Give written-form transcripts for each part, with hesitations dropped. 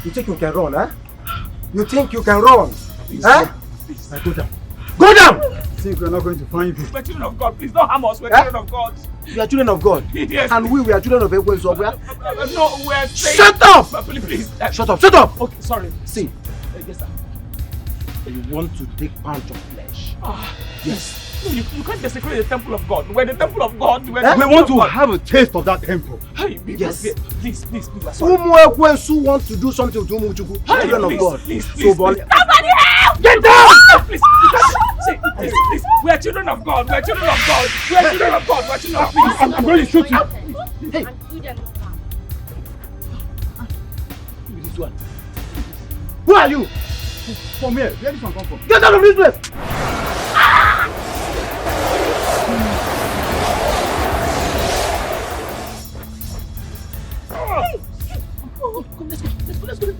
You think you can run, huh? You think you can run? Please, huh? Please, go down. Go down! I think we're not going to find you. We're children of God. Please don't harm us. We're children of God. You are children of God? Yes. And we are children of Ekwe, so we are... No, we're saying... Shut up! Please. Shut up, shut up! Okay, sorry. See. Yes, sir. You want to take pound of flesh? Yes. No, you can't desecrate the temple of God. We're the temple of God. We want to have a taste of that temple. Hey, yes. Please, we're sorry. Umu want to do something to Umuchuku. Children of God. Please. Somebody help! Get down! Please. Please. We are children of God. We are children of God. We are children of God. We are children of God. I'm going to shoot you. Hey. This one. Who are you? From here. Where this one come from? Get out of this place! Come, let's go.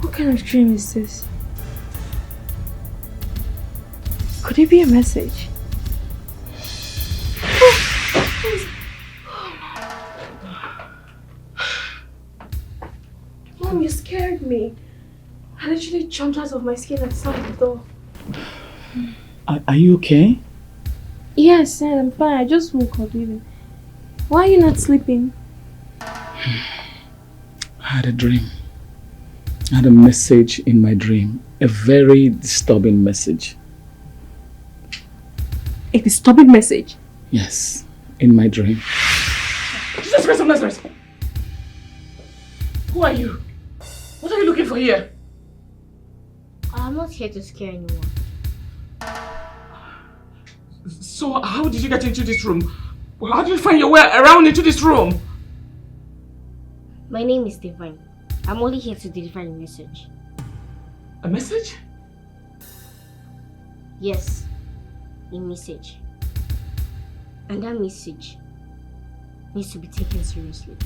What kind of dream is this? Could it be a message? Mom, you scared me. I literally jumped out of my skin and slammed the door. Are you okay? Yes, I'm fine. I just woke up even. Why are you not sleeping? I had a dream. I had a message in my dream. A very disturbing message. A disturbing message? Yes, in my dream. Jesus Christ of Nazareth! Who are you? What are you looking for here? I'm not here to scare anyone. So how did you get into this room? How did you find your way around into this room? My name is Divine. I'm only here to deliver a message. A message? Yes, a message. And that message needs to be taken seriously.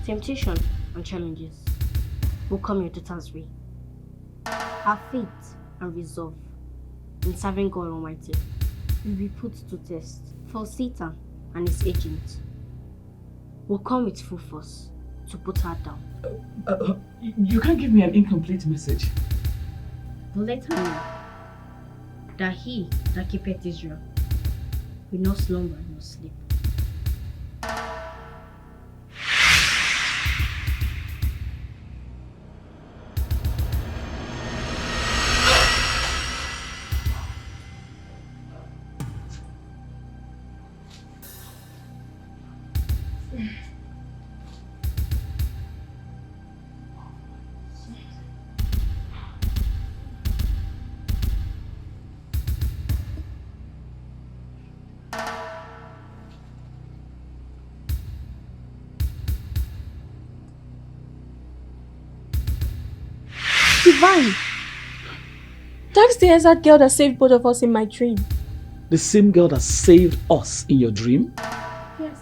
Temptation and challenges will come your daughter's way. Our faith and resolve in serving God Almighty will be put to test, for Satan and his agents will come with full force to put her down. You can't give me an incomplete message. But let her know that he that keepeth Israel will not slumber nor sleep. Divine! That's the exact girl that saved both of us in my dream. The same girl that saved us in your dream? Yes.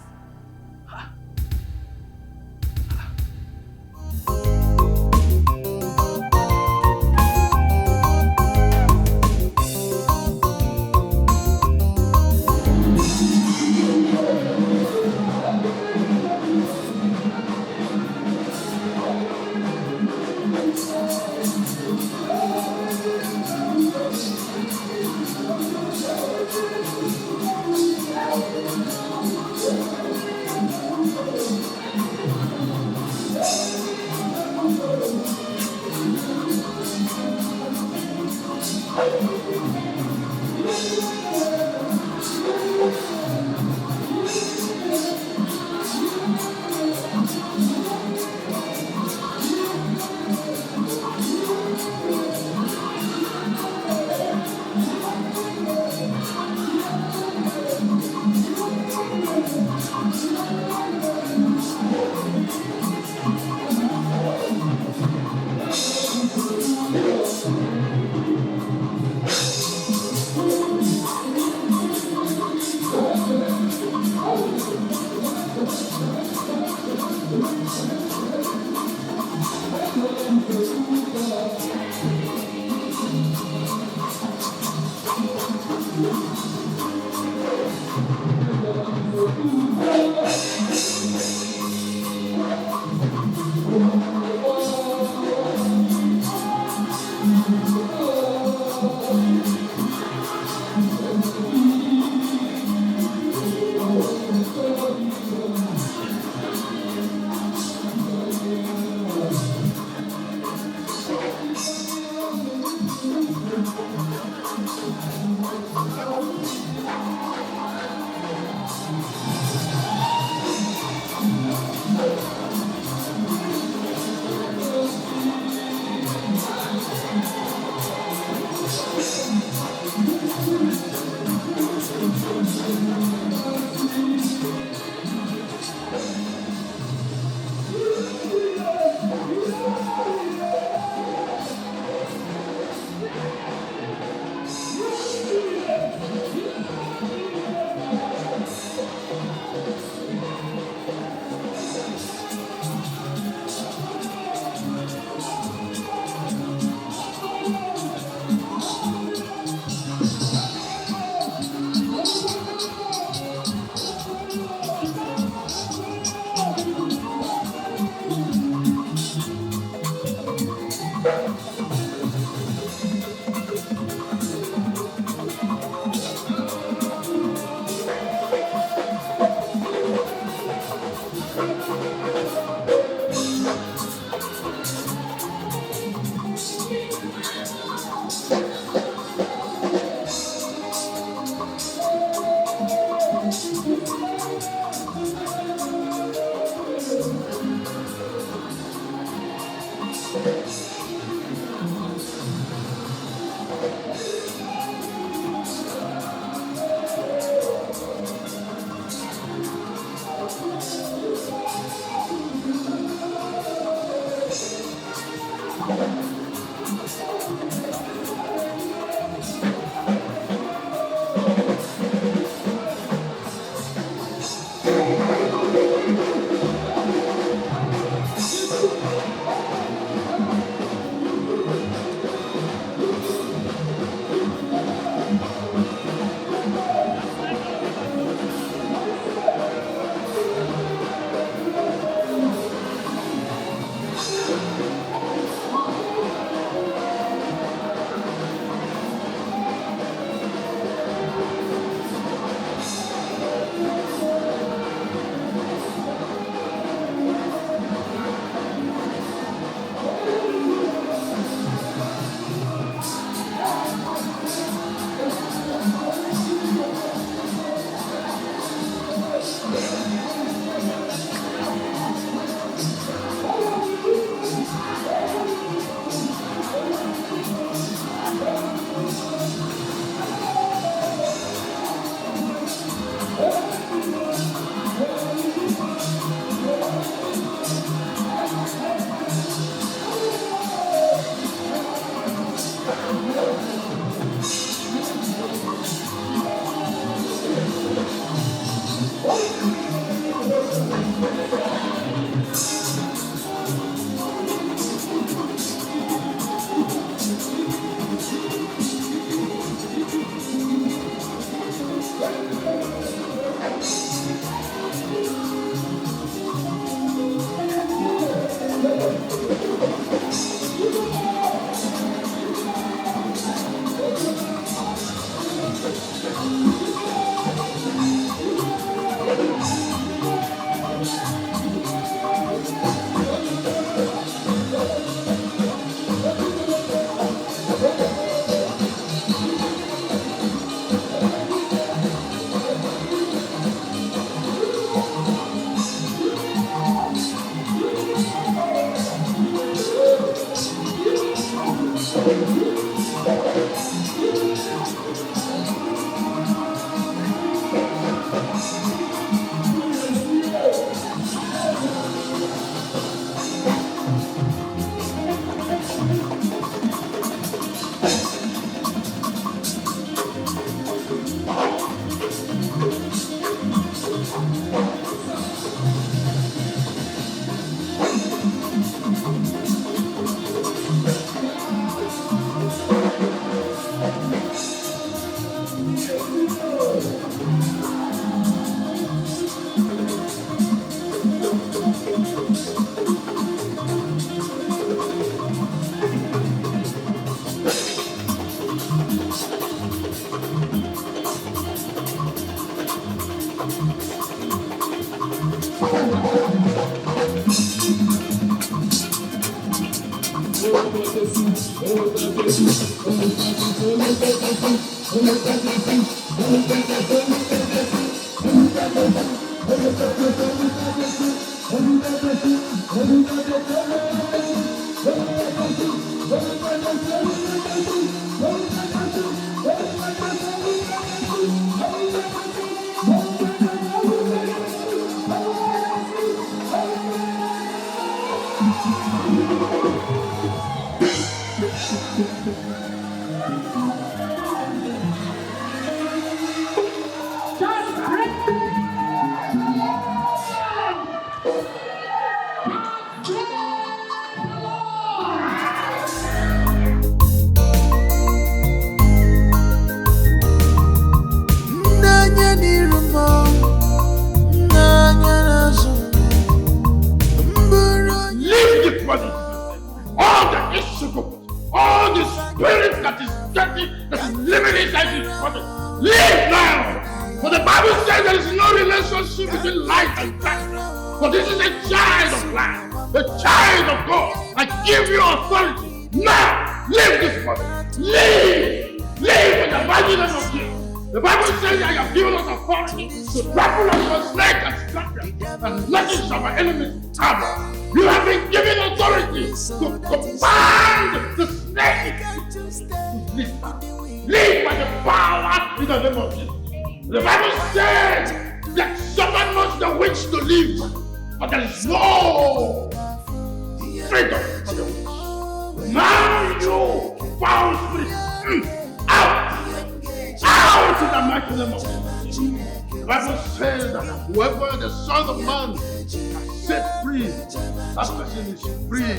The Bible says that whoever the Son of Man has set free, that person is free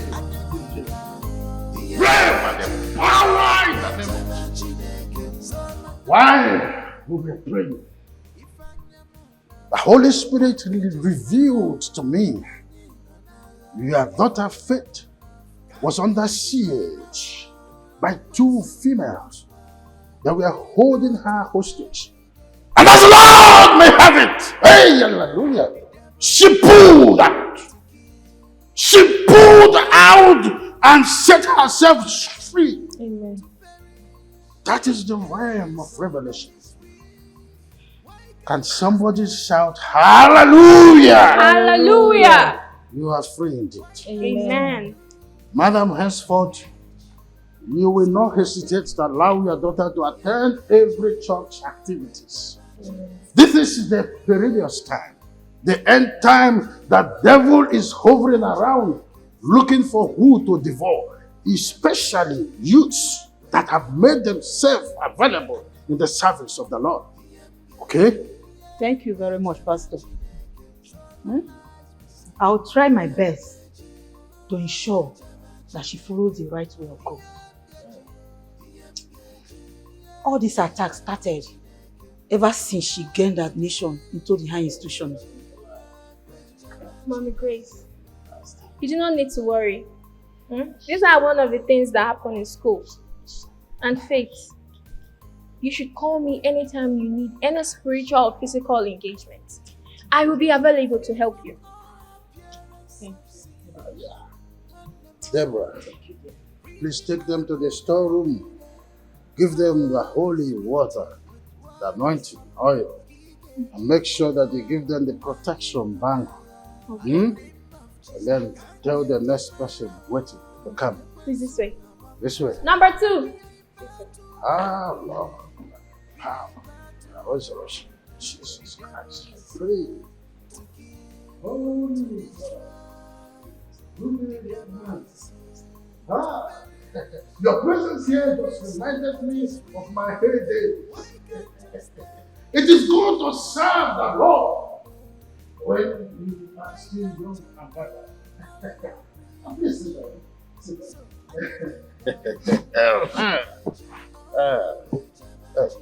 indeed. Pray by the power in the name of Jesus. Why will we pray? The Holy Spirit revealed to me your daughter Faith was under siege by two females that were holding her hostage. And as the Lord may have it, hey, hallelujah, she pulled out. She pulled out and set herself free. Amen. That is the realm of revelation. Can somebody shout hallelujah? Hallelujah. You are free indeed. Amen. Madam, henceforth, you will not hesitate to allow your daughter to attend every church activities. This is the perilous time, the end time. The devil is hovering around looking for who to devour, especially youths that have made themselves available in the service of the Lord. Okay? Thank you very much, Pastor. I'll try my best to ensure that she follows the right way of God. All these attacks started ever since she gained admission into the high institution. Mommy Grace, you do not need to worry. These are one of the things that happen in school. And Faith, you should call me anytime you need any spiritual or physical engagement. I will be available to help you. Deborah, please take them to the storeroom. Give them the holy water, the anointing oil, and make sure that you give them the protection bangle. Okay. And then tell the next person waiting to come. Please, this way. This way. Number 2. Ah, Lord. Power. Resurrection. Jesus Christ. Free. Holy God. Ah. Your presence here just reminded me of my heyday. It is good to serve the Lord when you are still young and better. Please sit down.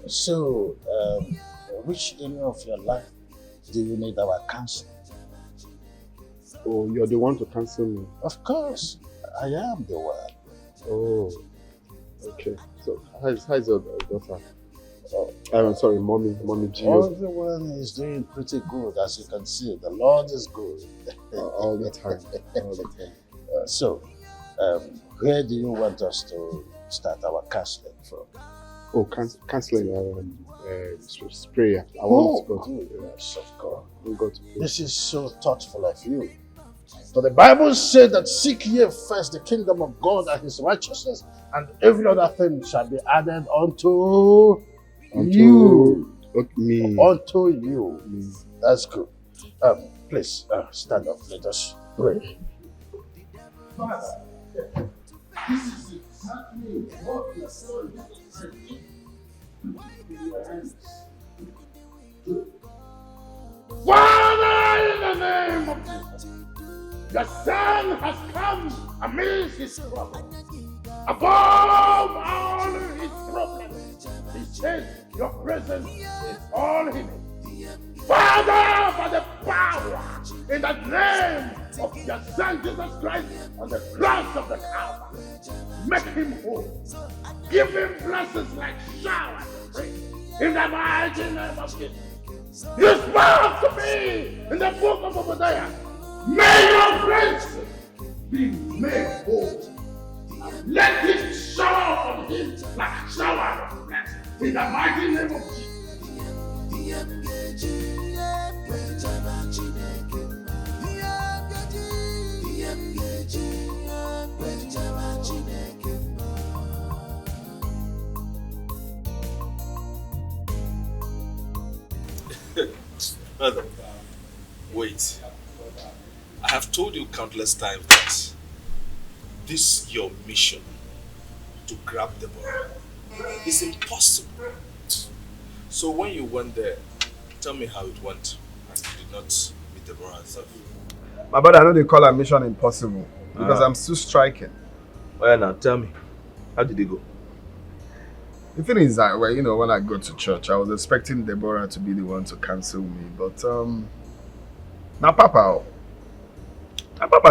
So, which area of your life do you need our counsel? Oh, you're the one to counsel me? Of course, I am the one. Oh, okay. So, how's your daughter? I'm sorry, mommy Gio. Everyone is doing pretty good, as you can see. The Lord is good. All the time. All the time. So, where do you want us to start our counseling from? Oh, counseling, prayer. I want to go to goodness of God. We'll go to prayer. This is so thoughtful of you. So the Bible said that seek ye first the kingdom of God and his righteousness, and every other thing shall be added unto you. Me. Unto you. Me. That's good. Please stand up. Let us pray. Father, this is exactly what your son said. Father, in the name of Jesus, your son has come amidst his problems. Above all his problems, he says your presence is all he needs. Father, by the power in the name of your son Jesus Christ on the cross of the Calvary, make him whole. Give him blessings like showers of rain. In the mighty name of Jesus. You spoke to me in the book of Obadiah. May your grace be made whole. Let him shower on him like a shower of blessing. In the mighty name of Jesus. Brother, wait. I have told you countless times that this your mission to grab the ball is impossible. So when you went there, tell me how it went. And you did not meet Deborah herself. My brother, I know they call her mission impossible because I'm still striking. Well, now tell me, how did it go? The thing is that, well, you know, when I go to church, I was expecting Deborah to be the one to cancel me, but now Papa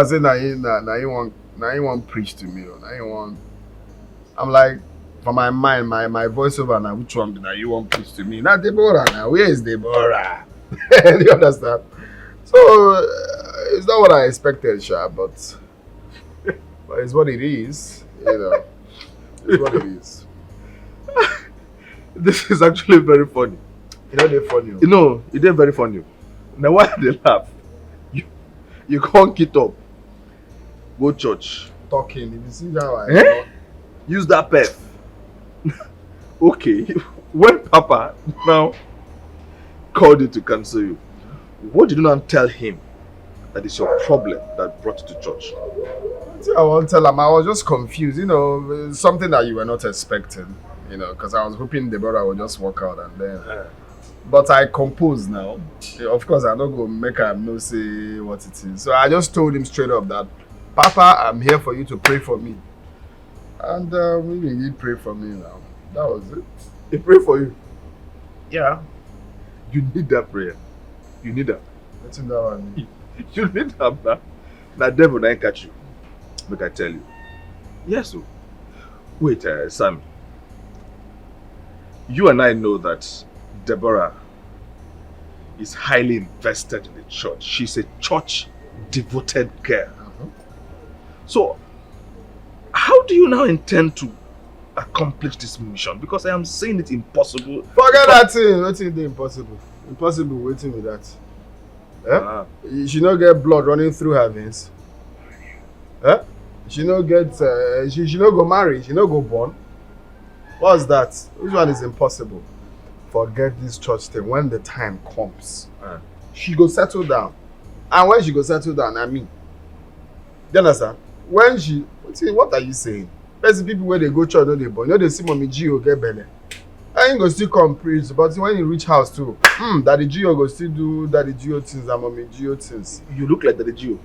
said now he won't preach to me, now he won't. I'm like, for my mind, my voiceover now, which one now you won't preach to me? Now Deborah, now where is Deborah? Do you understand? So it's not what I expected, Sha, but it's what it is, you know. It's what it is. This is actually very funny. You know they're funny. You know, it is very funny. Now why they laugh? You can't get up. Go church. Talking. If you see that Use that pep. Okay. When Papa now called you to cancel you, what did you not tell him that is your problem that brought you to church? I won't tell him. I was just confused. You know, something that you were not expecting. You know, because I was hoping Deborah would just walk out and then. But I composed now. Of course, I'm not going to make him no say what it is. So I just told him straight up that, Papa, I'm here for you to pray for me. And he prayed for me now. That was it. He prayed for you? Yeah. You need that prayer. You need that. What's in that one? You need that, man. That devil ain't catch you. But I tell you. Yes, so. Wait, Sammy. You and I know that Deborah is highly invested in the church. She's a church-devoted girl. So, how do you now intend to accomplish this mission? Because I am saying it impossible. Forget that thing. What's it impossible? Impossible waiting with that. She not get blood running through her veins. She not get. She not go marry. She not go born. What's that? Which one is impossible? Forget this church thing. When the time comes, she go settle down. And when she go settle down, I mean, you understand? When she, what are you saying? Best people where they go church, no they born. You know they see mommy Gio get belly. I ain't go still come preach, but when you reach house too, Daddy Gio go still do Daddy Gio things and mommy Gio things. You look like Daddy Gio.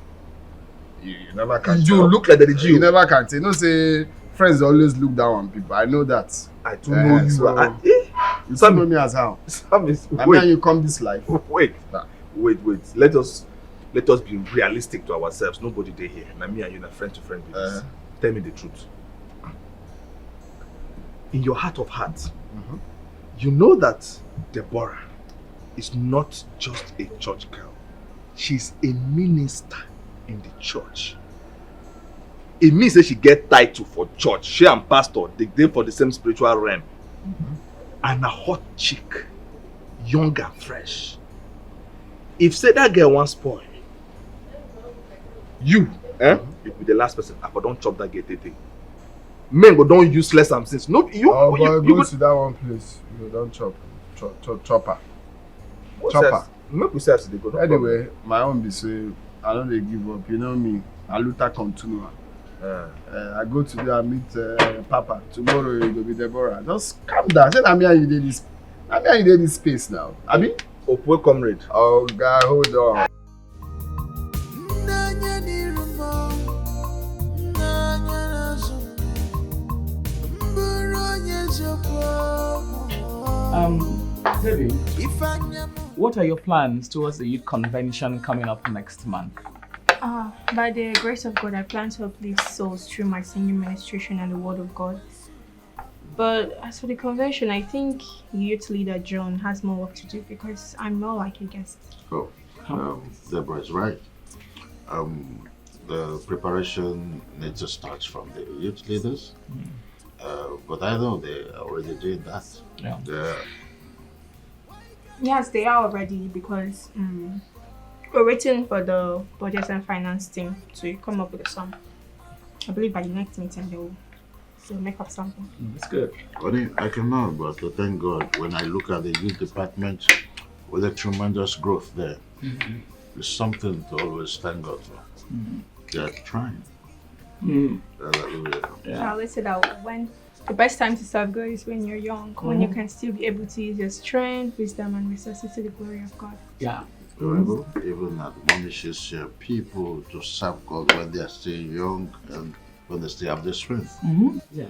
You never can. You look like Daddy Gio. You never can tell. You know say friends always look down on people. I know that. I don't know you. So, you still know me as how? Sam is. I mean, you come this life. Wait. Let us be realistic to ourselves. Nobody there here. Now me and you are friend to friend. Tell me the truth. In your heart of hearts, you know that Deborah is not just a church girl. She's a minister in the church. It means that she get title for church. She and pastor, they for the same spiritual realm. And a hot chick, young and fresh. If say that girl wants spoil, you be the last person. I don't chop that gate thing. Men go don't useless and since. No, you. Go to that one place. You don't chopper. Chopper. Make we say they go. Anyway, my own be say I don't they give up. You know me. I luta continua. I go today I meet Papa. Tomorrow it will be Deborah. Just calm down. Say I'm here you did this. I'm here you did this space now. Abi? Opwe comrade. Oh God, hold on. Debbie, what are your plans towards the youth convention coming up next month? By the grace of God, I plan to uplift souls through my singing ministration and the word of God. But as for the convention, I think youth leader John has more work to do because I'm more like a guest. Deborah is right. The preparation needs to start from the youth leaders. But I know they're already doing that. Yes, they are already because we're waiting for the budget and finance team to come up with a sum. I believe by the next meeting they'll make up something. That's good. I cannot, but thank God, when I look at the youth department, with a tremendous growth there, there's something to always thank God for. They're trying. I'll say that when the best time to serve God is when you're young, when you can still be able to use your strength, wisdom, and resources to the glory of God. Yeah. Even admonishes people to serve God when they are still young and when they still have the strength. Yes.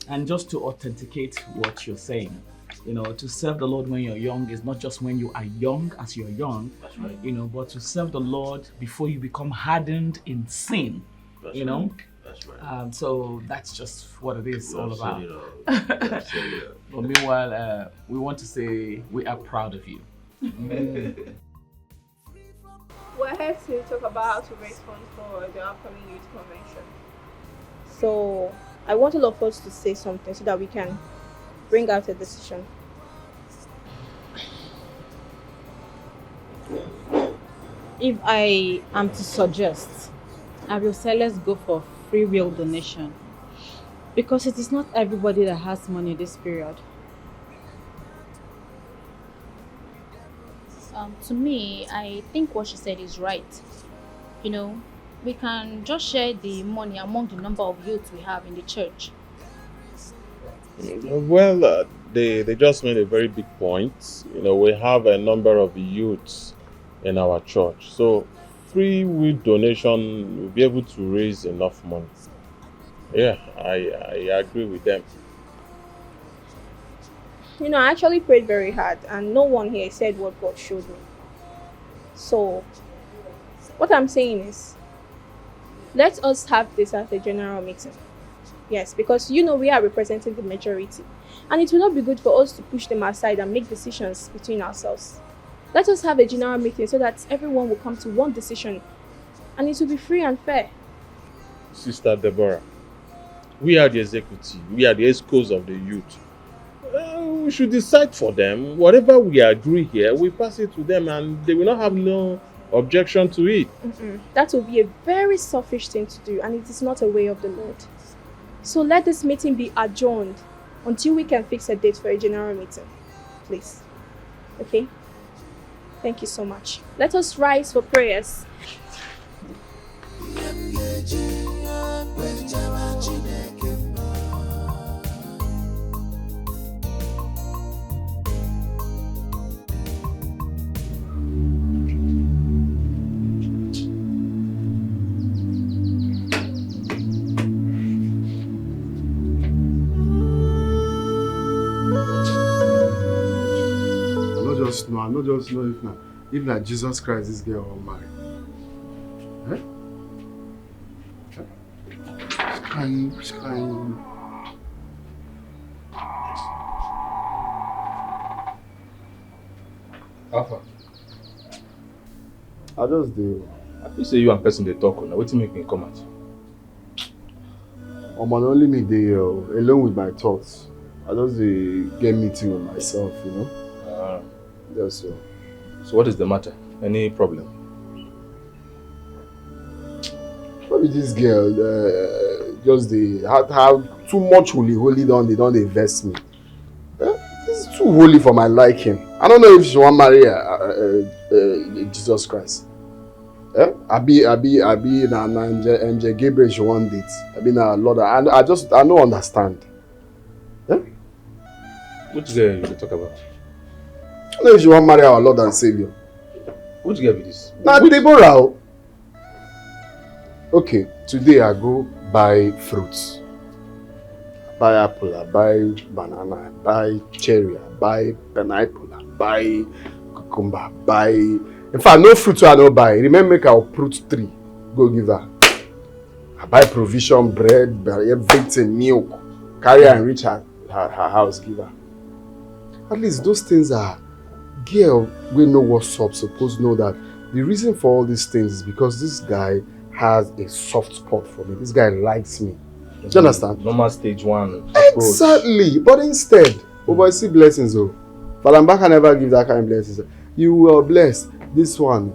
And just to authenticate what you're saying, to serve the Lord when you're young is not just when you are young as you're young, That's right. But to serve the Lord before you become hardened in sin, That's right. That's right. So that's just what it is all about. But meanwhile, we want to say we are proud of you. We're here to talk about how to raise funds for the upcoming youth convention. So I want all of us to say something so that we can bring out a decision. If I am to suggest, I will say let's go for free will donation. Because it is not everybody that has money this period. To me, I think what she said is right. We can just share the money among the number of youths we have in the church. Well, they just made a very big point. We have a number of youths in our church. So free will donation will be able to raise enough money. Yeah, I agree with them. I actually prayed very hard and no one here said what God showed me. So, what I'm saying is, let us have this as a general meeting. Yes, because we are representing the majority. And it will not be good for us to push them aside and make decisions between ourselves. Let us have a general meeting so that everyone will come to one decision and it will be free and fair. Sister Deborah, we are the executive, we are the ESCOs of the youth. We should decide for them. Whatever we agree here, we pass it to them and they will not have no objection to it. That will be a very selfish thing to do and it is not a way of the Lord. So let this meeting be adjourned until we can fix a date for a general meeting. Please. Okay? Thank you so much. Let us rise for prayers. I not just know if na Jesus Christ this girl will marry. She's crying. Alpha. I just do. I say you and person they talk now. What make me come out? Only me dey alone with my thoughts. I just get meeting with myself, Just so. So what is the matter? Any problem? Maybe this girl just how too much holy they don't invest me. This is too holy for my liking. I don't know if she want marry Jesus Christ. Abi na MJ Gabriel she want date. Abi na Lord. I don't understand. Which girl you talk about? I don't know if she want marry our Lord and Savior. Which girl be this? Now Deborah. Okay, today I go buy fruits. I buy apple, I buy banana, I buy cherry, I buy pineapple, I buy cucumber, I buy... In fact, no fruit I don't buy. Remember, make our fruit 3. Go give her. I buy provision, bread, everything, milk. Carry her and reach her house, give her. At least those things are... Girl, we know what's up, suppose know that the reason for all these things is because this guy has a soft spot for me. This guy likes me. Do you understand? Normal stage 1 approach. Exactly. But instead, I see blessings. Father Mbaka never give that kind of blessings. You will bless this one.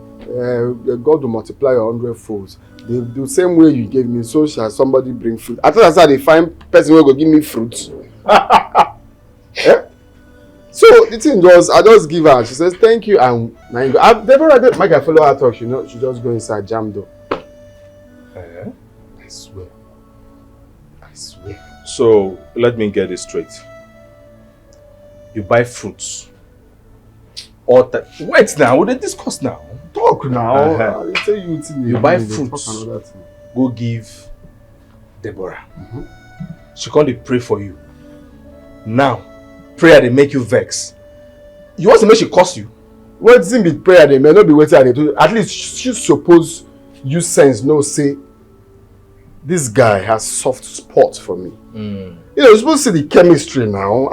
God will multiply your 100 folds. The same way you gave me, so shall somebody bring fruit. I thought they find person who will give me fruit. So the thing was, I just give her. She says thank you, and Deborah, Mike, I follow her talk. She just go inside jam door. I swear. So, let me get this straight. You buy fruits. Or wait now, we discuss now. Talk now. Uh-huh. I tell you, you buy fruits. Go give Deborah. She can't pray for you. Now, prayer they make you vex. You want to make she curse you? What's in with prayer? They may not be waiting they do. At least she suppose use sense. No, say this guy has soft spot for me. You know, you're supposed to see the chemistry now.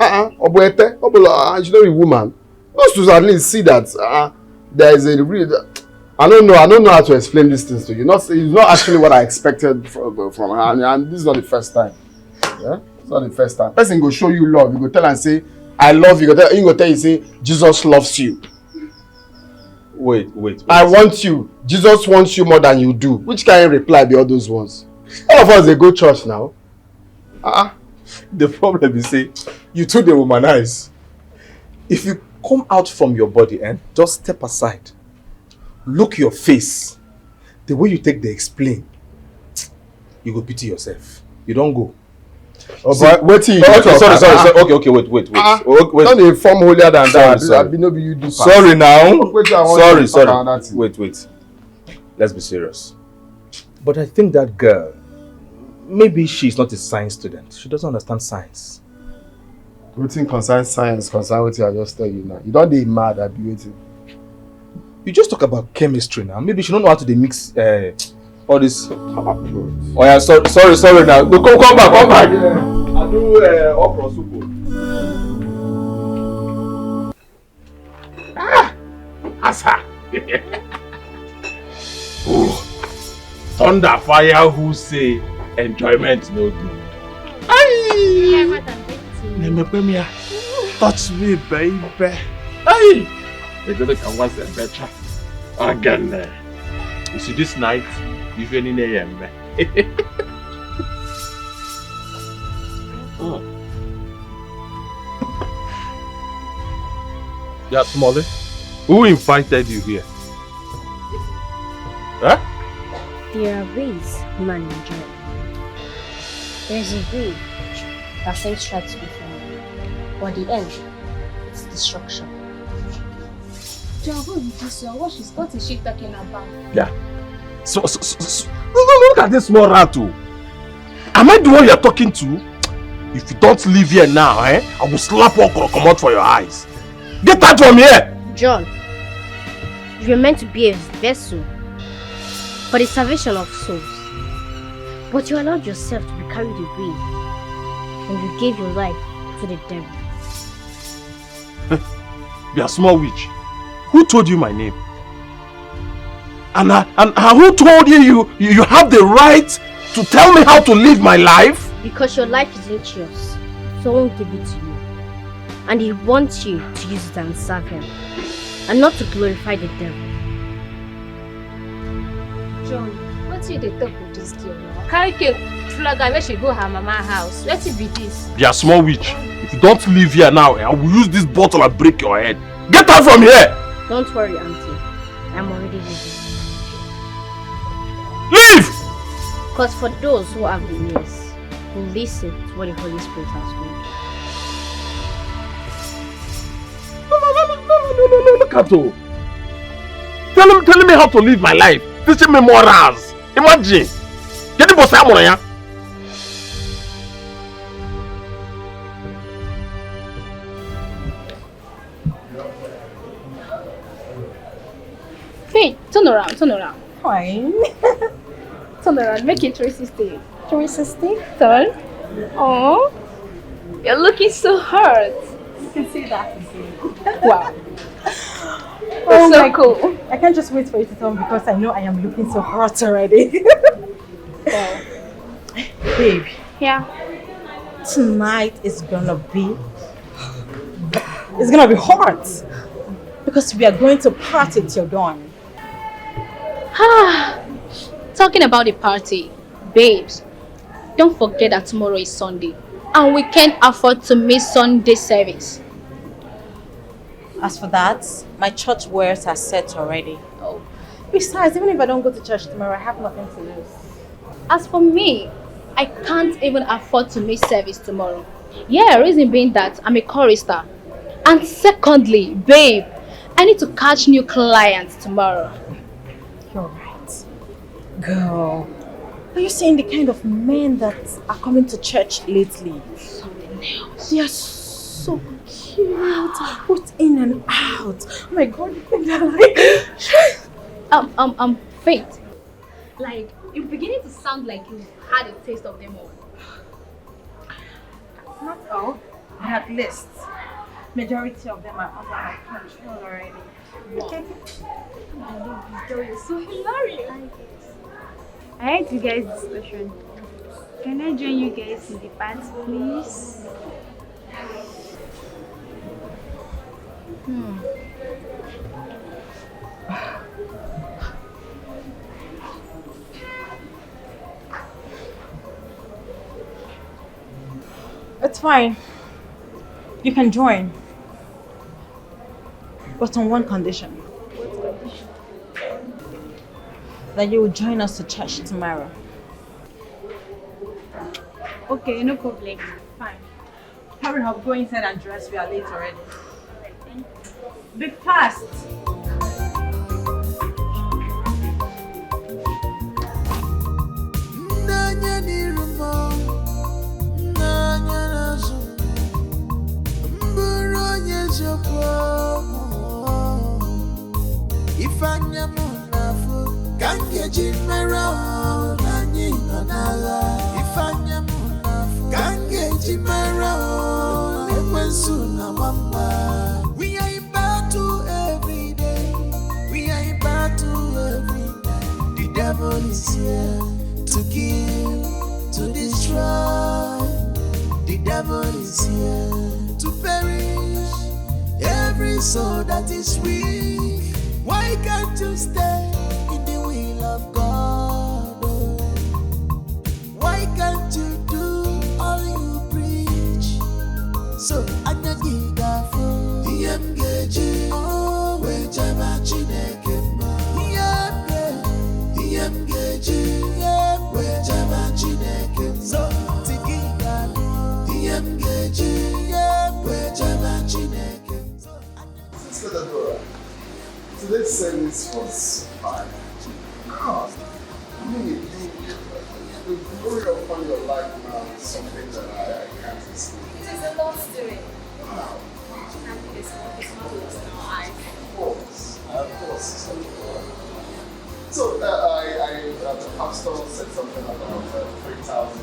She's not a woman. You're supposed to at least see that there is a real. I don't know how to explain these things to you. It's not actually what I expected from her, and this is not the first time. Yeah, it's not the first time. Person go show you love. You go tell and say, "I love you." You go tell you say, "Jesus loves you." Wait. I want you. Jesus wants you more than you do. Which kind of reply be all those ones? All of us they go church now. The problem is say you too the womanize. If you come out from your body and just step aside, look your face, the way you take the explain, you go pity yourself. You don't go. But wait till you sorry. Okay, wait. Wait. Don't inform holier than that. Sorry. No be you do. Sorry now. Sorry. Wait. Let's be serious. But I think that girl, maybe she's not a science student. She doesn't understand science. Waiting concern science, concern what I just tell you now. You don't be mad at be waiting. You just talk about chemistry now. Maybe she don't know how to mix all this. Oh yeah, sorry now. No, come back. I'll do okra soup. Asa. Thunder fire who say enjoyment no good. Aye. Touch me, baby. Aye. They're gonna come once and better. Again. You see this night, even in AM. Yeah, Smalley. Who invited you here? Huh? There are ways man enjoy. There's a way that seems right to be found, but the end, it's destruction. John, what is she talking about? Yeah. So look at this small rat too. Am I the one you're talking to? If you don't leave here now, I will slap okra come out for your eyes. Get out from here! John, you're meant to be a vessel for the salvation of souls. But you allowed yourself to be carried away and you gave your life to the devil. Be a small witch. Who told you my name? And who told you have the right to tell me how to live my life? Because your life isn't yours. Someone gave it to you. And he wants you to use it and serve him. And not to glorify the devil. John, what you dey talk with this girl now? Carry cake, flag and let she go her mama house. Let it be this. Be a small witch. If you don't leave here now, I will use this bottle and break your head. Get out from here! Don't worry, Auntie. I'm already leaving. Leave! Because for those who have the ears, who listen to what the Holy Spirit has told. No, look at you. Telling me how to live my life. Teaching me morals. Imagine. Get the boss out of here. Hey, turn around. Fine. Turn around, make it 360. 360? Turn. Oh, you're looking so hurt. You can see that. Wow. Oh so my cool. I can't just wait for you to tell me because I know I am looking so hot already. Wow. Babe. Yeah. Tonight is gonna be hot because we are going to party till dawn. Talking about the party, babes, don't forget that tomorrow is Sunday and we can't afford to miss Sunday service. As for that, my church wears are set already. Oh. Besides, even if I don't go to church tomorrow, I have nothing to lose. As for me, I can't even afford to miss service tomorrow. Yeah, reason being that I'm a chorister. And secondly, babe, I need to catch new clients tomorrow. You're right. Girl, are you seeing the kind of men that are coming to church lately? Something else. They are so cute, both in and out. Oh my god, they're like... Faith. Like, you're beginning to sound like you've had a taste of them all. Not all, at least. Majority of them are under my control already. Wow. I love this girl, you're so hilarious. I heard you guys' discussion. Can I join you guys in the party, please? It's fine. You can join. But on one condition. What condition? That you will join us to church tomorrow. Okay, no problem. Fine. Hurry up, go inside and dress. We are late already. Alright, thank you. Be fast. We are in battle every day. We are in battle every night. The devil is here to kill, to destroy. The devil is here to perish every soul that is weak. Why can't you stay in the will of God? Why can't you do all you preach? So Anagiga for Yemgeji, oh, Wejama Chineke, Yemgeji, Wejama Chineke, so Tigiga, Yemgeji, Wejama Chineke. Sister Deborah, today's service was fine. God, I mean, the glory upon your life now is something that I can't explain. It is a lot to it. Wow. And it's not lost in our eyes. Of course. So, the pastor said something about 3,000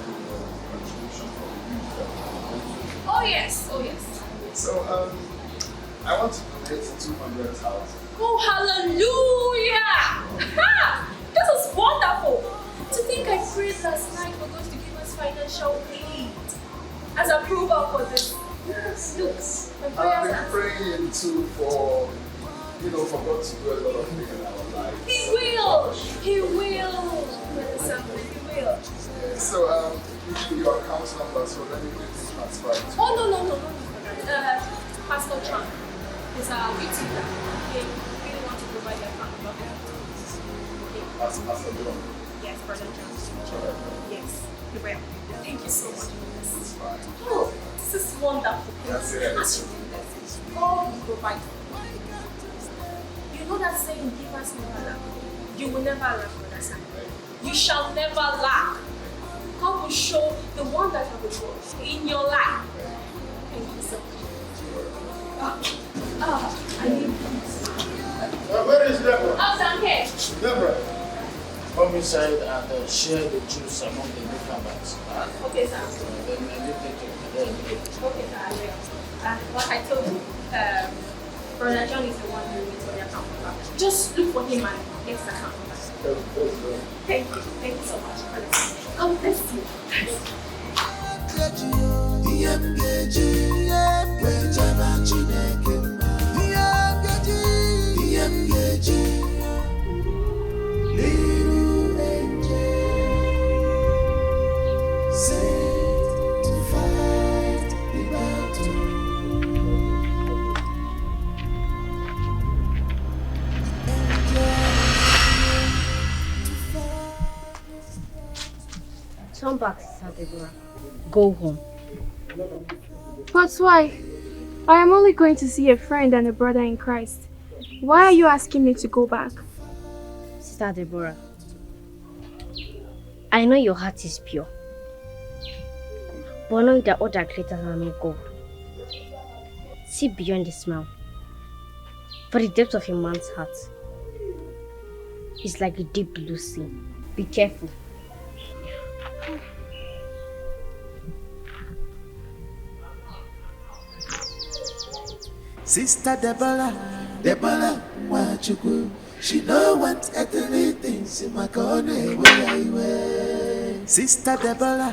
contribution for the youth. Oh yes. So, I want to donate 200,000. Oh, hallelujah! Ha! This is wonderful. To think I prayed last night for God to give us financial aid as approval for this. Yes. Look, my I've prayers been are... praying too for God to do a lot of things in our lives. He will! He will! Something, he will. Yeah, so, give me your account number so let me get this transferred to Oh, no. Pastor Chan is our YouTuber. He really want to provide the account number. Pastor John. Yes, Brother Chan. Sure. Yes, he will. Thank you so much for this. It's fine. Oh, this is wonderful. That's it. As you do this, God will provide. You know that saying, give us never lack. You will never lack, Brother Sam. You shall never lack. God will show the wonder of the world in your life. Thank you so much. I need Where is Deborah? Oh, down here. Deborah, come inside and share the juice among the newcomers. Okay, sir. Then I need to take it. Okay, sir, I will. Like I told you, Brother John is the one who needs your account number. Just look for him and get the account number. Thank you so much for listening. God bless you. Turn back, Sister Deborah. Go home. But why? I am only going to see a friend and a brother in Christ. Why are you asking me to go back? Sister Deborah, I know your heart is pure. But know that other creators are not God. See beyond the smile. For the depth of a man's heart is like a deep blue sea. Be careful. Sister Deborah, what you go? She no want earthly things in my corner. Sister Deborah,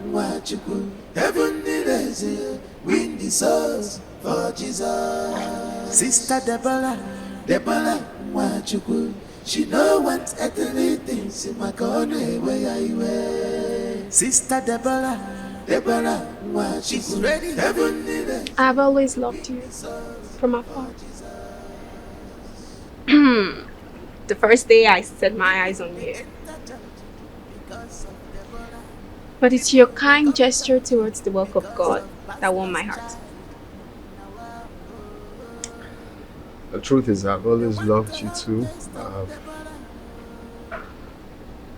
what you go? Heaven needs you, win the souls for Jesus. Sister Deborah, what you go? She no want earthly things in my corner. Sister Deborah, what she's ready. Heaven needs. I have always loved you from afar. The first day I set my eyes on you. But it's your kind gesture towards the work of God that won my heart. The truth is, I've always loved you too.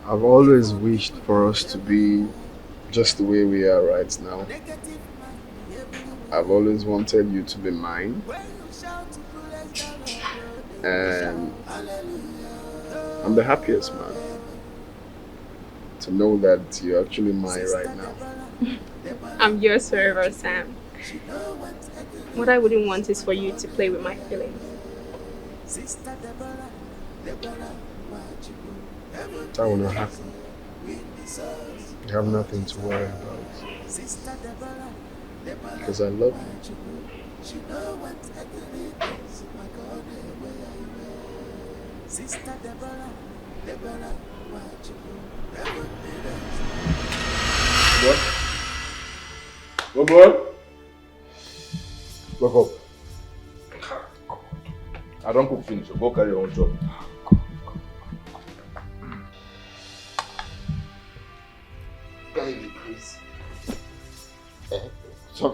I've always wished for us to be just the way we are right now. I've always wanted you to be mine. And I'm the happiest man to know that you're actually mine right now. I'm yours forever, Sam. What I wouldn't want is for you to play with my feelings. That will not happen. You have nothing to worry about. Because I love you. What? Boy? Wake up. I don't cook finish. Go carry your own job.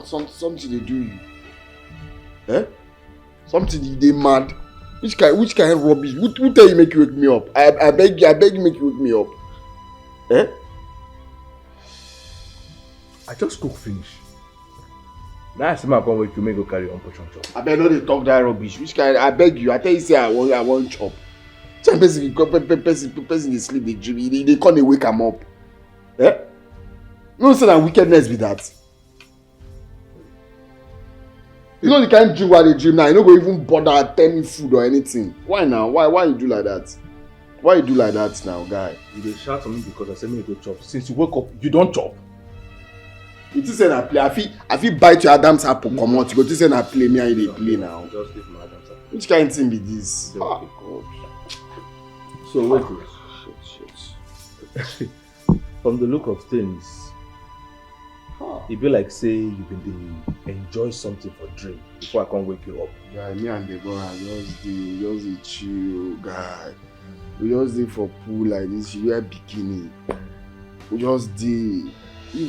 Something they do you. Eh? Something they mad. Which kind of rubbish? Who tell you make you wake me up? I beg you make you wake me up. Eh? I just cook finish. Now I see my come wake you, make go carry your own portion chop. I beg no dey talk that rubbish. Which kind? I beg you. I tell you say I want chop. Some person dey sleep, dey dream. They come dey wake am up. Eh? You know say na wickedness be that. You know the kind of dream why they dream now. You no go even bother tell me food or anything. Why now? Why you do like that? Why you do like that now, guy? You dey shout on me because I say make you go chop. Since you wake up, you don't chop. You think say na play? I fit bite your Adam's apple comot. You go think say na play me and you dey play now. Just leave my Adam's apple. Which kind of thing be this? Oh God. So wait. Shit. From the look of things, it be like say you been dey enjoy something for dream before I can't wake you up. Yeah, me and Deborah just dey chill, guy. We just dey for pool like this. She wear bikini. We just dey,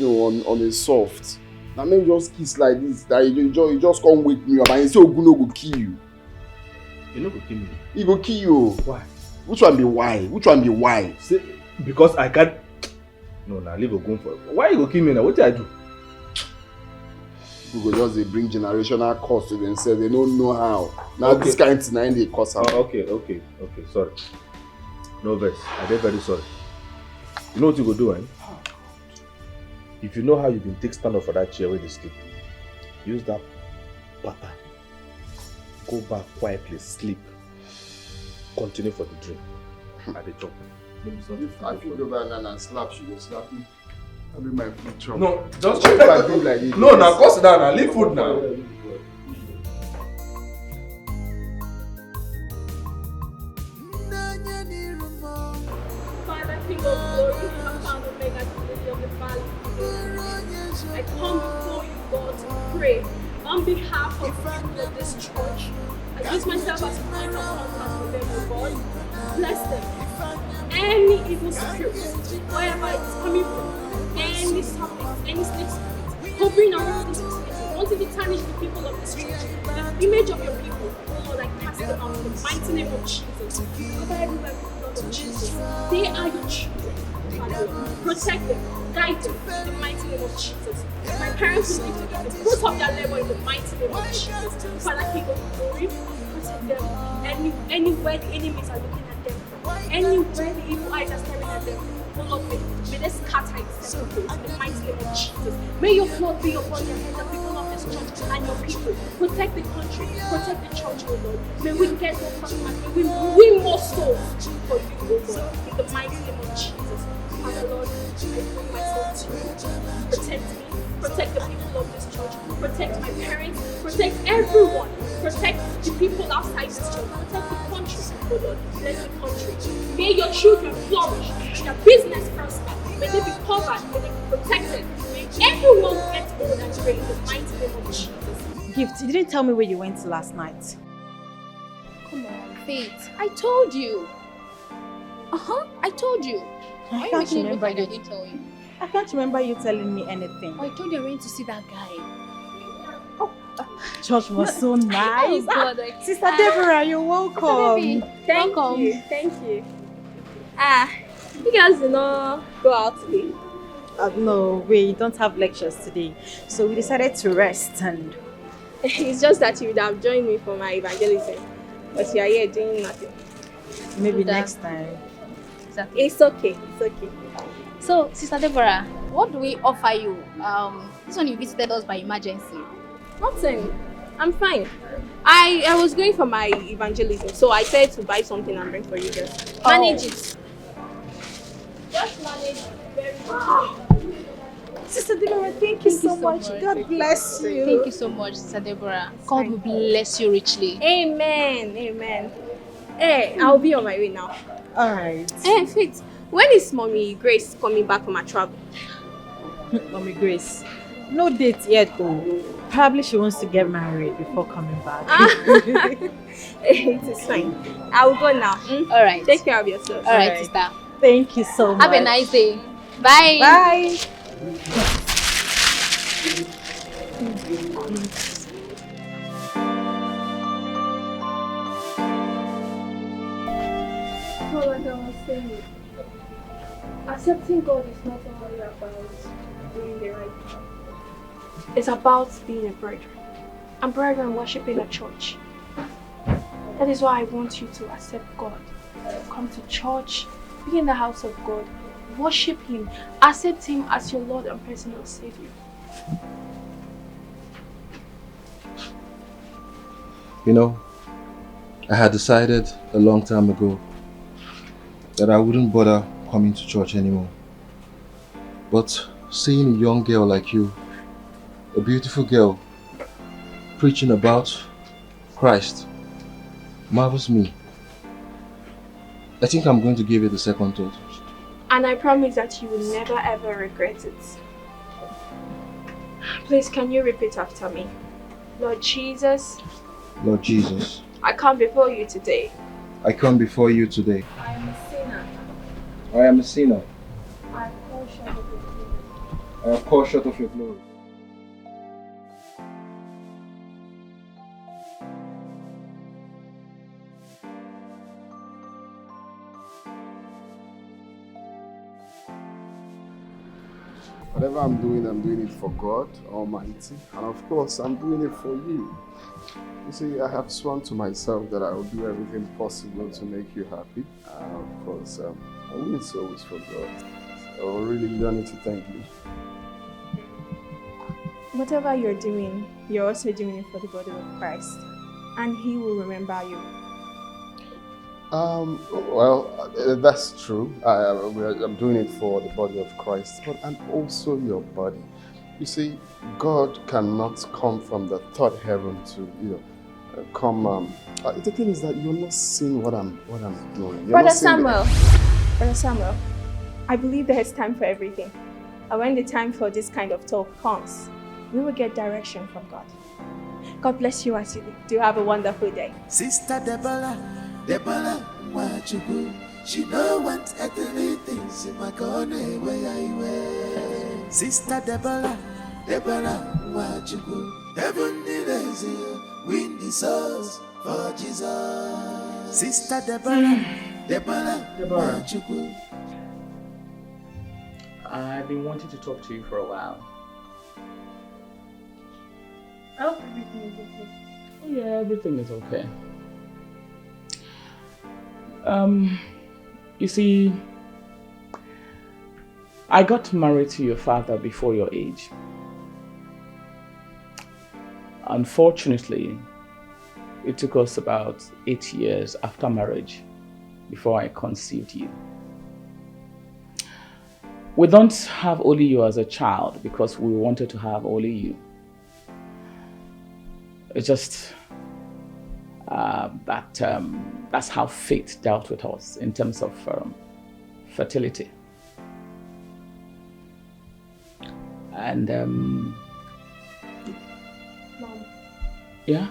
on a soft. Now maybe just kiss like this. That you just come wake me up and you say Ogun no go kill you. You no go kill me. He go kill you. Why? Which one be why? Say because I can't. No, now leave Ogun for. Why you go kill me now? What did I do? People go just dey bring generational curse to themselves. They don't know how. Now okay. This kind of thing they curse out. Okay. Sorry. No vex. I dey very sorry. You know what you go do, eh? If you know how you been take stand up for that chair where they sleep, use that pattern. Go back quietly, sleep. Continue for the dream. At the top. If I feel go back and slap, she will slap me. I'll be my food chop. No, just try to do like this. No, now go sit down and leave food now. Father, King of glory, Alpha and Omega, Lily of the Valley. I come before you, God, to pray on behalf of the people of this church. I use myself as a point of contact with them, oh God. Bless them. any evil spirit, wherever it's coming from, any serpent, any snake spirit, hovering around this vicinity, wanting to tarnish the people of this church, the image of your people, oh Lord, I cast them out in the mighty name of Jesus. Cover everywhere with the blood of Jesus. They are your children. Father, protect them, guide them in the mighty name of Jesus. My parents will live together, the fruit of their labor in the mighty name of Jesus. Father, King of glory, protect them. Anywhere the enemies are looking at them, anywhere the evil eyes are staring at them, oh Lord, may they scatter it in the mighty name of Jesus. May your blood be upon their heads, the people of this church and your people. Protect the country, protect the church, oh Lord. May we get more customers, may we win more souls for you, oh Lord, in the mighty name of Jesus. Father Lord, I bring myself to you. Protect me, protect the people of this church, protect my parents, protect everyone, protect the people outside this church, protect the country, oh Lord, bless the country. May your children flourish, may their business prosper, may they be covered, may they be protected, may everyone get old and great in the mighty name of Jesus. Gift, you didn't tell me where you went last night. Come on, Faith. I told you. I told you. I can't remember you. I didn't tell you. I can't remember you telling me anything. I told you I went to see that guy. Church was so nice. Oh, God, Sister Deborah, you're welcome. Thank you. You guys did not go out today. No, we don't have lectures today. So we decided to rest and... It's just that you would have joined me for my evangelism. But you are here doing nothing. Maybe next time. Exactly. It's okay. So, Sister Deborah, what do we offer you? This one you visited us by emergency. Nothing. I'm fine. I was going for my evangelism, so I said to buy something and bring for you guys. Manage it. Just manage it very well. Sister Deborah, thank you so much. God bless you. Thank you so much, Sister Deborah. God will bless you richly. Amen. Hey, I'll be on my way now. Alright. Hey, Faith, when is Mommy Grace coming back from her travel? Mommy Grace, no date yet though. Probably she wants to get married before coming back. It is fine. I will go now. Alright. Take care of yourself. Alright, sister. Thank you so much. Have a nice day. Bye. Bye. Like I was saying, accepting God is not only about doing the right thing. It's about being a brethren. And brethren worshiping a church. That is why I want you to accept God. Come to church, be in the house of God, worship Him, accept Him as your Lord and personal Savior. You know, I had decided a long time ago that I wouldn't bother coming to church anymore. But seeing a young girl like you, a beautiful girl, preaching about Christ, marvels me. I think I'm going to give it a second thought. And I promise that you will never ever regret it. Please, can you repeat after me? Lord Jesus. Lord Jesus. I come before you today. I come before you today. I am a sinner. I am a sinner. I have fall short of your glory. I have fall short of your glory. Whatever I'm doing it for God Almighty. And of course, I'm doing it for you. You see, I have sworn to myself that I will do everything possible to make you happy. Of course, I win souls for God. So really, you don't need to thank me. Whatever you're doing, you're also doing it for the body of Christ. And He will remember you. Well, that's true. I'm doing it for the body of Christ, and also your body. You see, God cannot come from the third heaven to, come. The thing is that you're not seeing what I'm doing. Brother Samuel, I believe there is time for everything. And when the time for this kind of talk comes, we will get direction from God. God bless you as you do. Have a wonderful day. Sister Deborah, what you do? She don't want earthly things in my corner where I wear. Sister Deborah, Wachuku, Heavenly Lazy, win the souls for Jesus. Sister Deborah, Wachuku. I've been wanting to talk to you for a while. I hope everything is okay. Oh, yeah, everything is okay. You see, I got married to your father before your age. Unfortunately, it took us about 8 years after marriage before I conceived you. We don't have only you as a child because we wanted to have only you. It's just that's how fate dealt with us in terms of fertility. And Mom. Yeah?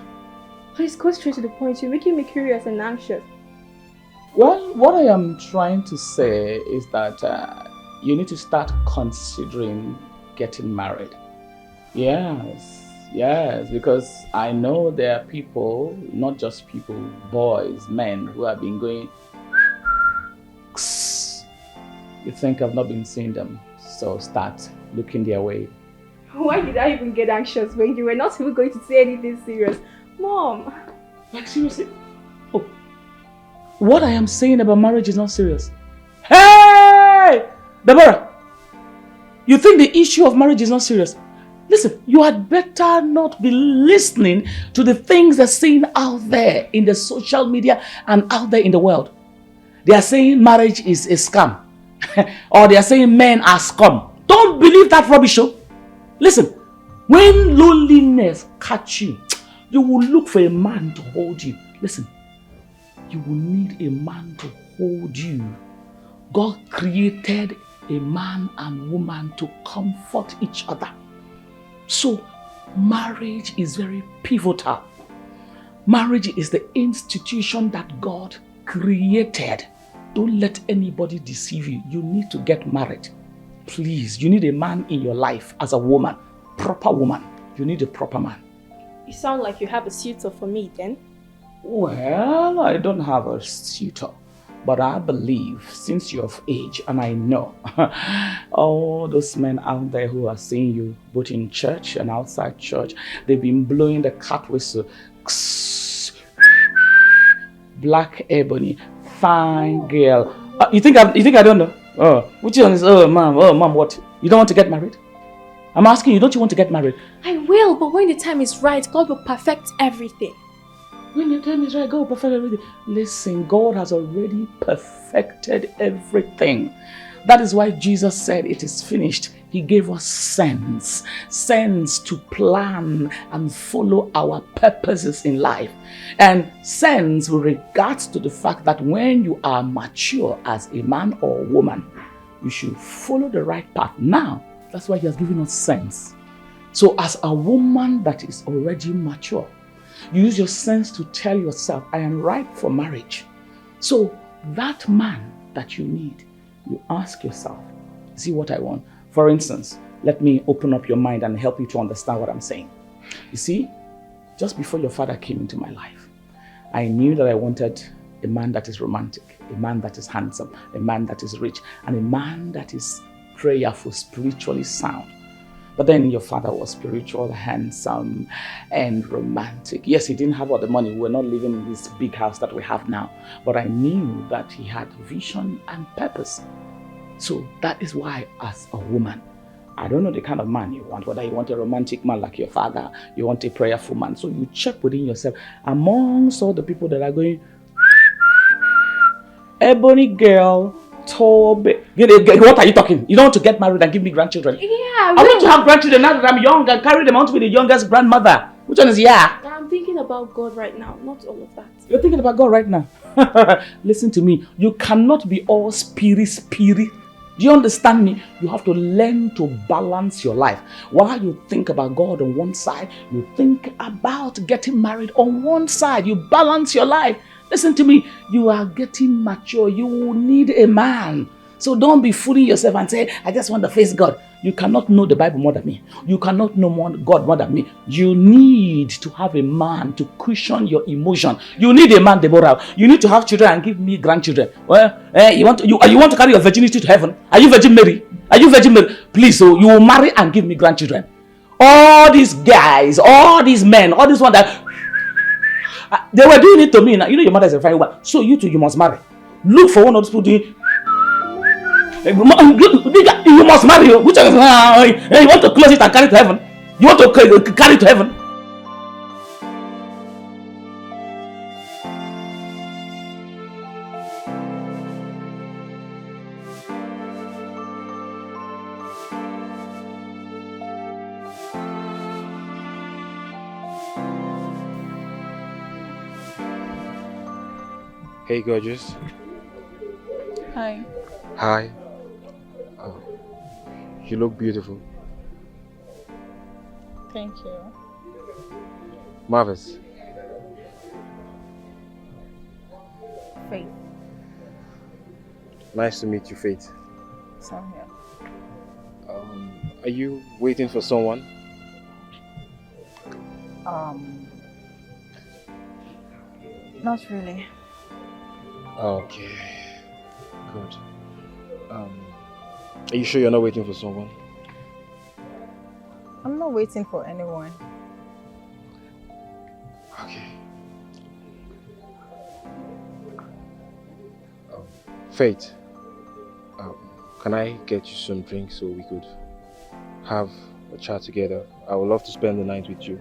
Please go straight to the point. You're making me curious and anxious. Well, what I am trying to say is that you need to start considering getting married. Yes, because I know there are people, not just people, boys, men who have been going. You think I've not been seeing them, so start looking their way. Why did I even get anxious when you were not even going to say anything serious? Mom! Like seriously? Oh, what I am saying about marriage is not serious. Hey! Deborah! You think the issue of marriage is not serious? Listen, you had better not be listening to the things they're saying out there in the social media and out there in the world. They are saying marriage is a scam. Or they are saying men are scum. Don't believe that rubbish. Listen, when loneliness catch you, you will look for a man to hold you. Listen, you will need a man to hold you. God created a man and woman to comfort each other. So, marriage is very pivotal. Marriage is the institution that God created. Don't let anybody deceive you. You need to get married. Please, you need a man in your life as a woman. Proper woman. You need a proper man. You sound like you have a suitor for me then. Well, I don't have a suitor. But I believe, since you're of age, and I know, all those men out there who are seeing you, both in church and outside church, they've been blowing the cat whistle. Black ebony, fine girl. You think I don't know? Oh, which one is? Oh, mom, what? You don't want to get married? I'm asking you, don't you want to get married? I will, but when the time is right, God will perfect everything. When the time is right, God will perfect everything. Listen, God has already perfected everything. That is why Jesus said it is finished. He gave us sense to plan and follow our purposes in life. And sense with regards to the fact that when you are mature as a man or a woman, you should follow the right path. Now, that's why He has given us sense. So as a woman that is already mature, you use your sense to tell yourself, I am ripe for marriage. So that man that you need, you ask yourself, see what I want. For instance, let me open up your mind and help you to understand what I'm saying. You see, just before your father came into my life, I knew that I wanted a man that is romantic, a man that is handsome, a man that is rich, and a man that is prayerful, spiritually sound. But then your father was spiritual, handsome, and romantic. Yes, he didn't have all the money. We were not living in this big house that we have now. But I knew that he had vision and purpose. So that is why, as a woman, I don't know the kind of man you want, whether you want a romantic man like your father, you want a prayerful man. So you check within yourself, amongst all the people that are going, ebony girl, Toby. What are you talking? You don't want to get married and give me grandchildren? Yeah, I want to have grandchildren now that I'm young and carry them on to be the youngest grandmother. Which one is yeah? I'm thinking about God right now, not all of that. You're thinking about God right now? Listen to me. You cannot be all spirit. Do you understand me? You have to learn to balance your life. While you think about God on one side, you think about getting married on one side. You balance your life. Listen to me. You are getting mature. You will need a man. So don't be fooling yourself and say, I just want to face God. You cannot know the Bible more than me. You cannot know God more than me. You need to have a man to cushion your emotion. You need a man, Deborah. You need to have children and give me grandchildren. Well, you want to carry your virginity to heaven? Are you Virgin Mary? Are you Virgin Mary? Please, so you will marry and give me grandchildren. All these guys, all these men, all these ones that they were doing it to me. Now, you know your mother is a very well. So you too, you must marry. Look for one of those people doing. You must marry. You want to close it and carry it to heaven? You want to carry it to heaven? Hey, gorgeous. Hi. Hi. Oh, you look beautiful. Thank you. Marvelous. Faith. Nice to meet you, Faith. Same here. Are you waiting for someone? Not really. Okay. Good. Are you sure you're not waiting for someone? I'm not waiting for anyone. Okay. Faith, can I get you some drinks so we could have a chat together? I would love to spend the night with you.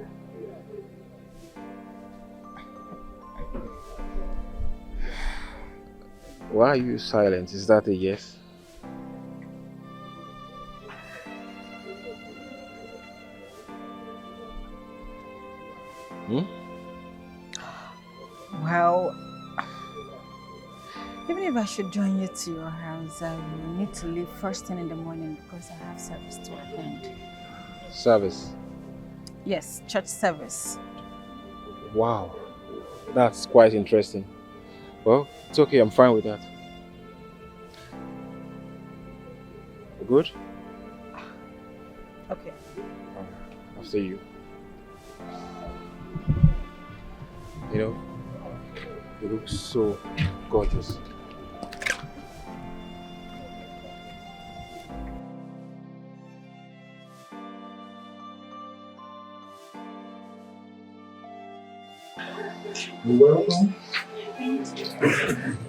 Why are you silent? Is that a yes? Well, even if I should join you to your house, I will need to leave first thing in the morning because I have service to attend. Service? Yes, church service. Wow, that's quite interesting. Well, it's okay, I'm fine with that. Good? Okay. After you. You know, you look so gorgeous. You're welcome.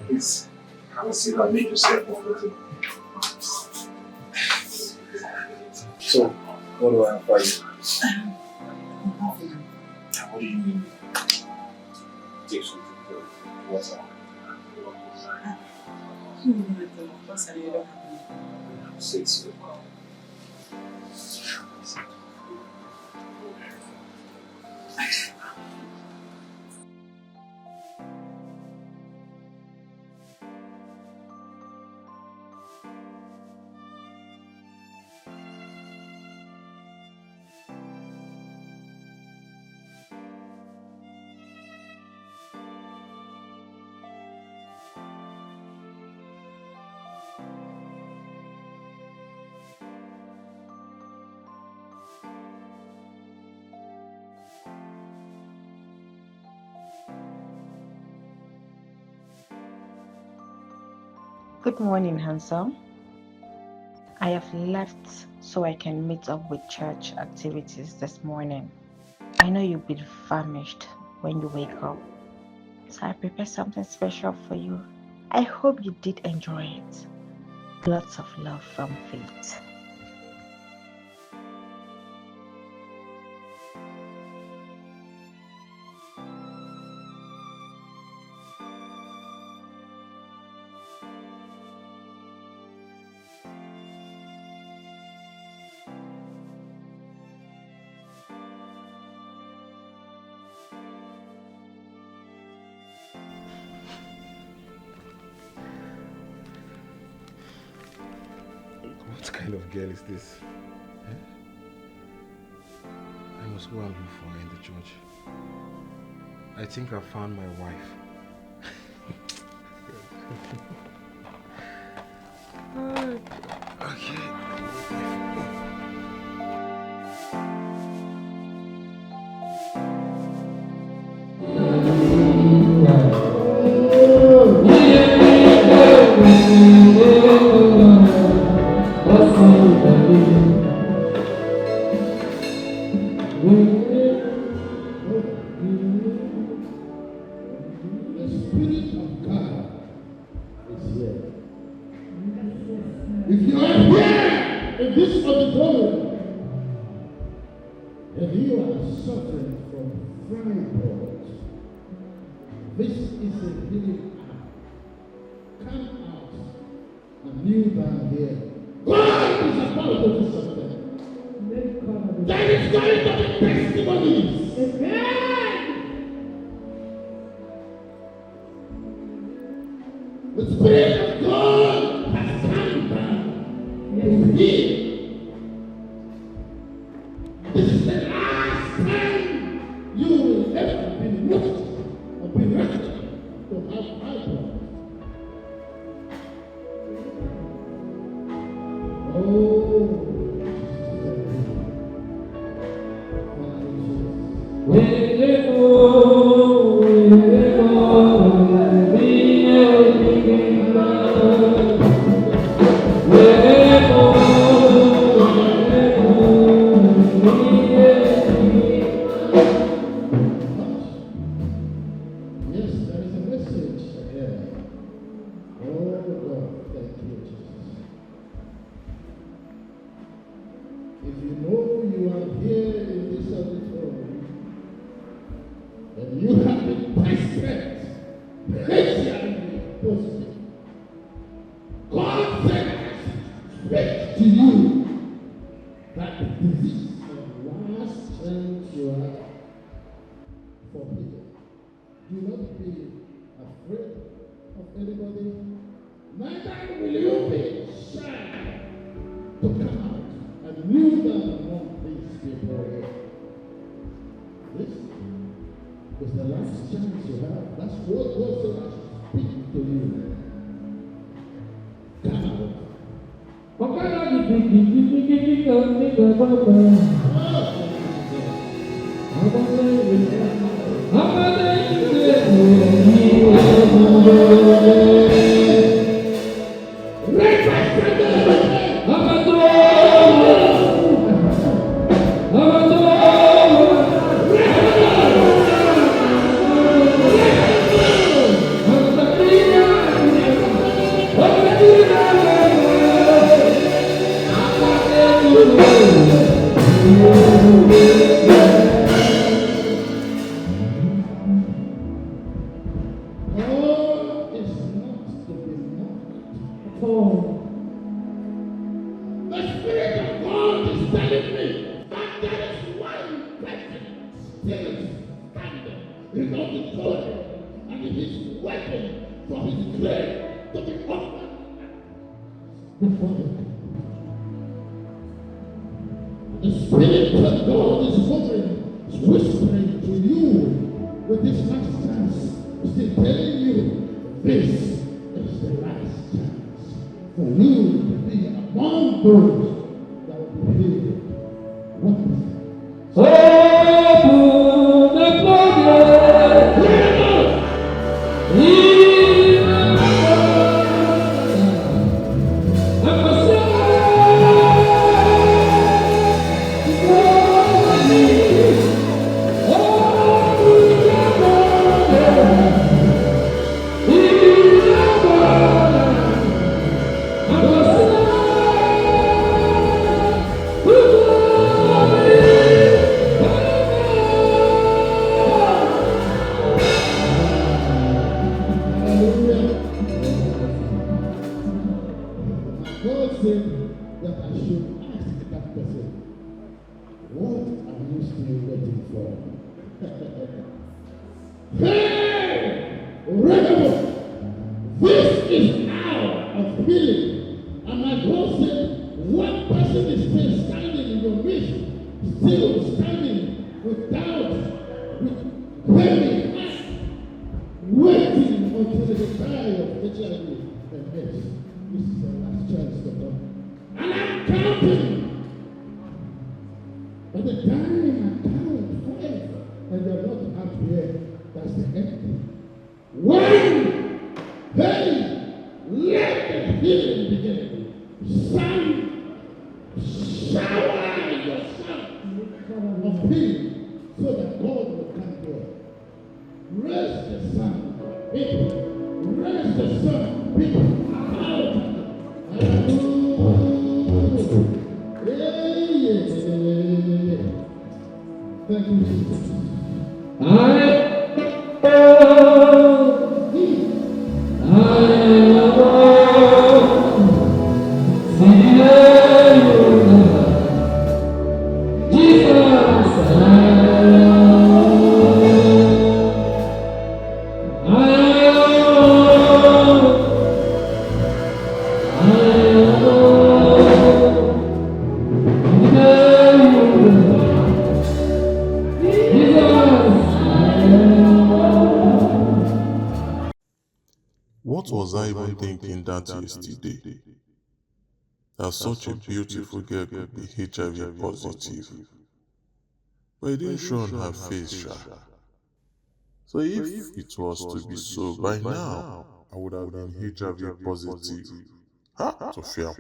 Please have a seat and make yourself comfortable. So, what do I have for you? What do you mean? Take something for water. Of course, I don't have any. Say so. Good morning, handsome. I have left so I can meet up with church activities this morning. I know you'll be famished when you wake up, so I prepared something special for you. I hope you did enjoy it. Lots of love from Faith. What kind of girl is this? Eh? I must go and look for her in the church. I think I found my wife. If you are here in this auditorium and you are suffering from fibroids, this is a healing hour. Come out and kneel down here. God is about to do something. There is going to be testimonies. Amen. The Spirit of God has come down to heal. This is the last time you will ever be looked or be reckoned to have fibroids. Oh, waiting until the die of HIV. chance to come. And I'm counting. By the time I count 5 and they're not up here, that's the end. 1, hey, let the healing begin. Son, shower yourself of healing so that God will come here. Raise the sun, people. Raise the sun, people. Out. Thank you, Jesus. What was I even thinking that yesterday? That such a beautiful girl could be HIV positive. But it didn't show on her face, sha. So if it was to be so, by now, I would have been HIV positive. Ha! Sophia.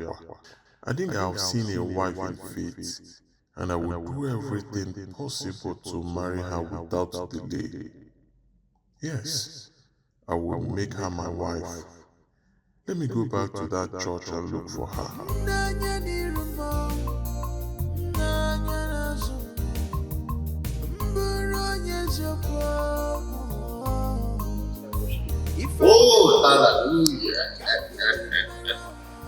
I think I have seen a wife in faith, and I will do everything possible to marry her without delay. Yes, I will make her my wife. Let me go back to that church and look for her. Oh, hallelujah.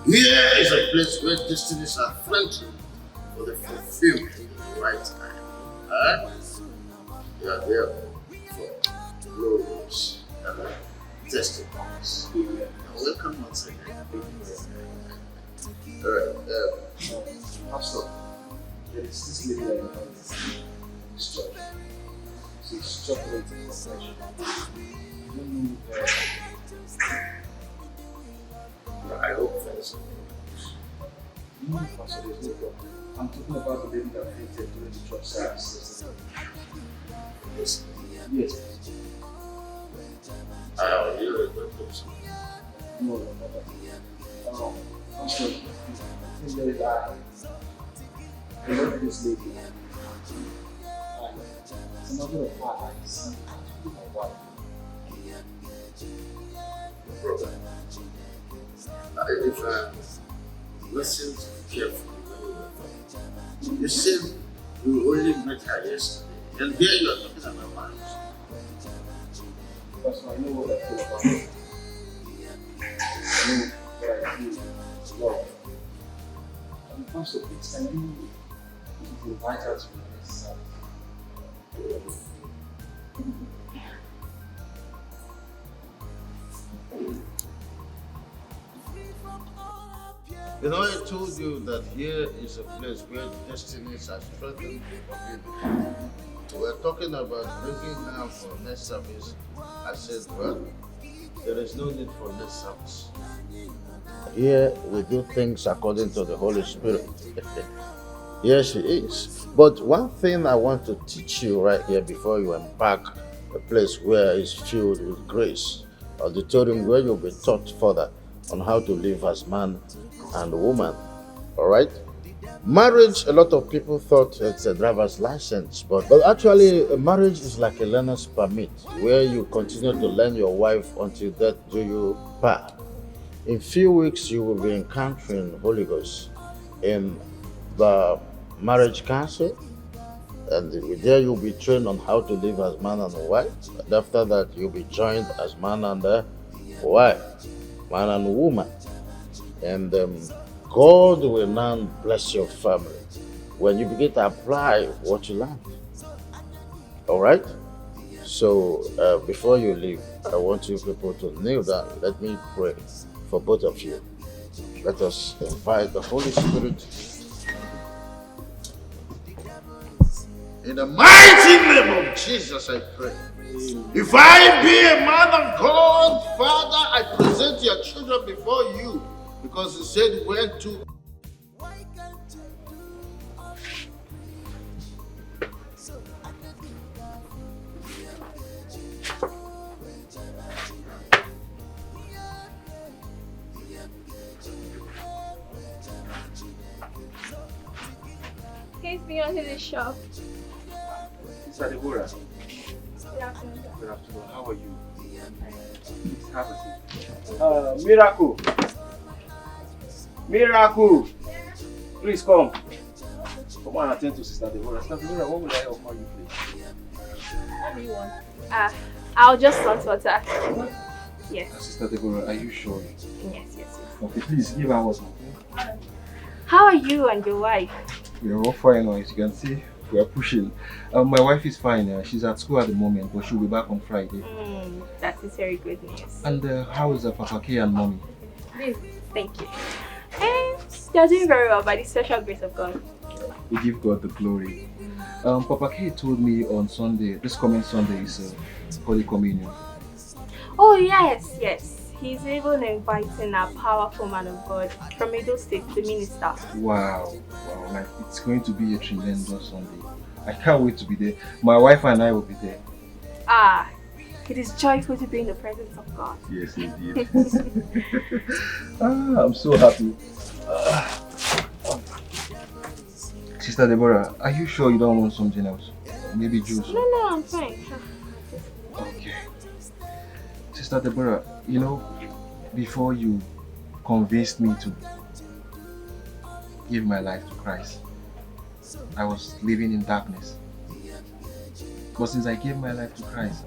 Here is a place where destinies are friendly for the fulfillment in the right time. You are there for glorious testimonies. Welcome once again. Alright, Pastor, there is this lady that you know in this church. She's chocolate confession. I don't know I hope first. No, Pastor, there's no problem. I'm talking about the lady that fainted during the church service yesterday. Yes. You're a good person. No, not that. Pastor, I think there is I love this lady. As a matter of fact, I see her to be my wife. Brother, if I listen carefully, you said you only met her yesterday, and here you are talking about marriage. Because I know what I feel about her. I know what I feel is love. And Pastor, please, can you invite her to the next service? You know, I told you that here is a place where destinies are strengthened. We're talking about bringing now for next service. I said, well, there is no need for next service. Here we do things according to the Holy Spirit. Yes, it is. But one thing I want to teach you right here before you embark, a place where it's filled with grace, auditorium where you'll be taught further on how to live as man and woman. All right? Marriage, a lot of people thought it's a driver's license, but actually a marriage is like a learner's permit where you continue to learn your wife until death do you part. In few weeks, you will be encountering Holy Ghost in the marriage council, and there you'll be trained on how to live as man and wife. And after that, you'll be joined as man and wife, man and woman. And God will now bless your family when you begin to apply what you learned. All right? So before you leave, I want you people to kneel down. Let me pray for both of you. Let us invite the Holy Spirit. In the mighty name of Jesus, I pray. If I be a man of God, Father, I present your children before you. Because he said where two. He's beyond to the shop. Sister Deborah. Good afternoon. Good afternoon. How are you? Please have a seat. Miracle. Miracle. Please come. Come on, attend to Sister Deborah. Sister Deborah, what will I offer you, please? What do you want? I'll just want water. Yes. Sister Deborah, are you sure? Yes. Okay, please give her water. How are you and your wife? We are all fine now, as you can see. We are pushing. My wife is fine. She's at school at the moment, but she'll be back on Friday. That is very good news. And how is Papa K and Mommy? Thank you. And they're doing very well by the special grace of God. We give God the glory. Papa K told me on Sunday, this coming Sunday is Holy Communion. Oh yes. He's even inviting a powerful man of God from Edo State, the minister. Wow, like it's going to be a tremendous Sunday. I can't wait to be there. My wife and I will be there. It is joyful to be in the presence of God. Yes, indeed. I'm so happy. Sister Deborah, are you sure you don't want something else? Maybe juice? No, I'm fine. Okay. Sister Deborah, you know, before you convinced me to give my life to Christ, I was living in darkness. But since I gave my life to Christ,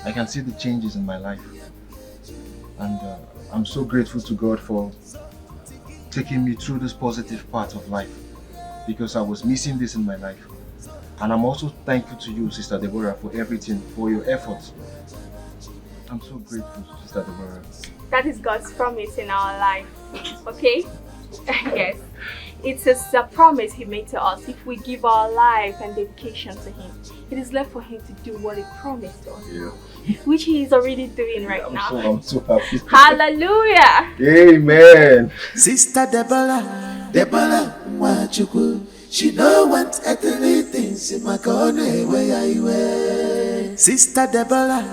I can see the changes in my life. And I'm so grateful to God for taking me through this positive part of life, because I was missing this in my life. And I'm also thankful to you, Sister Deborah, for everything, for your efforts. I'm so grateful, Sister Deborah. That is God's promise in our life, okay? Yes. It is a promise He made to us. If we give our life and dedication to Him, it is left for Him to do what He promised us. Yeah. Which He is already doing right now. I'm so happy. Hallelujah! Amen. Sister Deborah, Mwachukwu, she don't want earthly things in my corner where you were. Sister Deborah,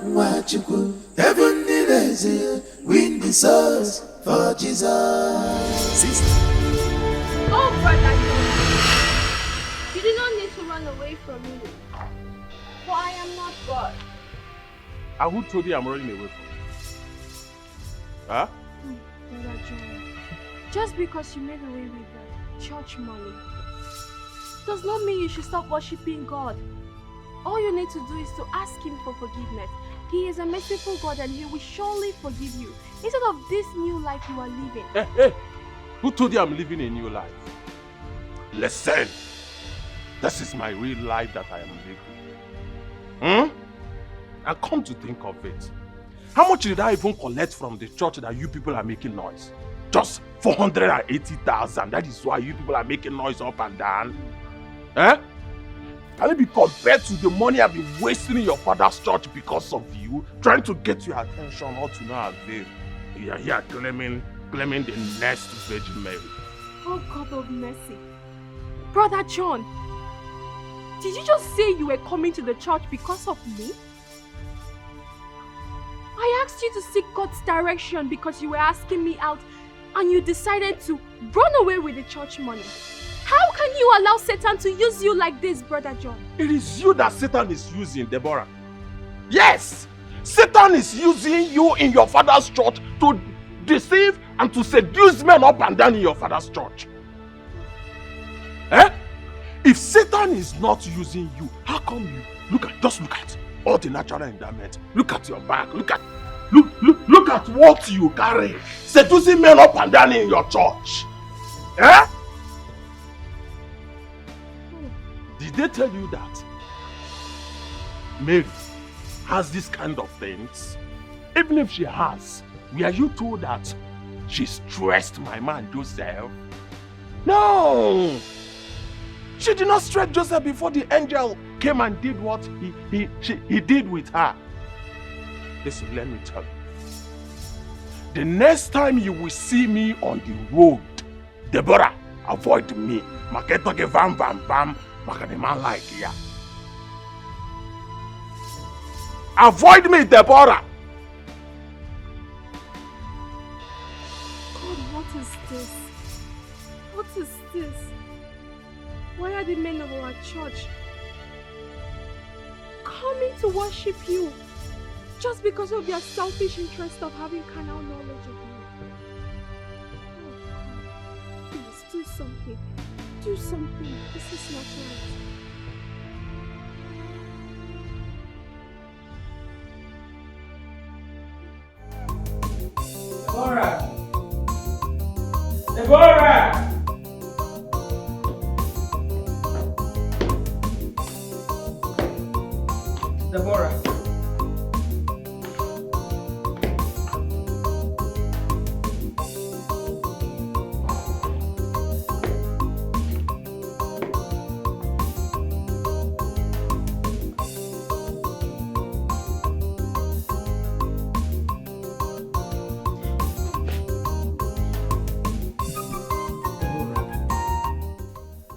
Mwachukwu, heaven is win the souls for Jesus. Sister. Oh, brother, you do not need to run away from me, for I am not God. And who told you I'm running away from you? Huh? Brother John, just because you made away with the church money does not mean you should stop worshiping God. All you need to do is to ask Him for forgiveness. He is a merciful God and He will surely forgive you instead of this new life you are living. Hey! Who told you I'm living a new life? Listen, this is my real life that I am living. And come to think of it, how much did I even collect from the church that you people are making noise? Just 480,000. That is why you people are making noise up and down. Can it be compared to the money I've been wasting in your father's church because of you, trying to get your attention, all to no avail? You are here claiming the next Virgin Mary. Oh God of mercy. Brother John, did you just say you were coming to the church because of me? I asked you to seek God's direction because you were asking me out and you decided to run away with the church money. How can you allow Satan to use you like this, Brother John? It is you that Satan is using, Deborah. Yes! Satan is using you in your father's church to deceive and to seduce men up and down in your father's church. If Satan is not using you, how come you just look at all the natural endowment? Look at your back, look at what you carry, seducing men up and down in your church. Did they tell you that Mary has this kind of things? Even if she has, were you told that she stressed my man Joseph? No! She did not stress Joseph before the angel came and did what he did with her. Listen, let me tell you. The next time you will see me on the road, Deborah, avoid me. Maketoke vam vam vam, man like ya. Avoid me, Deborah. God, what is this? What is this? Why are the men of our church coming to worship you just because of their selfish interest of having carnal knowledge of you? Oh God, please do something. Do something. This is not right. Deborah! Deborah! Deborah.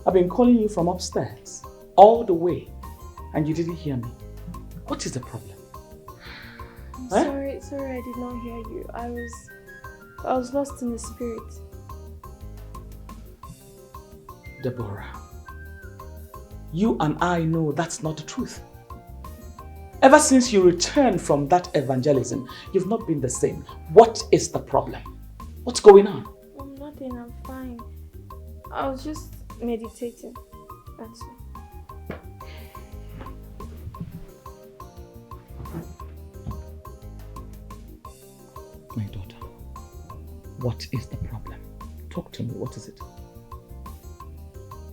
I've been calling you from upstairs all the way and you didn't hear me. What is the problem? I'm sorry I did not hear you. I was lost in the spirit. Deborah, you and I know that's not the truth. Ever since you returned from that evangelism, you've not been the same. What is the problem? What's going on? Nothing, I'm fine. I was just meditating. That's all. My daughter, what is the problem? Talk to me, what is it?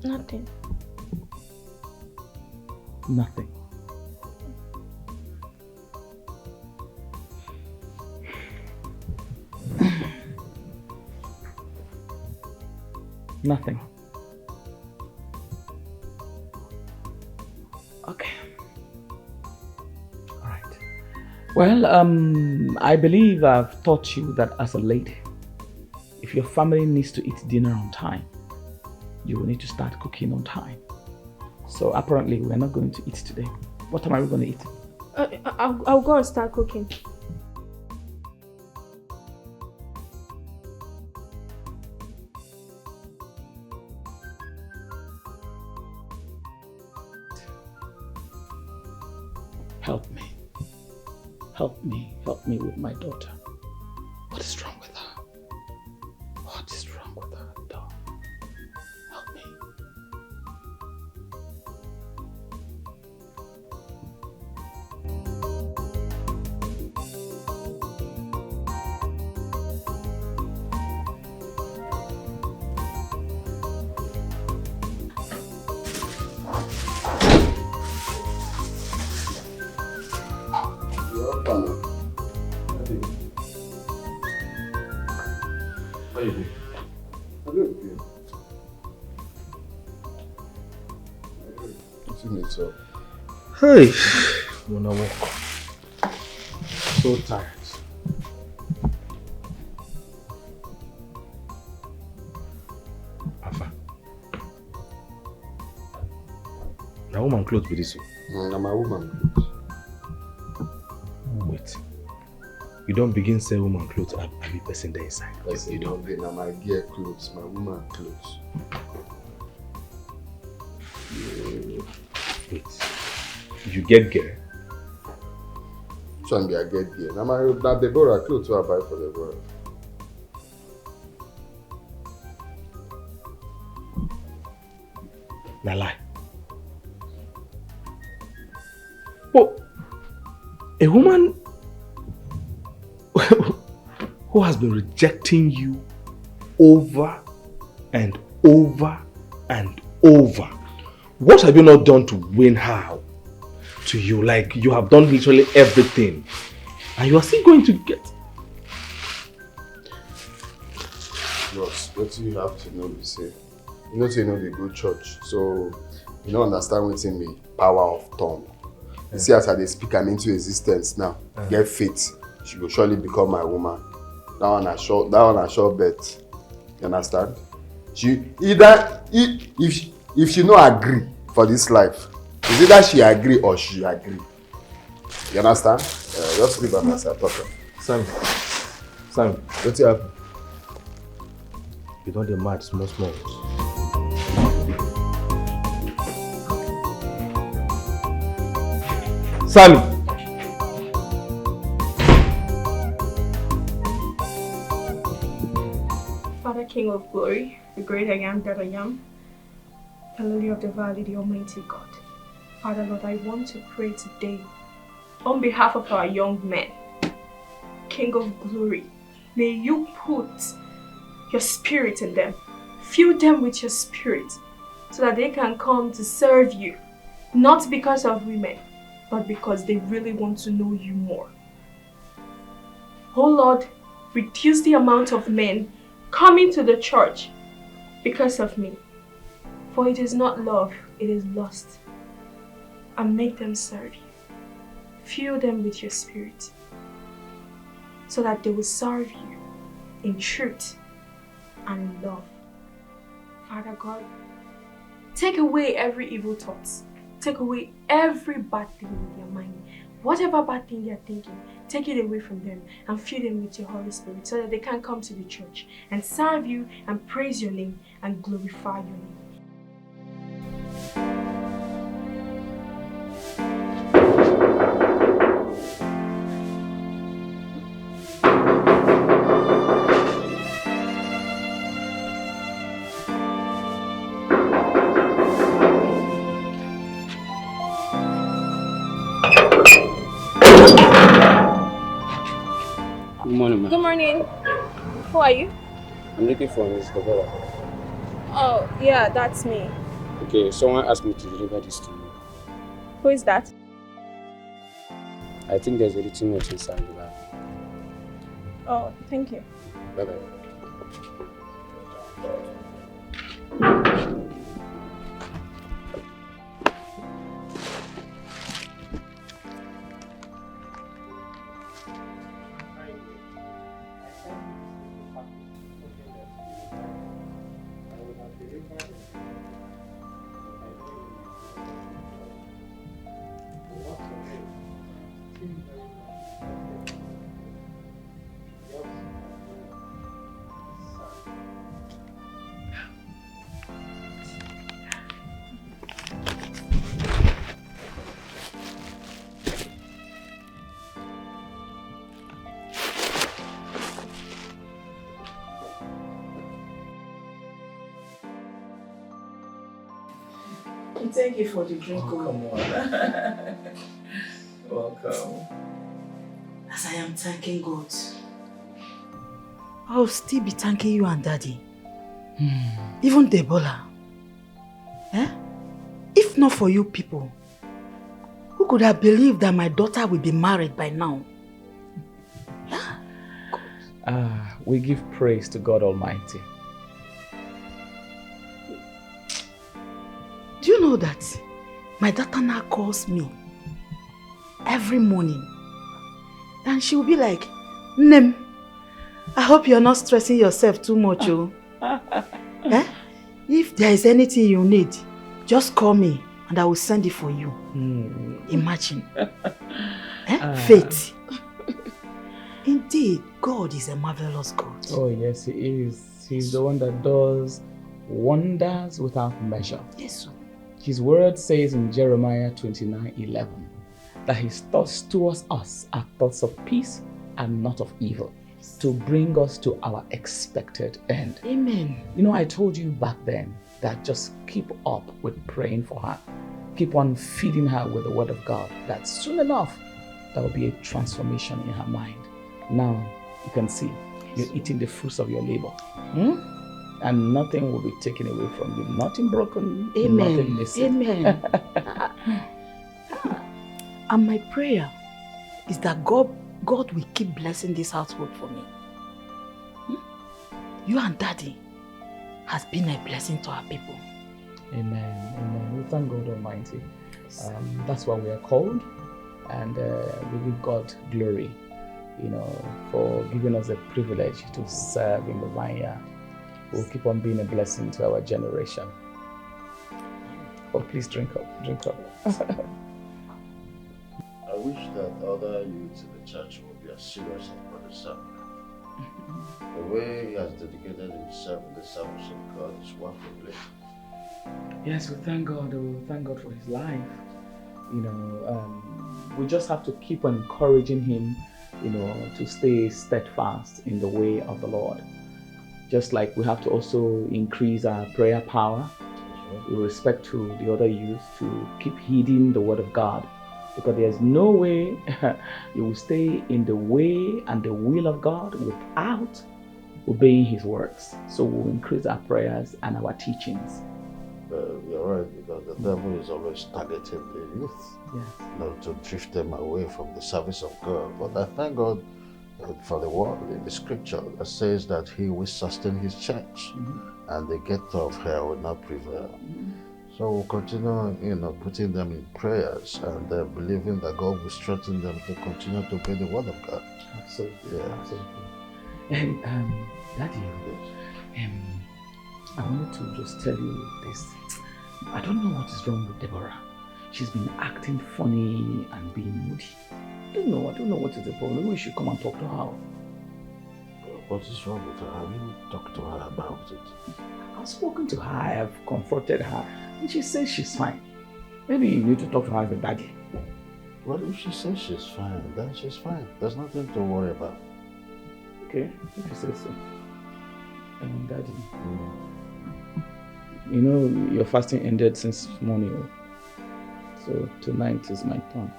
Nothing. Nothing. Nothing. Okay. All right. Well, I believe I've taught you that as a lady, if your family needs to eat dinner on time, you will need to start cooking on time. So apparently we're not going to eat today. What time are we going to eat? I'll go and start cooking. Help me. Help me. Help me with my daughter. What is wrong with her? What is wrong with her, dog? Help me. Hey, I'm gonna walk. So tired. Alpha. Now woman clothes with this. Na my woman clothes. Wait. You don't begin say woman clothes and be person there inside. You don't be na my gear clothes, my woman clothes. Wait. You get gear? Which one be I get gear? Na Deborah clothes I buy for Deborah. Na lie. But a woman who has been rejecting you over and over and over. What have you not done to win her to you? Like you have done literally everything. And you are still going to get... Ross, what you have to know be say, you know say you know the good church, so you don't understand what's in me, power of tongue. You see as I dey speak am into existence now, get faith, she will surely become my woman. That one I sure bet. You understand? She either if she no agree for this life, it's either she agree or she agree. You understand? Just leave her myself talk. Sammy, what's happen? You don't dey mad small. Sammy! Father, King of glory, the great I am that I am, the lily of the valley, the almighty God. Father, Lord, I want to pray today on behalf of our young men. King of glory, may you put your spirit in them. Fill them with your spirit so that they can come to serve you, not because of women, but because they really want to know you more. Oh Lord, reduce the amount of men coming to the church because of me. For it is not love, it is lust. And make them serve you. Fill them with your spirit so that they will serve you in truth and in love. Father God, take away every evil thought. Take away every bad thing in their mind. Whatever bad thing they are thinking, take it away from them and fill them with your Holy Spirit so that they can come to the church and serve you and praise your name and glorify your name. Good morning, ma'am. Good morning. Who are you? I'm looking for Miss Deborah. Oh, yeah, that's me. Okay, someone asked me to deliver this to you. Who is that? I think there's a little note inside the bag. Oh, thank you. Bye-bye. Thank you for the drink. Oh, come on. Welcome. As I am thanking God, I'll still be thanking you and Daddy. Even Deborah. If not for you people, who could have believed that my daughter will be married by now? We give praise to God Almighty. Do you know that my daughter now calls me every morning and she will be like, Nem, I hope you're not stressing yourself too much. If there is anything you need, just call me and I will send it for you. Imagine. Faith. Indeed, God is a marvelous God. Oh yes, He is. He's the one that does wonders without measure. Yes. His word says in Jeremiah 29:11 that His thoughts towards us are thoughts of peace and not of evil, to bring us to our expected end. Amen. You know, I told you back then that just keep up with praying for her. Keep on feeding her with the word of God. That soon enough, there will be a transformation in her mind. Now, you can see, you're eating the fruits of your labor. And nothing will be taken away from you. Nothing broken, Amen. nothing missing. Amen. And my prayer is that God will keep blessing this household for me. You and Daddy has been a blessing to our people. Amen. Amen. We thank God Almighty. That's why we are called, and we give God glory. for giving us the privilege to serve in the vineyard. We'll keep on being a blessing to our generation. Oh, please drink up, drink up. I wish that other youths in the church would be as serious as Brother Sam. The way he has dedicated himself in the service of God is wonderful. Yes, we thank God. We thank God for his life. We just have to keep on encouraging him, to stay steadfast in the way of the Lord. Just like we have to also increase our prayer power with respect to the other youth, to keep heeding the word of God. Because there's no way you will stay in the way and the will of God without obeying his words. So we'll increase our prayers and our teachings. You're right, because the devil is always targeting the youth, to drift them away from the service of God. But I thank God for the word in the scripture that says that he will sustain his church, and the gate of hell will not prevail. So we'll continue, putting them in prayers and believing that God will strengthen them to continue to obey the word of God. Absolutely, absolutely. And Daddy, I wanted to just tell you this. I don't know what is wrong with Deborah. She's been acting funny and being moody. I don't know what is the problem. Maybe we should come and talk to her. What is wrong with her? Have you talked to her about it? I've spoken to her, I have confronted her, and she says she's fine. Maybe you need to talk to her as a daddy. Well, if she says she's fine, then she's fine. There's nothing to worry about. Okay, if you say so. Daddy, your fasting ended since morning. So tonight is my turn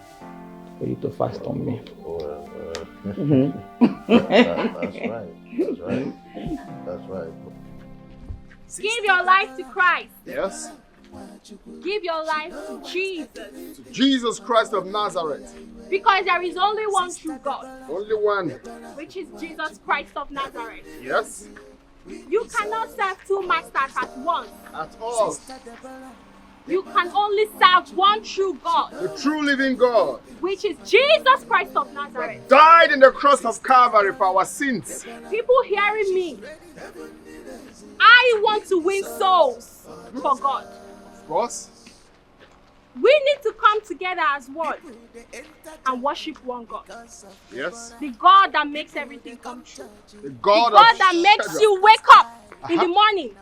for you to fast on me. That's right. That's right. Give your life to Christ. Yes? Give your life to Jesus. To Jesus Christ of Nazareth. Because there is only one true God. Only one. Which is Jesus Christ of Nazareth. Yes? You cannot serve two masters at once. At all. You can only serve one true God. The true living God. Which is Jesus Christ of Nazareth. Died in the cross of Calvary for our sins. People hearing me. I want to win souls for God. Of course. We need to come together as one and worship one God. Yes. The God that makes everything come true. The God that makes you wake up in the morning.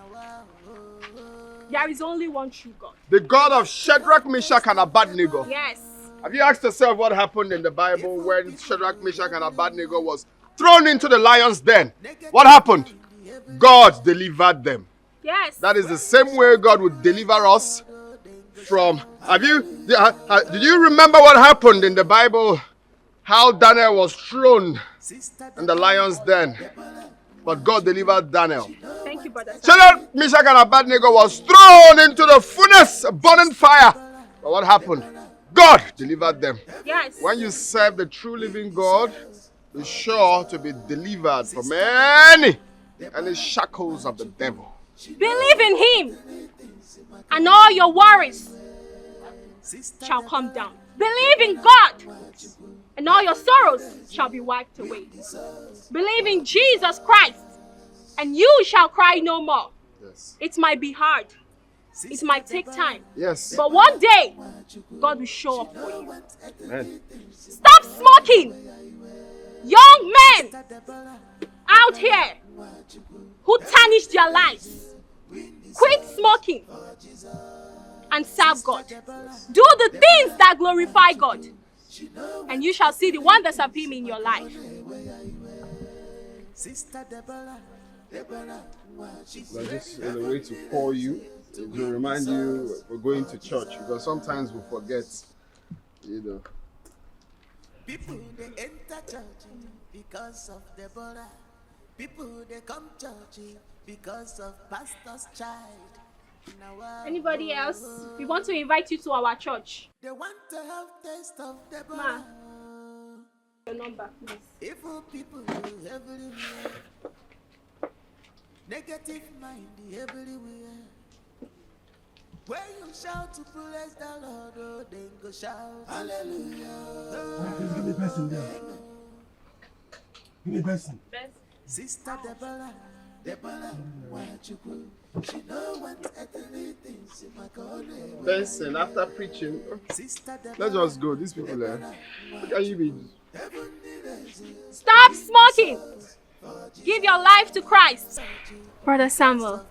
There is only one true God. The God of Shadrach, Meshach, and Abednego. Yes. Have you asked yourself what happened in the Bible when Shadrach, Meshach, and Abednego was thrown into the lion's den? What happened? God delivered them. Yes. That is the same way God would deliver us from. Did you remember what happened in the Bible? How Daniel was thrown in the lion's den, but God delivered Daniel. Thank you, brother. Shadrach, Meshach, and Abednego was thrown into the furnace, burning fire. But what happened? God delivered them. Yes. When you serve the true living God, be sure to be delivered from any shackles of the devil. Believe in him, and all your worries shall come down. Believe in God, and all your sorrows shall be wiped away. Believe in Jesus Christ, and you shall cry no more. Yes. It might be hard. It might take time. Yes. But one day, God will show up for you. Amen. Stop smoking. Young men out here who tarnish their lives. Quit smoking and serve God. Do the things that glorify God, and you shall see the wonders of him in your life. Well, this is a way to call you, to remind you we're going to church, because sometimes we forget, People they enter church because of Deborah. People they come church because of pastor's child. Anybody else? We want to invite you to our church. They want to have taste of Deborah. Ma, your number, please. Evil people everywhere. Negative mind everywhere. When you shout to praise the Lord, oh, then go shout hallelujah. Please give the person there. Give me Benson. Sister Deborah, what you put? She know what earthly things in my corner. Benson, after preaching, let's just go. These people there. Look at you be. Stop smoking! Give your life to Christ. Brother Samuel,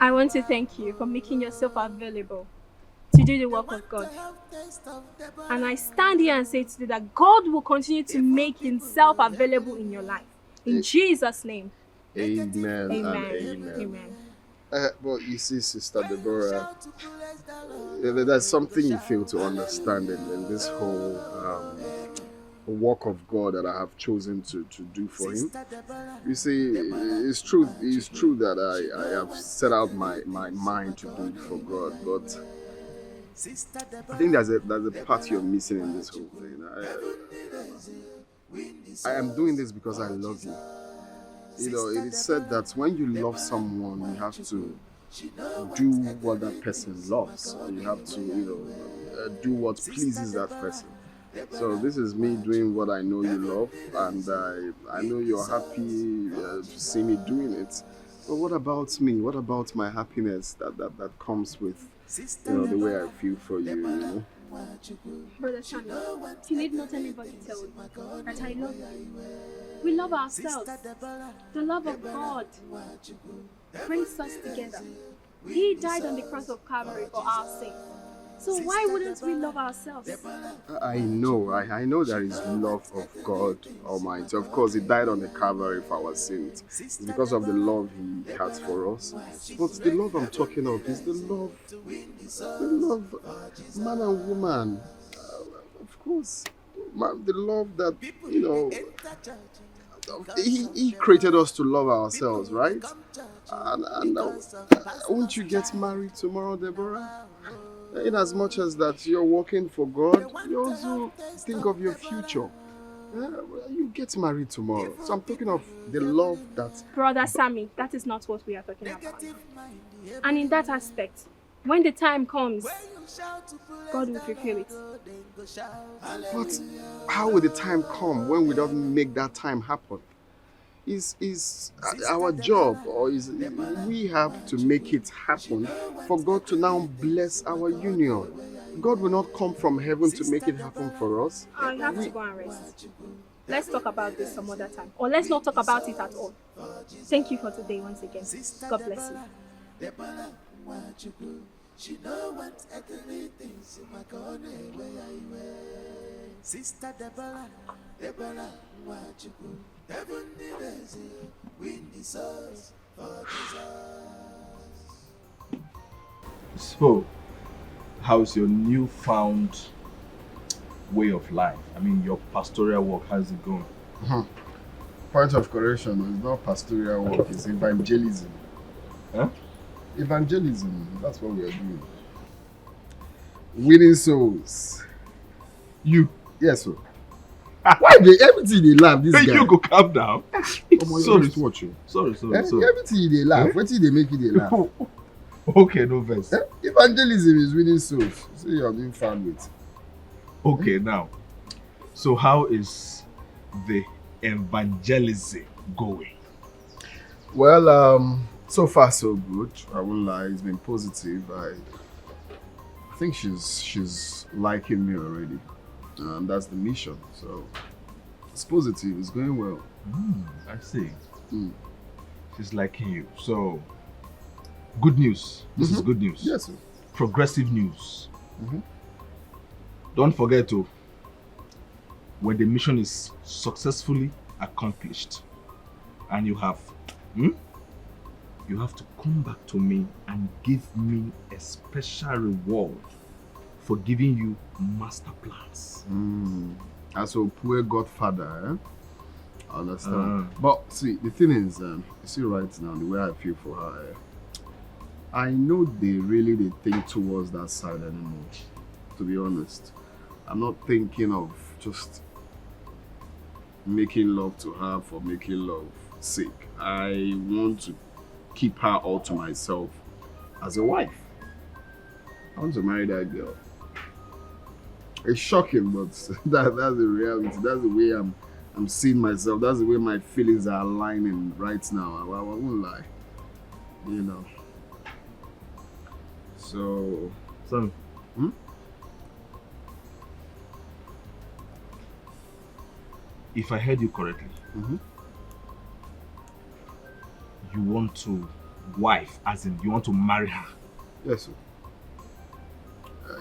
I want to thank you for making yourself available to do the work of God. And I stand here and say to you that God will continue to make himself available in your life. In Jesus' name. Amen. Amen. And amen. Amen. But you see, Sister Deborah, there's something you fail to understand in this whole work of God that I have chosen to do for him. You see, it's true that I have set out my mind to do it for God, but I think there's a part you're missing in this whole thing. I am doing this because I love you. You know, it is said that when you love someone, you have to do what that person loves. You have to, do what pleases that person. So this is me doing what I know you love, and I know you're happy to see me doing it. But what about me? What about my happiness that comes with, the way I feel for you? You know? Brother Samuel, you need not anybody tell you that I love you. We love ourselves. The love of God brings us together. He died on the cross of Calvary for our sake. So why wouldn't we love ourselves? I know there is love of God Almighty. Of course, he died on the Calvary for our sins. It's because of the love he has for us. But the love I'm talking of is the love man and woman. Of course, the love that, he created us to love ourselves, right? And won't you get married tomorrow, Deborah? In as much as that you're working for God, you also think of your future. You get married tomorrow. So I'm talking of the love that... Brother Sammy, that is not what we are talking about. And in that aspect, when the time comes, God will fulfill it. But how will the time come when we don't make that time happen? Is our job, or is we have to make it happen for God to now bless our union? God will not come from heaven to make it happen for us. I have to go and rest. Let's talk about this some other time. Or let's not talk about it at all. Thank you for today once again. God bless you. She know what earthly things in my corner. Sister Deborah, what you do? Heaven is win the souls for Jesus. So, how's your newfound way of life? I mean, your pastoral work, how's it going? Point of correction, it's not pastoral work, it's evangelism. Huh? Evangelism, that's what we are doing. Winning souls. You? Yes, sir. Why everything they laugh, this guy? You go calm down. Sorry. Sorry. Everything they laugh, what they make it they laugh? Okay, no verse. Evangelism is winning souls. So you're doing fun with. Okay, now. So how is the evangelism going? Well, so far so good. I won't lie, it's been positive. I think she's liking me already. And that's the mission. So it's positive, it's going well. I see. She's liking you. So good news. This is good news. Yes, sir. Progressive news. Don't forget to, when the mission is successfully accomplished and you have to come back to me and give me a special reward for giving you master plans. As a poor godfather, I understand. But see, the thing is, you see right now, the way I feel for her, I know they think towards that side anymore, to be honest. I'm not thinking of just making love to her for making love sake. I want to keep her all to myself as a wife. I want to marry that girl. It's shocking, but that's the reality. That's the way I'm seeing myself. That's the way my feelings are aligning right now. I won't lie. You know. So... Son. If I heard you correctly, you want to wife, as in you want to marry her? Yes, sir.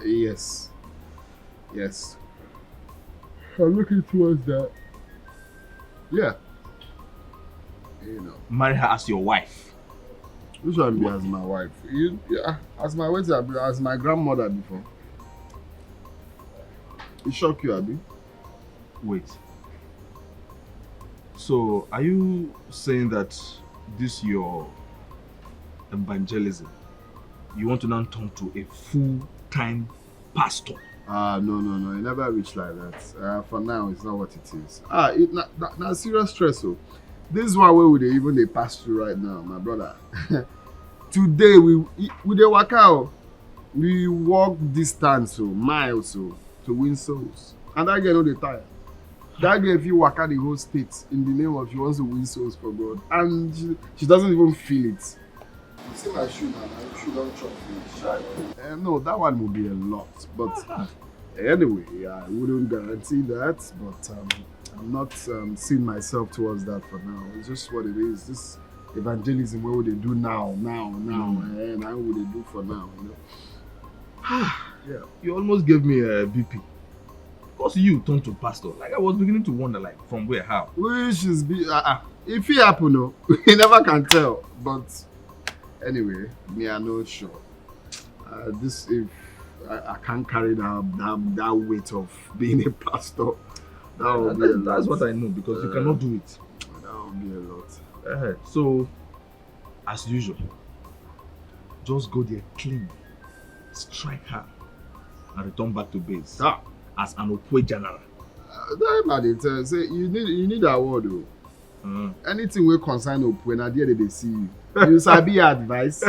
Yes. Yes. I'm looking towards that. Yeah. You know. Marry her as your wife? Which one be as my wife? Yeah, as my wife, as my grandmother before. It shock you, Abi? Wait. So, are you saying that this your evangelism, you want to now turn to a full-time pastor? No. It never reached like that. For now, it's not what it is. It's serious stress. So, this is one way they pass through right now, my brother. Today, we dey waka. We walk distance, miles, to win souls. And that girl no dey tire. That girl, if you waka the whole state in the name of she wants to win souls for God, and she doesn't even feel it. You see my shoe now, my shoe don't chop finish. No, that one will be a lot, but anyway, I wouldn't guarantee that, but I'm not seeing myself towards that for now. It's just what it is. This evangelism, what would they do now, and how would they do for now, you know? Yeah, you almost gave me a BP. Because you turned to pastor. Like, I was beginning to wonder, like, from where, how? Which is if it happen, no, you never can tell. But anyway, me I know sure. If I can't carry that weight of being a pastor, that's what I know, because you cannot do it. That would be a lot. So, as usual, just go there clean, strike her, and return back to base. As an Opwe general. Say you need a word though. Anything will concern Opwe, na there they see you. You sabi advice.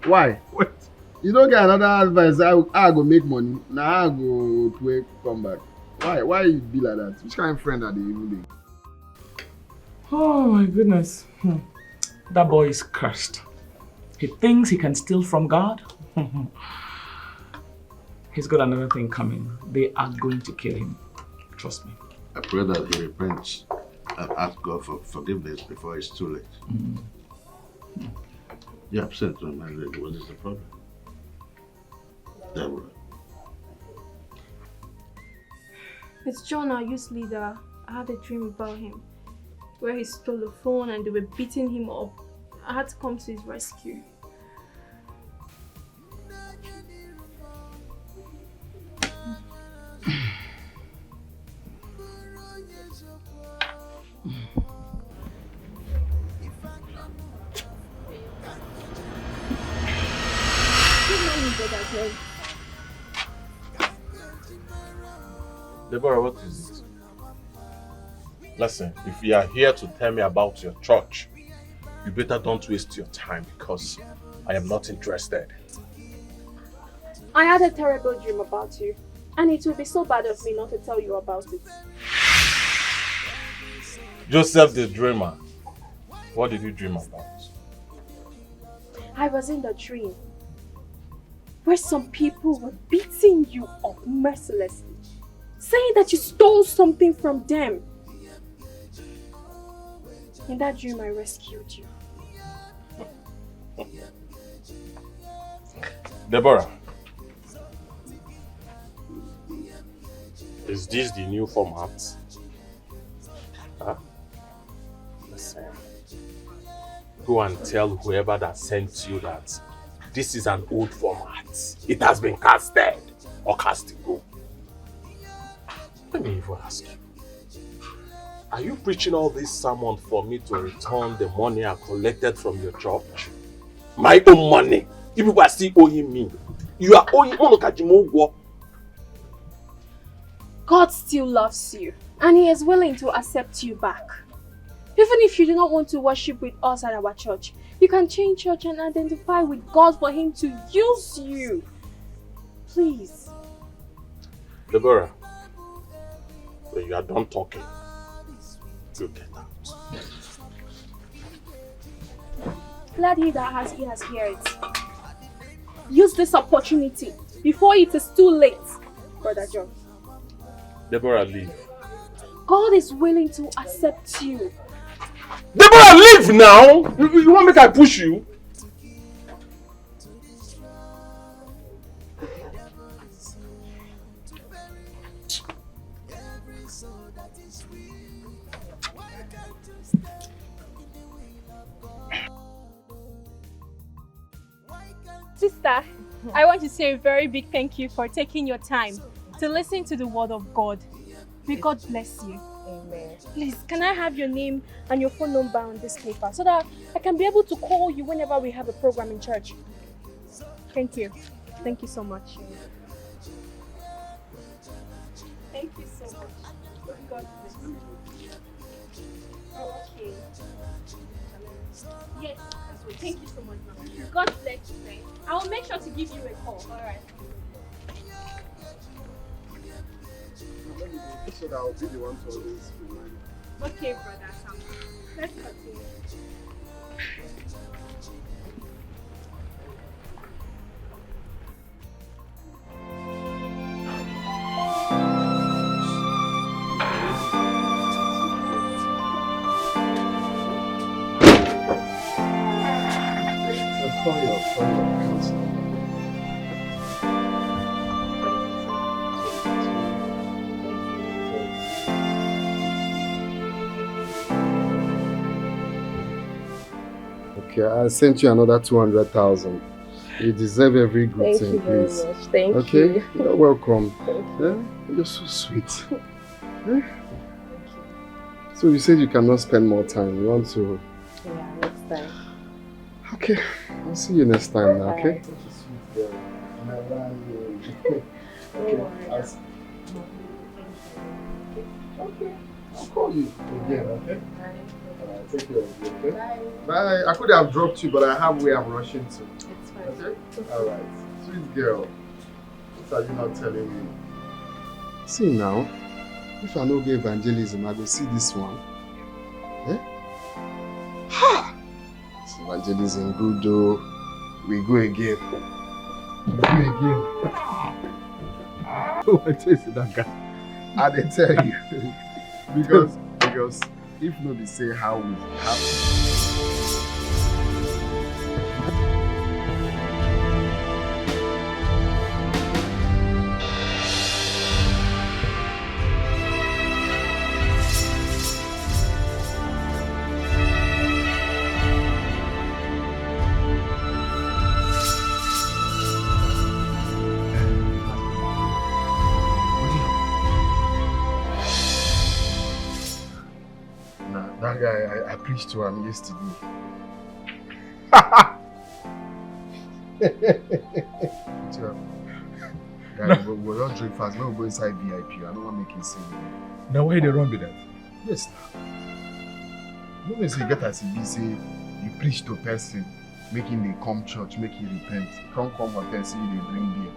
Why? What? You don't get another advice. I go make money. Now I go Opwe come back. Why you be like that? Which kind of friend are they even? Oh my goodness. That boy is cursed. He thinks he can steal from God. He's got another thing coming. They are going to kill him. Trust me. I pray that he repents and ask God for forgiveness before it's too late. You're upset with my lady. What is the problem? Deborah. It's John, our youth leader. I had a dream about him where he stole a phone and they were beating him up. I had to come to his rescue. Deborah, what is it? Listen, if you are here to tell me about your church, you better don't waste your time because I am not interested. I had a terrible dream about you, and it will be so bad of me not to tell you about it. Joseph the dreamer, what did you dream about? I was in the dream where some people were beating you up mercilessly, saying that you stole something from them. In that dream, I rescued you. Deborah, is this the new format? Huh? Listen, go and tell whoever that sent you that this is an old format. It has been casted or cast go. Let me even ask you. Are you preaching all this sermon for me to return the money I collected from your church? My own money. You people are still owing me. You are owing Monokajimo. God still loves you, and He is willing to accept you back. Even if you do not want to worship with us at our church, you can change church and identify with God for Him to use you. Please. Deborah, when you are done talking, You get out. Glad that has he has heard. Use this opportunity before it is too late, Brother John. Deborah, leave. God is willing to accept you. Deborah, leave now! You want me to push you? Sister, I want to say a very big thank you for taking your time to listen to the word of God. May God bless you. Amen. Please, can I have your name and your phone number on this paper so that I can be able to call you whenever we have a program in church? Thank you. Thank you so much. Thank you so much. God bless you. Okay. Yes, thank you so much, ma'am. God bless you, friend. I will make sure to give you a call. All right. So that I'll be the one to always remind you. Okay, brother Sam. Let's continue. Okay, I sent you another 200,000. You deserve every good Thank thing, you very please. much. Thank you. Okay, you're welcome. Thank you. You're so sweet. So you said you cannot spend more time. You want to? Yeah, next time. Okay, I'll see you next time now. Okay. Alright. Sweet girl. Okay, I'll call you again. Okay. Take care of you, okay? Bye. I could have dropped you, but I have where I'm rushing to. It's fine. Okay? Alright. Sweet girl. What are you not telling me? See now, if I no get evangelism, I go see this one. Eh? Ha! This evangelism good though. We go again. We go again. What is that guy? I didn't tell you. because if no be say how we have. That guy, I preached to him yesterday. Guy, we don't drink fast. When we go inside VIP, I don't want to make him sing. Now why they run with that? Yes. No one say get as he be say you preach to a person, make him they come church, make him repent. Come hotel, see they drink beer.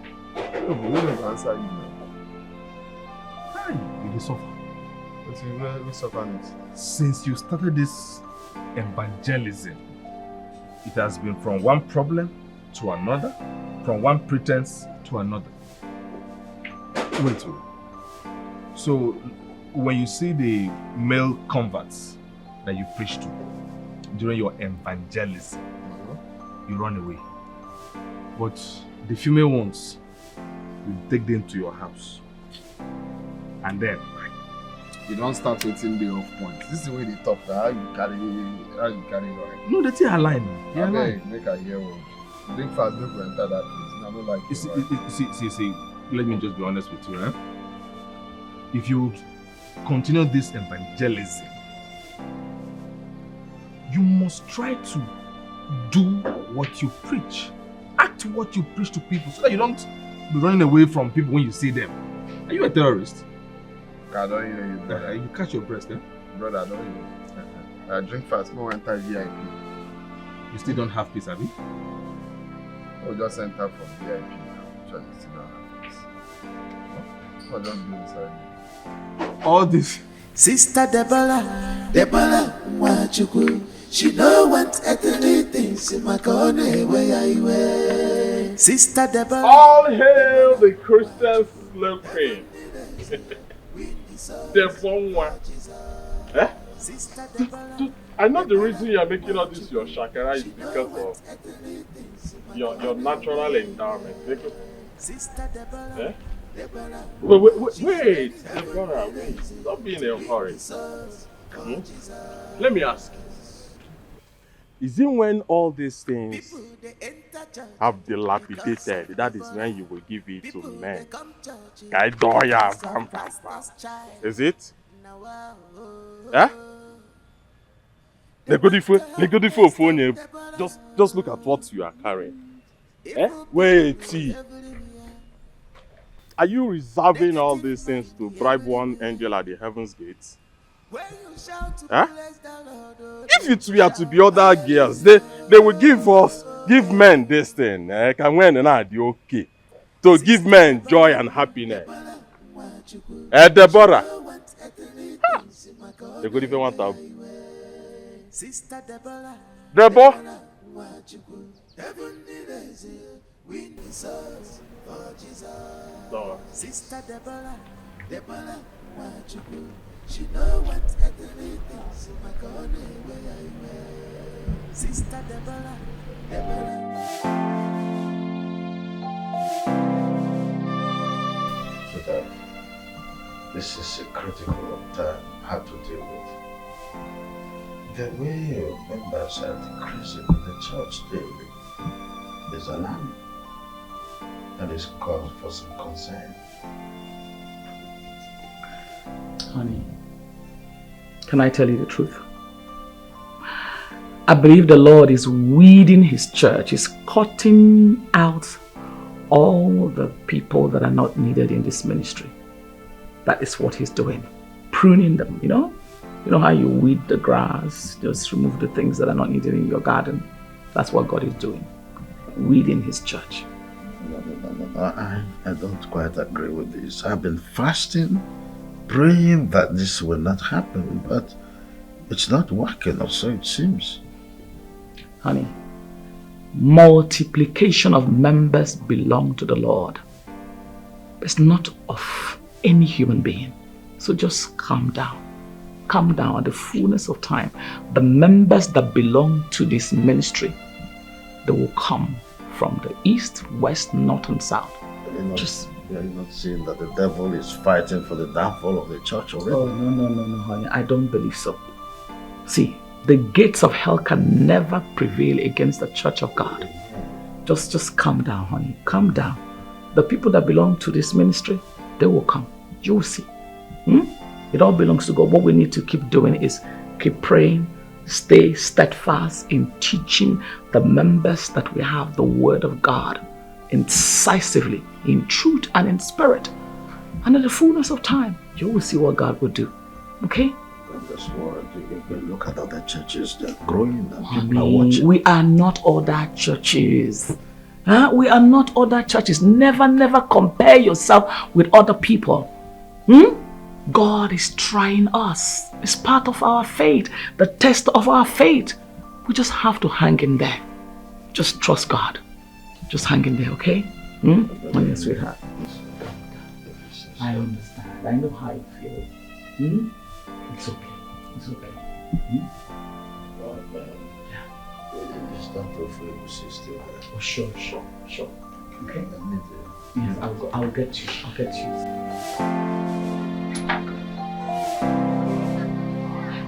No, but we don't answer you now. Hi, you dey suffer. But we suffer next. Since you started this evangelism, it has been from one problem to another, from one pretense to another. Wait. So, when you see the male converts that you preach to during your evangelism, you run away. But the female ones, you take them to your house. And then, you don't start waiting the off points. This is the way they talk. How you carry right? no, they think I lie. I beg, make I hear one. Drink fast, don't go enter that place. I don't like you. See, let me just be honest with you. If you continue this evangelism, you must try to do what you preach. Act what you preach to people so that you don't be running away from people when you see them. Are you a terrorist? I don't hear you, brother. You catch your breath, eh? Brother, I don't hear you. I drink fast, no enter VIP. You still don't have peace, have you? I'll just enter from VIP now. Trying to still not have peace. I'll just go inside. All this Sister Deborah, Mwachukwu. She don't want earthly things in my corner where I wear. Sister Deborah. All hail the Christian slave queen. Deborah. Eh? I know the reason you're making all this your shakara is because of your natural endowment. Eh? Wait, Deborah, wait. Don't be in a hurry. Let me ask you. Is it when all these things have dilapidated, that is when you will give it to men? Is it? Eh? Just look at what you are carrying. Eh? Wait, see. Are you reserving all these things to bribe one angel at the heaven's gates? Huh? If it were to be other girls, they will give men this thing. Can when and okay. To give men joy and happiness. Deborah. They could even want to. Deborah. No. Sister Deborah, she know what earthly things in my corner where I wear. Sister Deborah. So that this is a critical time I have to deal with. The way members are decreasing in the church daily is alarming. And is cause for some concern. Honey, can I tell you the truth? I believe the Lord is weeding his church. He's cutting out all the people that are not needed in this ministry. That is what he's doing. Pruning them, you know? You know how you weed the grass, just remove the things that are not needed in your garden? That's what God is doing. Weeding his church. I don't quite agree with this. I've been fasting, praying that this will not happen, but it's not working, or so it seems. Honey, multiplication of members belong to the Lord. It's not of any human being. So just calm down. Calm down at the fullness of time. The members that belong to this ministry, they will come from the east, west, north, and south. You're not seeing that the devil is fighting for the downfall of the church already? Oh, no, honey. I don't believe so. See, the gates of hell can never prevail against the church of God. Just calm down, honey. Calm down. The people that belong to this ministry, they will come. You will see. It all belongs to God. What we need to keep doing is keep praying, stay steadfast in teaching the members that we have the word of God incisively, in truth and in spirit. And in the fullness of time, you will see what God will do. Okay? That's what you can look at other churches, they're growing and people are watching. We are not other churches. We are not other churches. Never compare yourself with other people. God is trying us. It's part of our faith, the test of our faith. We just have to hang in there. Just trust God. Just hang in there, okay? My sweetheart. I understand. I know how you feel. It's okay. It's okay. It's not for free, sister. Oh, sure. Okay? Yes, I'll get you.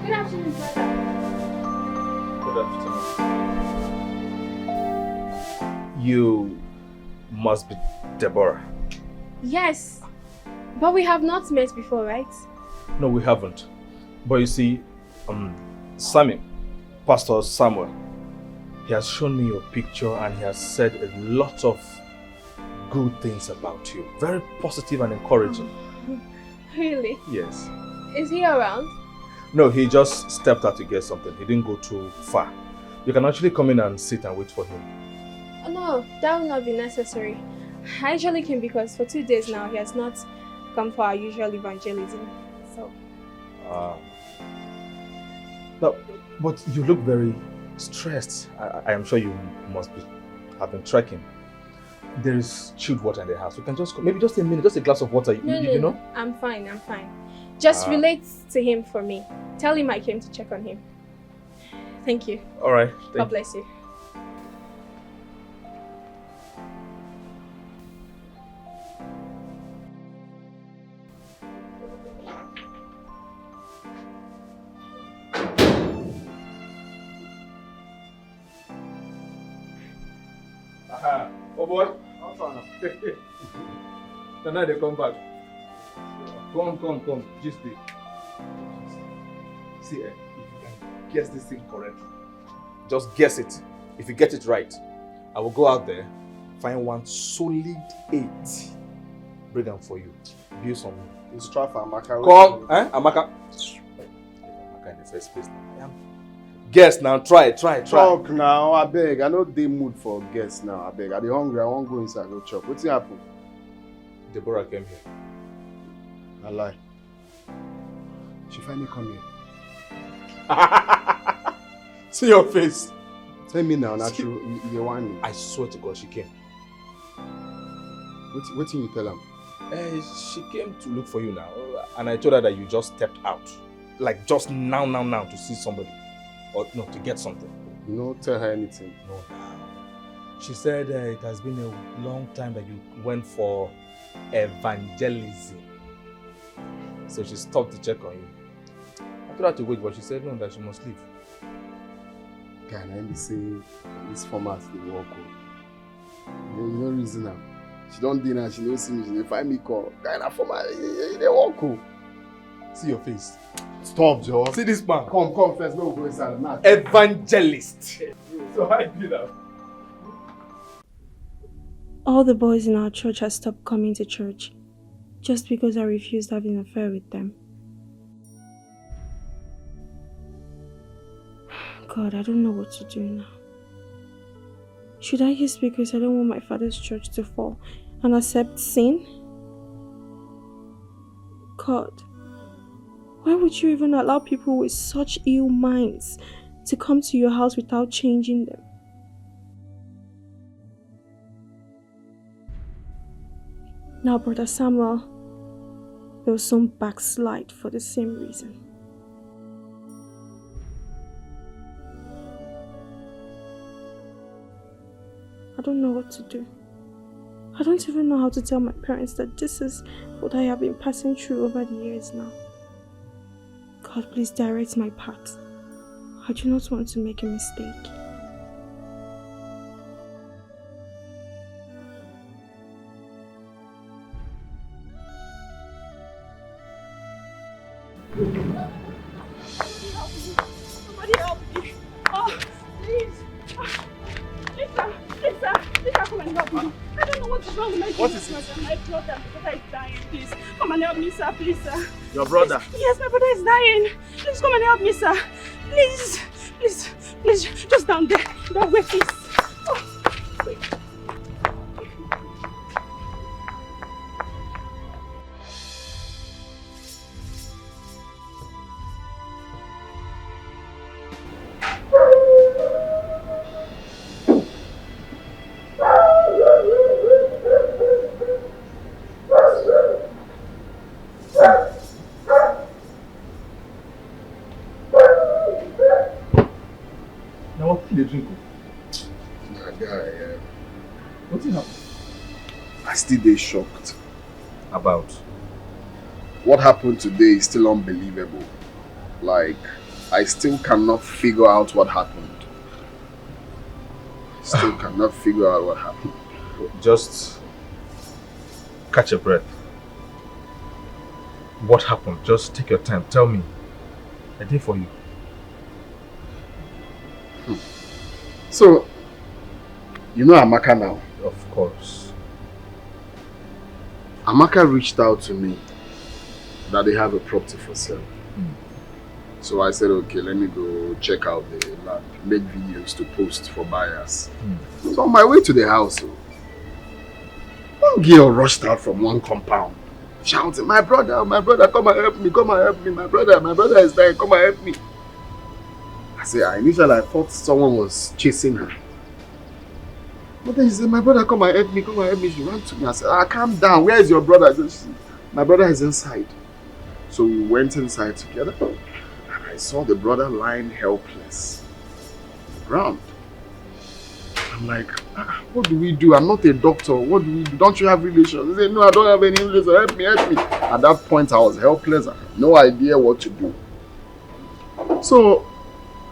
Good afternoon, brother. Good afternoon. You must be Deborah. Yes, but we have not met before, right? No, we haven't. But you see, Samuel, Pastor Samuel, he has shown me your picture and he has said a lot of good things about you. Very positive and encouraging. Really? Yes. Is he around? No, he just stepped out to get something. He didn't go too far. You can actually come in and sit and wait for him. Oh, no, that will not be necessary. I actually came because for 2 days now he has not come for our usual evangelism. So. No, but you look very stressed. I am sure you must have been trekking. There is chilled water in the house. We can just, maybe just a minute, just a glass of water. You know? I'm fine. Just relate to him for me. Tell him I came to check on him. Thank you. All right. God bless you. Oh boy. Now they come back. Come. Just stay. See, if you can guess this thing correctly, just guess it. If you get it right, I will go out there, find one solid 8, bring them for you. Build some. It's try for Amaka. Come, Amaka. Amaka in the first place. Guess now, try. Talk now, I beg. I know they mood for guess now, I beg. Are they hungry? I won't go inside, go chop. What's happened? Deborah came here. I lie. She finally come here. See your face. Tell me now, natural. You want me? I swear to God, she came. What did you tell him? She came to look for you now, and I told her that you just stepped out, like just now to see somebody, or no, to get something. You don't tell her anything. No. She said it has been a long time that you went for evangelism, so she stopped to check on you. I told her to wait, but she said no, that she must leave. Can I say this format they work? You know reason now. She don't dinner, she don't see me, she don't find me call. Kind of format they work. See your face. Stop, Joe. See this man. Come first, we'll go inside. Evangelist. So I did that. All the boys in our church have stopped coming to church just because I refused having an affair with them. God, I don't know what to do now. Should I use because I don't want my father's church to fall and accept sin? God, why would you even allow people with such ill minds to come to your house without changing them? Now, Brother Samuel will soon backslide for the same reason. I don't know what to do. I don't even know how to tell my parents that this is what I have been passing through over the years now. God, please direct my path. I do not want to make a mistake. Somebody help me. Oh, please. Lisa, come and help me. I don't know what is wrong with my business. My brother is dying. Please, come and help me, sir. Please, sir. Your brother? Yes, my brother is dying. Please come and help me, sir. Please, just down there. That way, please. Oh, wait. Still shocked about what happened today is still unbelievable. Like, I still cannot figure out what happened. Still cannot figure out what happened. Just catch your breath. What happened? Just take your time. Tell me. I did for you. So, you know Amaka now? Of course. Amaka reached out to me that they have a property for sale. So I said, okay, let me go check out the land, make videos to post for buyers. So on my way to the house, one girl rushed out from one compound, shouting, my brother, come and help me, my brother is dying, come and help me. Initially I thought someone was chasing her. But then she said, my brother, come and help me. She ran to me and said, calm down, where is your brother? I said, my brother is inside. So we went inside together and I saw the brother lying helpless on the ground. I'm like, what do we do? I'm not a doctor. What do we do? Don't you have relations? He said, no, I don't have any relations. Help me. At that point, I was helpless. I had no idea what to do. So,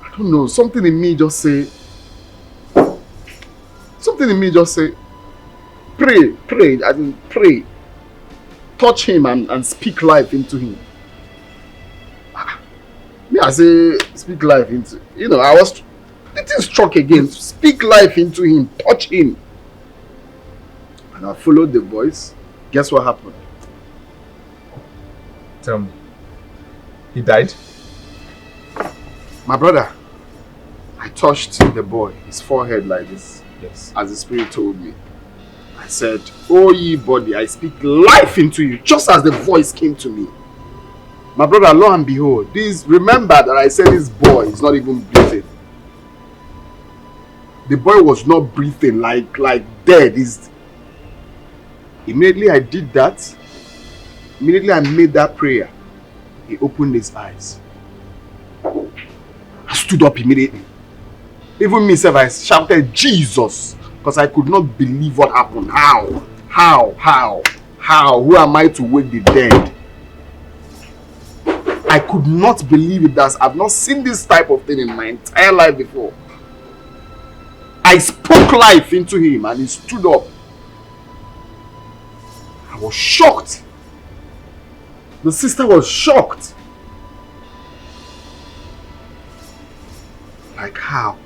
I don't know. Something in me just say, pray. Touch him and speak life into him. Me, I say, speak life into, the thing struck again. Speak life into him. Touch him. And I followed the voice. Guess what happened? Tell me. He died? My brother, I touched the boy, his forehead like this. Yes. As the spirit told me. I said, oh ye body, I speak life into you. Just as the voice came to me. My brother, lo and behold, remember that I said this boy is not even breathing. The boy was not breathing, like dead. Immediately I did that. Immediately I made that prayer. He opened his eyes. I stood up immediately. Even myself, I shouted, Jesus! Because I could not believe what happened. How? Who am I to wake the dead? I could not believe it. I've not seen this type of thing in my entire life before. I spoke life into him and he stood up. I was shocked. The sister was shocked. Like how?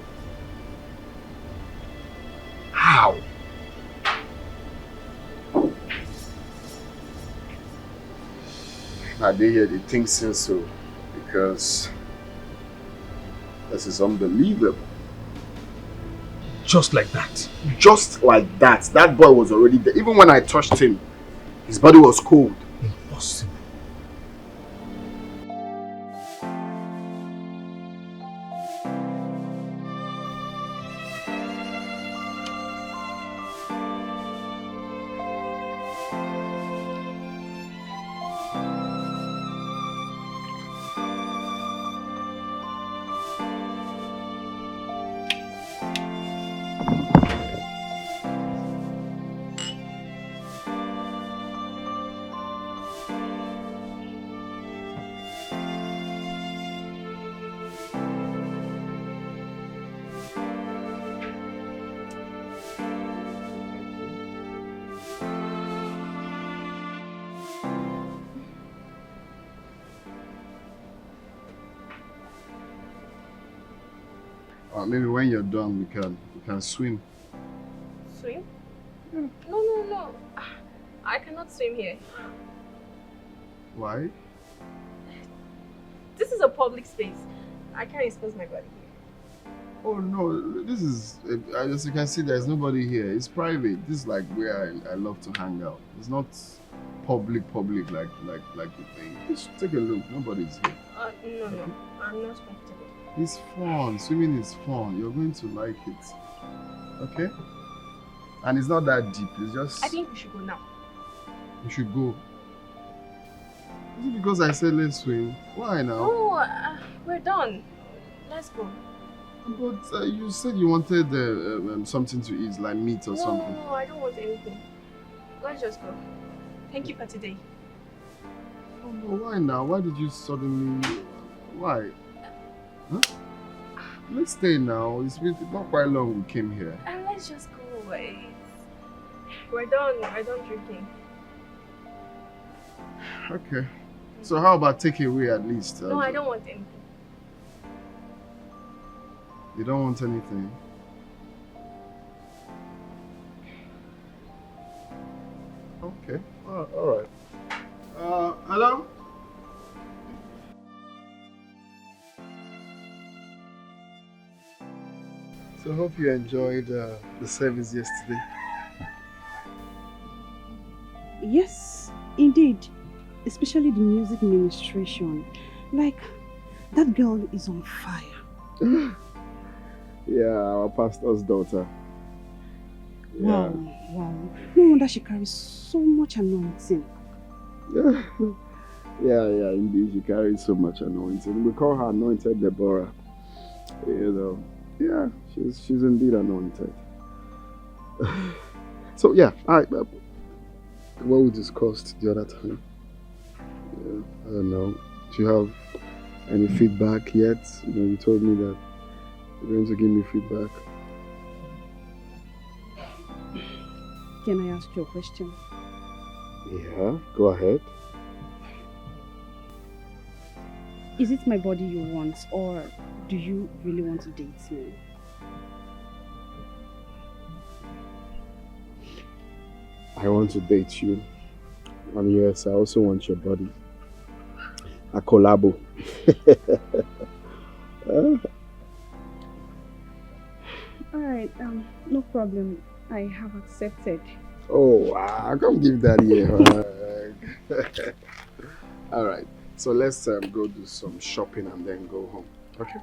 I did hear the thing since so, because this is unbelievable. Just like that? Just like that. That boy was already there. Even when I touched him, his body was cold. Impossible. Maybe when you're done, we can swim. Swim? No. I cannot swim here. Why? This is a public space. I can't expose my body here. Oh no, this is, as you can see, there's nobody here. It's private. This is like where I love to hang out. It's not public like you think. Just take a look. Nobody's here. No. I'm not comfortable. It's fun. Swimming is fun. You're going to like it. Okay? And it's not that deep. It's just... I think we should go now. You should go. Is it because I said let's swim? Why now? No, we're done. Let's go. But you said you wanted something to eat, like meat or something. No, I don't want anything. Let's just go. Thank you for today. Oh no, why now? Why did you suddenly... Why? Huh? Let's stay now. It's not quite long we came here. And let's just go away. We're done drinking. Okay. So how about takeaway at least? No, I don't want anything. You don't want anything? Okay. Alright. Hello? So I hope you enjoyed the service yesterday. Yes, Indeed, especially the music ministration. Like, that girl is on fire. Yeah, our pastor's daughter. Wow, wow. No wonder she carries so much anointing. Yeah, indeed, she carries so much anointing. We call her Anointed Deborah. You know, yeah, she's indeed anointed. So yeah, what we discussed the other time. Yeah, I don't know. Do you have any feedback yet? You know, you told me that you're going to give me feedback. Can I ask you a question? Yeah, go ahead. Is it my body you want, or do you really want to date me? I want to date you. And yes, I also want your body. A collabo. Alright, no problem. I have accepted. Oh, wow. Come give daddy a hug. Alright, so let's go do some shopping and then go home. Okay?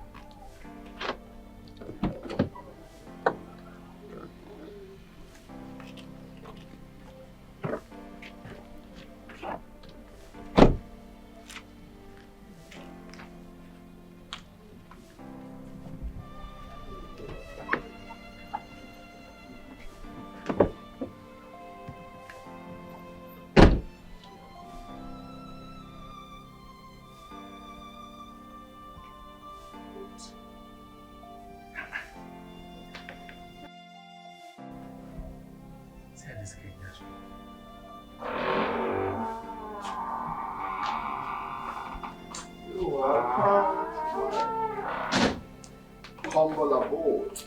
Humble aboard.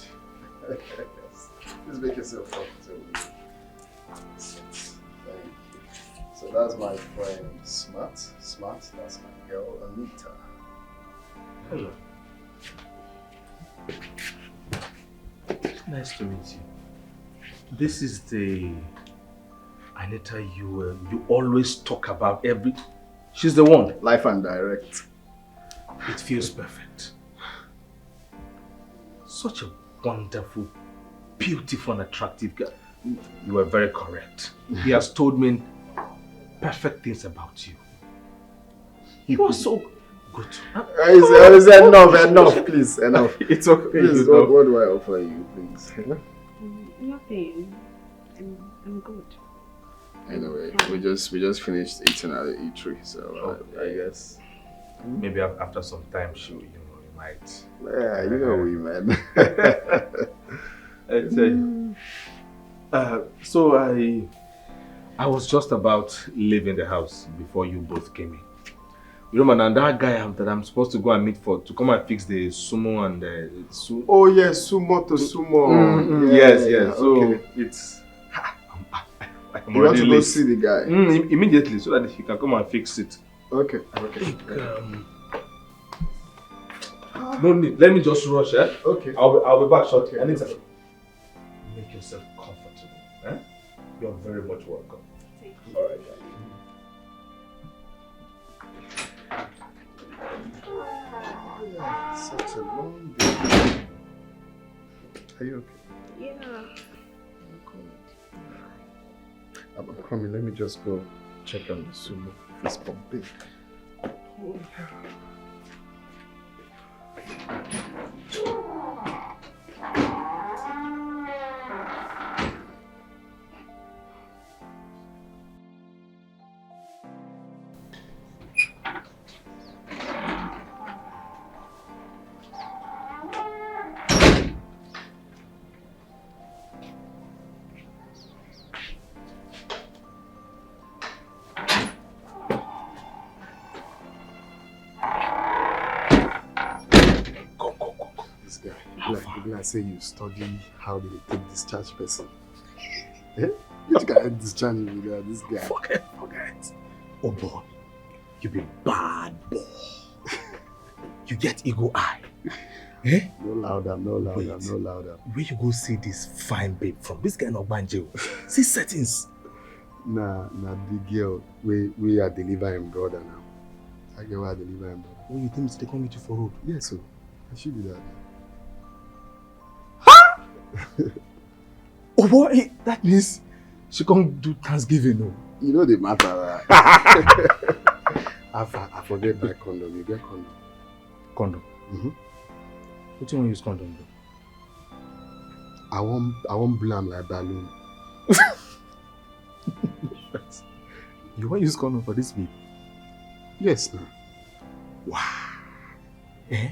Please make yourself comfortable. Thank you. So that's my friend Smart. That's my girl Anita. Hello. Nice to meet you. This is the Anita you always talk about every... She's the one. Life and direct. It feels perfect. Such a wonderful, beautiful and attractive girl. You are very correct. He has told me perfect things about you. You are so good. Is enough, please, enough. It's okay. Please, what do I offer you, please? Nothing. I'm good. Anyway, we just finished eating at the eatery, so I guess maybe after some time, you might. Yeah, you know we, man. I tell you. So I was just about leaving the house before you both came in. You know, man, and that guy that I'm supposed to go and meet to come and fix the sumo and the sumo. Oh yes, sumo to sumo. Yes. So it's. You want to go see the guy? Immediately, so that he can come and fix it. Okay. No need. Let me just rush. Okay. I'll be back shortly. Anita, make yourself comfortable. You're very much welcome. Thank you. All right. Such a long day. Are you okay? Yeah. I'm coming. Let me just go check on the sumo. If it's pumping. I say you study how do they take discharge person. Which guy discharge me with this guy? Forget. Oh boy, you be bad boy. You get ego eye. No louder. Where you go see this fine babe from? This guy not banjo. See settings. Nah, the girl we are delivering brother now. I get where I deliver him brother. When you think they come meet you for road? Yes, so I should be that. Oh boy, that means she can't do Thanksgiving, no? You know the matter. I forget my condom. You get condom? Condom? Mm-hmm. What do you want to use condom, bro? I won't blame like balloon. You want to use condom for this babe? Yes, no. Wow. Eh?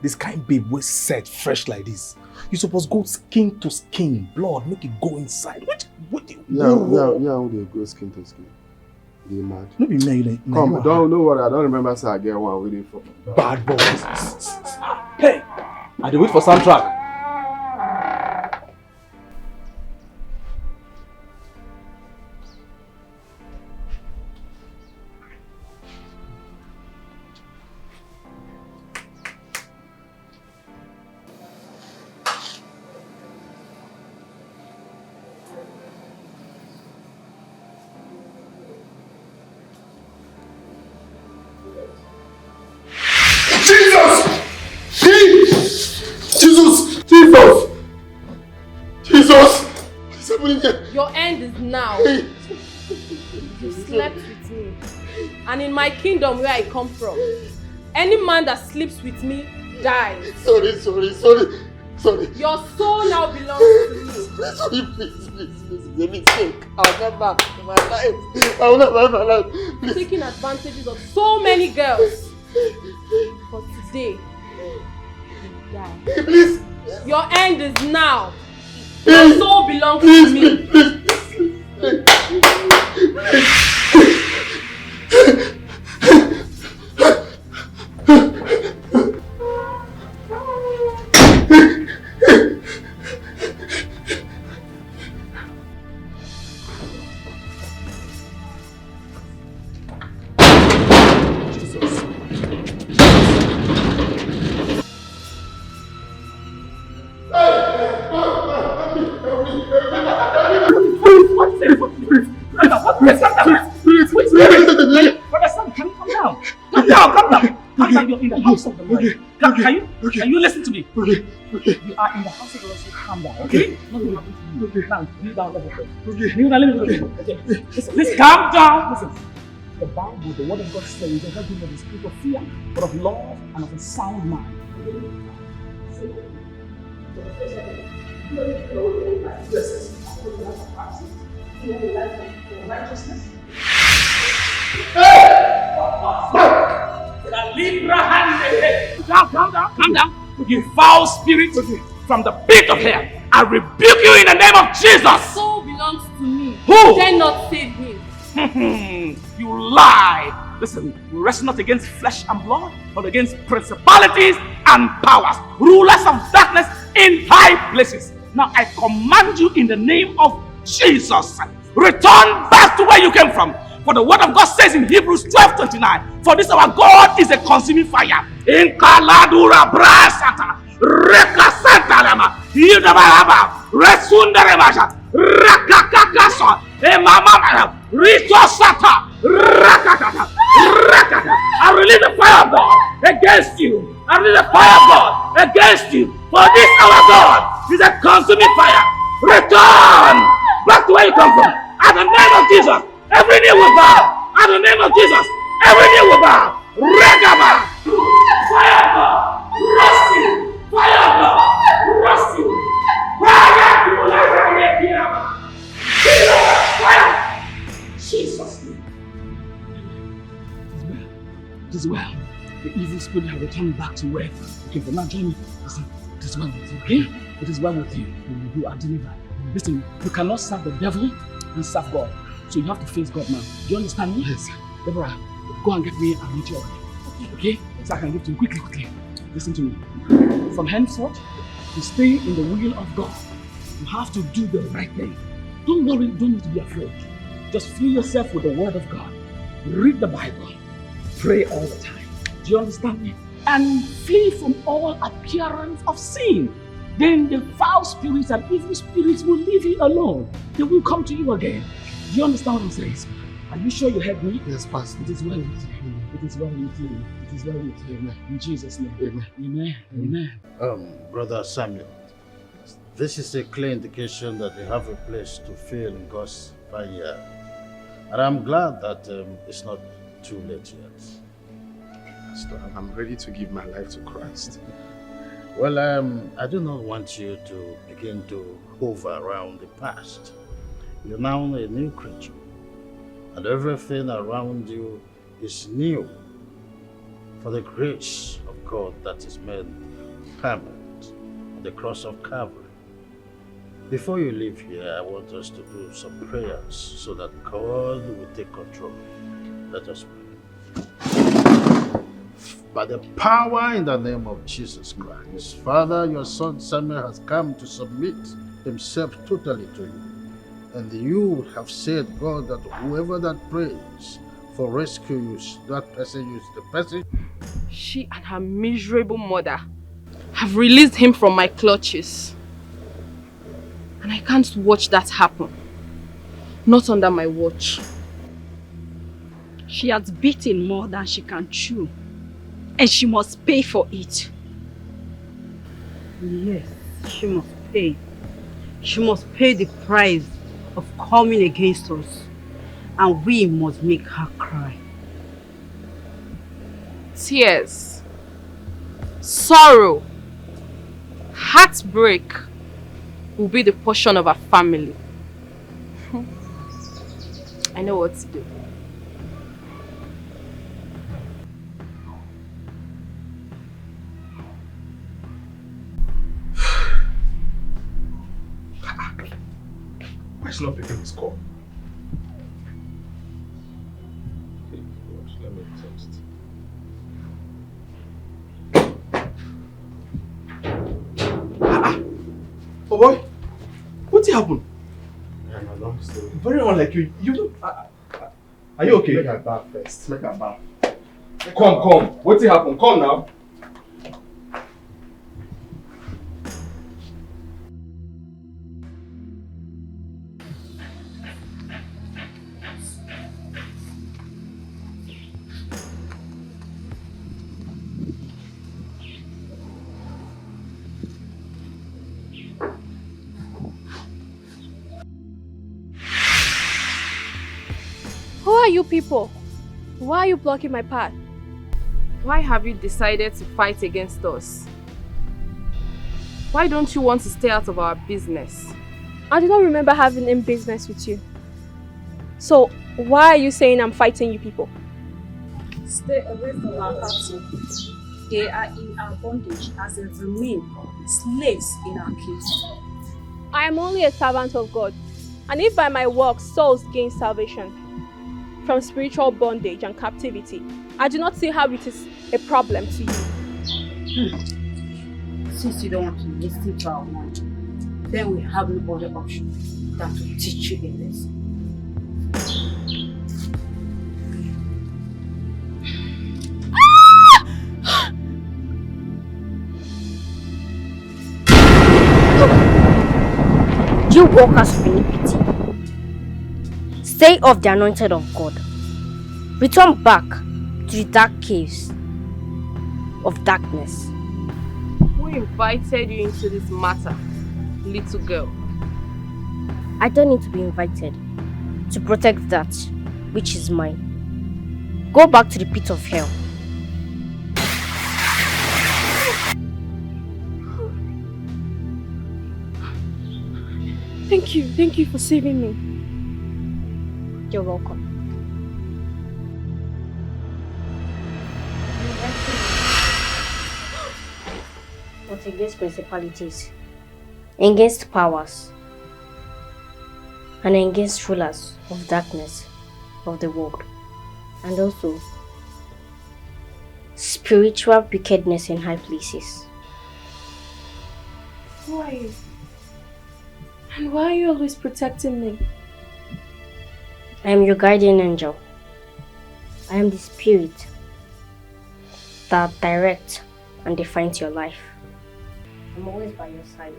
This kind of babe was set fresh like this. You supposed go skin to skin, blood, make it go inside. What do you they go skin to skin. They mad. No be me, like, come, don't worry, I don't remember say I get one waiting for bad boys. Hey! I dey wait for soundtrack. Your end is now. You slept with me. And in my kingdom where I come from, any man that sleeps with me dies. Sorry. Your soul now belongs to me. Sorry, please. It's a mistake. I'll never in my life. Please. Taking advantages of so many girls. But today, you die. Please. Your end is now. Your soul belongs to me. Can you listen to me? Okay. You are in the house of the Lord, so calm down, okay? Nothing happened to you. Okay. Now, kneel down, let me pray. Okay. Kneel down, let me pray. Okay. Listen, calm down. Listen. The Bible, the word of God says, it does not give us the spirit of fear, but of love and of a sound mind. Righteousness. Calm down. You foul spirit from the pit of hell. I rebuke you in the name of Jesus. Soul belongs to me. Who? Dare not save him. You lie. Listen, we wrestle not against flesh and blood, but against principalities and powers, rulers of darkness in high places. Now I command you in the name of Jesus, return back to where you came from. For the word of God says in Hebrews 12:29, for this our God is a consuming fire. In Kaladura Brasata, Rekasantalama, Yudabaraba, Resundaremasha, Rakakakasa, Emamama, Ritosata, Rakata, Rakata. I release the fire of God against you. I release the fire of God against you. For this our God is a consuming fire. Return back to where you come from. At the name of Jesus. Every knee will bow. At the name of Jesus, every knee will bow. Regaba. Fire God. Rust you. Fire God. Rust you. Fire Jesus. It is well. The evil spirit have returned back to where you came. Now join me. Listen, it is well with you, okay? It is well with you. You are delivered. Listen, you cannot serve the devil and serve God. So you have to face God now. Do you understand me? Yes. Deborah, go and get me and meet you already. Okay? So I can give to you quickly. Listen to me. From henceforth, to stay in the will of God, you have to do the right thing. Don't worry, don't need to be afraid. Just fill yourself with the word of God. Read the Bible. Pray all the time. Do you understand me? And flee from all appearance of sin. Then the foul spirits and evil spirits will leave you alone. They will come to you again. Do you understand what I'm saying? Are you sure you heard me? Yes, Pastor. It is well with you. It is well with you. It is well with you. In Jesus' name. Amen. Amen. Brother Samuel, this is a clear indication that you have a place to fill in God's vineyard. And I'm glad that it's not too late yet. Pastor, I'm ready to give my life to Christ. Well, I do not want you to begin to hover around the past. You're now a new creature, and everything around you is new for the grace of God that is made permanent on the cross of Calvary. Before you leave here, I want us to do some prayers so that God will take control. Let us pray. By the power in the name of Jesus Christ, Father, your son Samuel has come to submit himself totally to you. And you have said, God, that whoever that prays for rescue, that person is the person. She and her miserable mother have released him from my clutches. And I can't watch that happen. Not under my watch. She has beaten more than she can chew. And she must pay for it. Yes, she must pay. She must pay the price of coming against us. And we must make her cry. Tears, sorrow, heartbreak will be the portion of our family. I know what to do. Why is not picking this call? Okay, let me text. Oh boy, what happened? Yeah, no, long story. Very unlike you. You don't. Are you okay? Make a bath first. Make a bath. Come. What happened? Come now. Who are you people? Why are you blocking my path? Why have you decided to fight against us? Why don't you want to stay out of our business? I do not remember having any business with you. So, why are you saying I'm fighting you people? Stay away from our cattle. They are in our bondage as they remain slaves in our case. I am only a servant of God. And if by my works souls gain salvation from spiritual bondage and captivity, I do not see how it is a problem to you. Since you don't want to listen to our word, then we have no other option than to teach you a lesson. You walkers of iniquity, stay off the anointed of God. Return back to the dark caves of darkness. Who invited you into this matter, little girl? I don't need to be invited to protect that which is mine. Go back to the pit of hell. Thank you for saving me. You're welcome. But against principalities, against powers, and against rulers of darkness of the world, and also spiritual wickedness in high places. Who are you? And why are you always protecting me? I am your guardian angel. I am the spirit that directs and defines your life. I'm always by your side.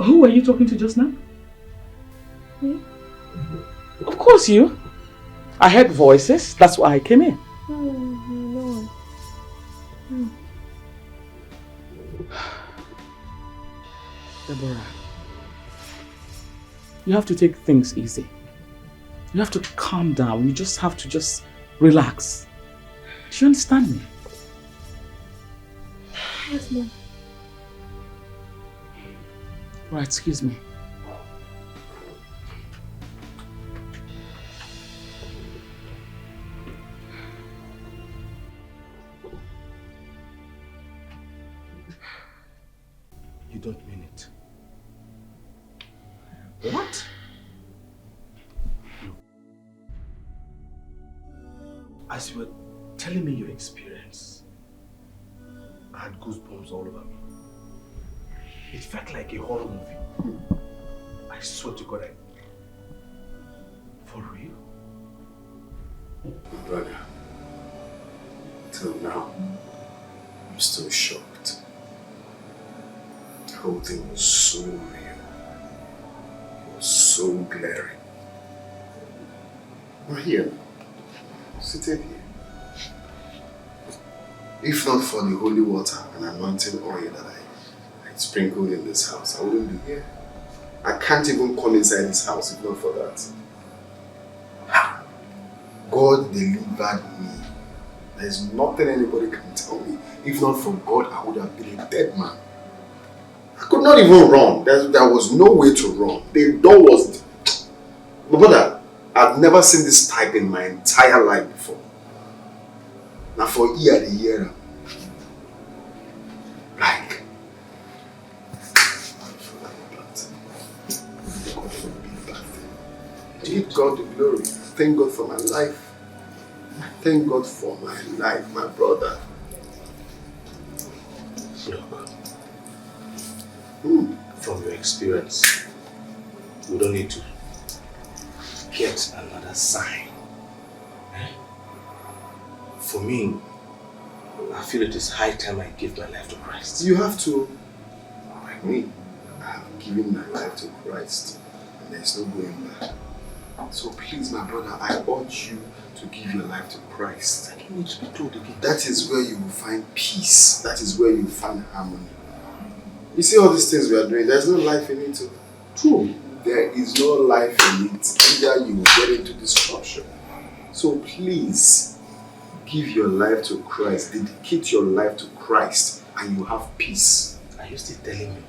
Who were you talking to just now? Me? Of course you. I heard voices, that's why I came in. No. Deborah, you have to take things easy. You have to calm down. You just have to relax. Do you understand me? Yes, Mom. Right, excuse me. You don't mean it. What? As you were telling me your experience, I had goosebumps all over me. It felt like a horror movie. I swear to God, for real? Brother, till now, I'm still shocked. The whole thing was so real. It was so glaring. We're here. Seated here. If not for the holy water and anointing oil that I sprinkled in this house, I wouldn't be here. I can't even come inside this house if not for that. God delivered me. There's nothing anybody can tell me. If not for God, I would have been a dead man. I could not even run. There was no way to run. The door was... My brother, I've never seen this type in my entire life before. Now for year the year. Like... Give God the glory. Thank God for my life. Thank God for my life, my brother. Look, from your experience, we don't need to get another sign. For me, I feel it is high time I give my life to Christ. You have to. Like me, I have given my life to Christ. And there's no going back. So please, my brother, I urge you to give your life to Christ. I don't need to be told again. That is where you will find peace. That is where you will find harmony. You see all these things we are doing, there's no life in it. True. There is no life in it. Either you will get into destruction. So please, give your life to Christ. Dedicate your life to Christ and you have peace. Are you still telling me?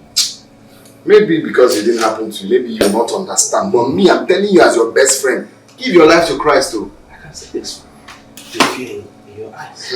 Maybe because it didn't happen to you, maybe you will not understand. But me, I'm telling you as your best friend, give your life to Christ too. I can see this. The fear in your eyes.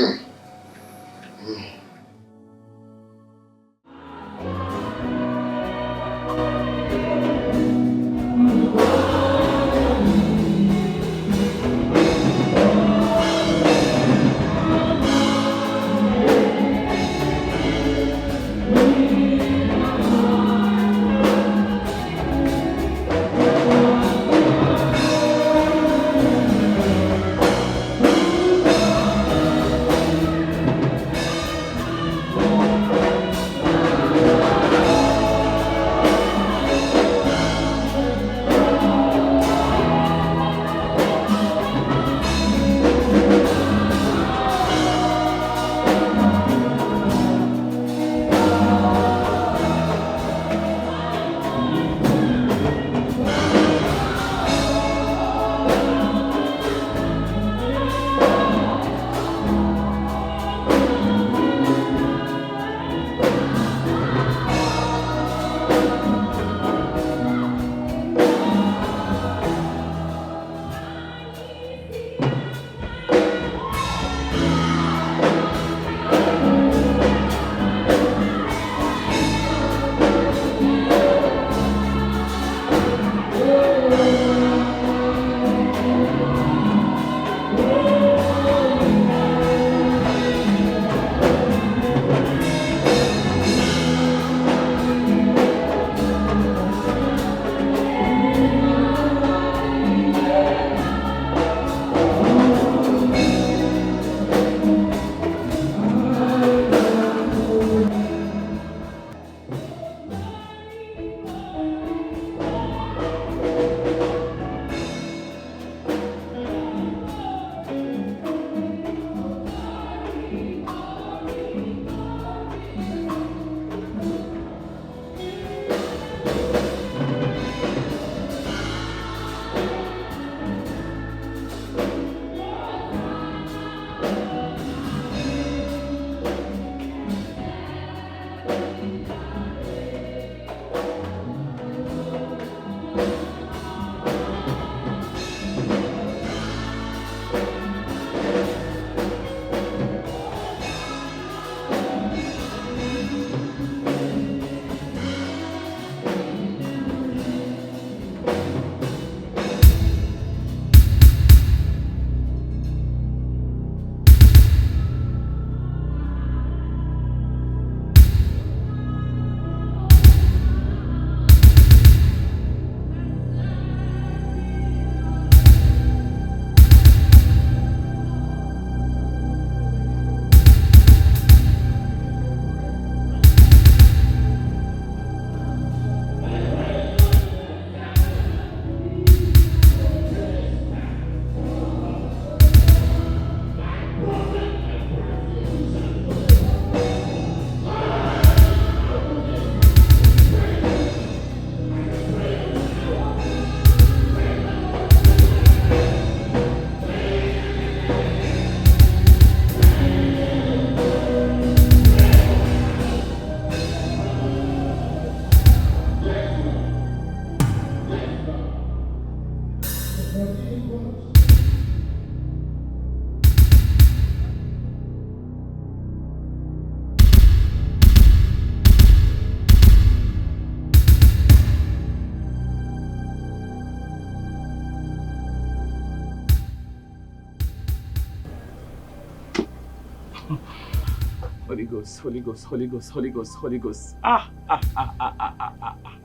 Holy Ghost, Holy Ghost, Holy Ghost, Holy Ghost, Holy Ghost. Ah, ah, ah, ah, ah, ah, ah, ah.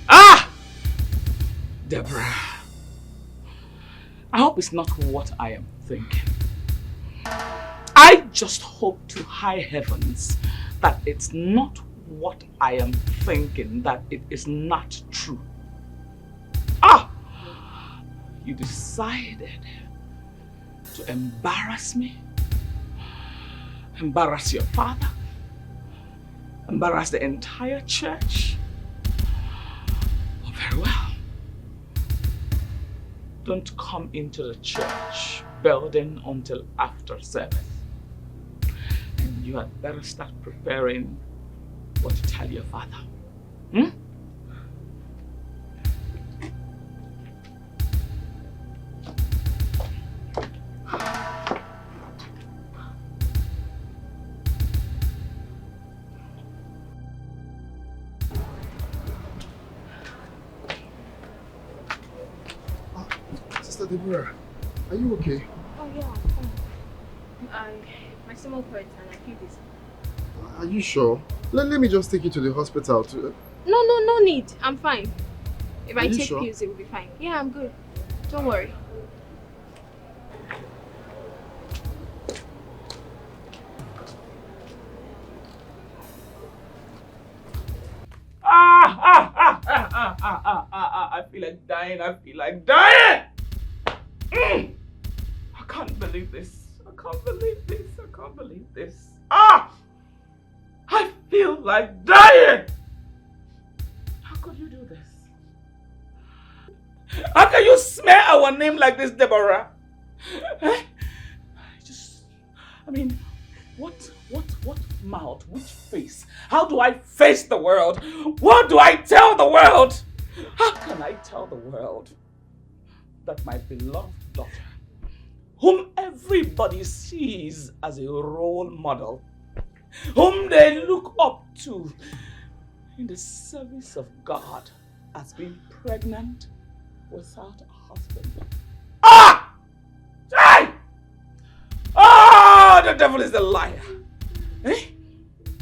Ah! Deborah. I hope it's not what I am thinking. I just hope to high heavens that it's not what I am thinking, that it is not true. Ah! You decided to embarrass me, embarrass your father, embarrass the entire church. Oh, very well. Don't come into the church building until after service. And you had better start preparing what to tell your father. Hmm? Sister Deborah, are you okay? Oh yeah, my stomach hurts and I feel this. Are you sure? Let me just take you to the hospital to... No need. I'm fine. If I you take sure? pills, it will be fine. Yeah, I'm good. Don't worry. I feel like dying. I feel like dying. I can't believe this. I can't believe this. I can't believe this. Ah! I feel like dying. How could you do this? How can you smear our name like this, Deborah? I mean, what mouth, which face? How do I face the world? What do I tell the world? How can I tell the world that my beloved daughter, whom everybody sees as a role model, whom they look up to in the service of God, has been pregnant without a husband? Ah! Hey! Oh, the devil is a liar. Eh?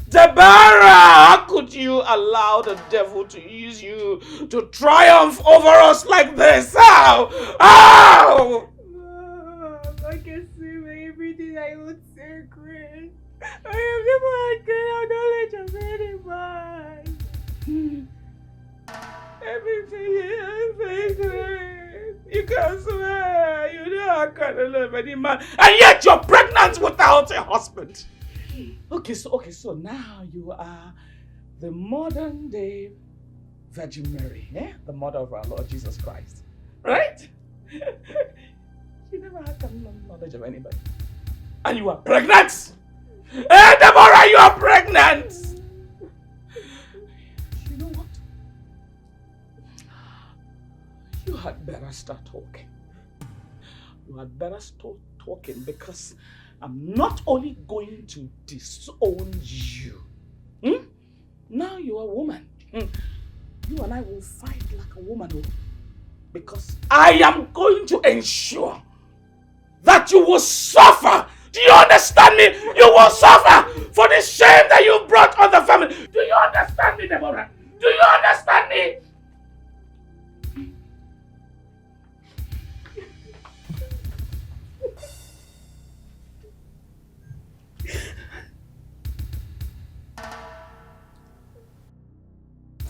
Deborah, how could you allow the devil to use you to triumph over us like this? How? How? I can see everything I would say, Chris. I have never had knowledge of anyone. Everything Chris. You can swear you know I can't love any man, and yet you're pregnant without a husband. Okay, so now you are the modern day Virgin Mary, eh? The mother of our Lord Jesus Christ, right? You never had knowledge of anybody. And you are pregnant? Hey, Deborah, you are pregnant! You know what? You had better start talking. You had better start talking because I'm not only going to disown you. Now you're a woman. You and I will fight like a woman. Because I am going to ensure that you will suffer. Do you understand me? You will suffer for the shame that you brought on the family. Do you understand me, Deborah? Do you understand me?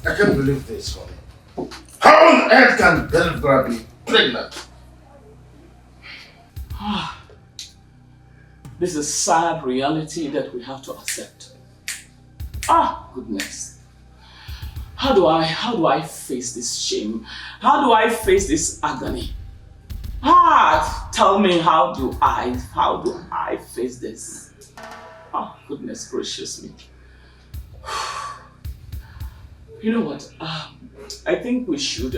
I can't believe this, honey. How on earth can Deborah be pregnant? This is a sad reality that we have to accept. Goodness. How do I face this shame? How do I face this agony? Tell me, how do I face this? Goodness gracious me. You know what? I think we should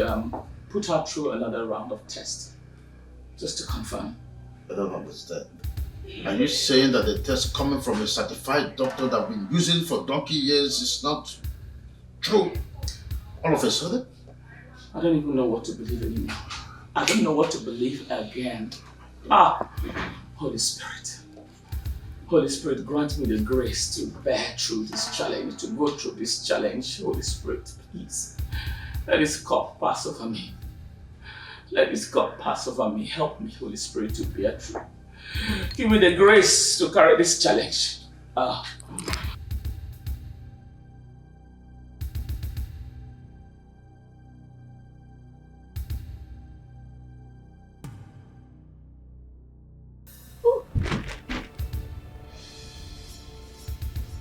put her through another round of tests. Just to confirm. I don't understand. Are you saying that the test coming from a certified doctor that we've been using for donkey years is not true? All of a sudden? I don't even know what to believe anymore. I don't know what to believe again. Holy Spirit. Holy Spirit, grant me the grace to bear through this challenge, to go through this challenge. Holy Spirit, please. Let this cup pass over me. Let this cup pass over me. Help me, Holy Spirit, to bear through. Give me the grace to carry this challenge.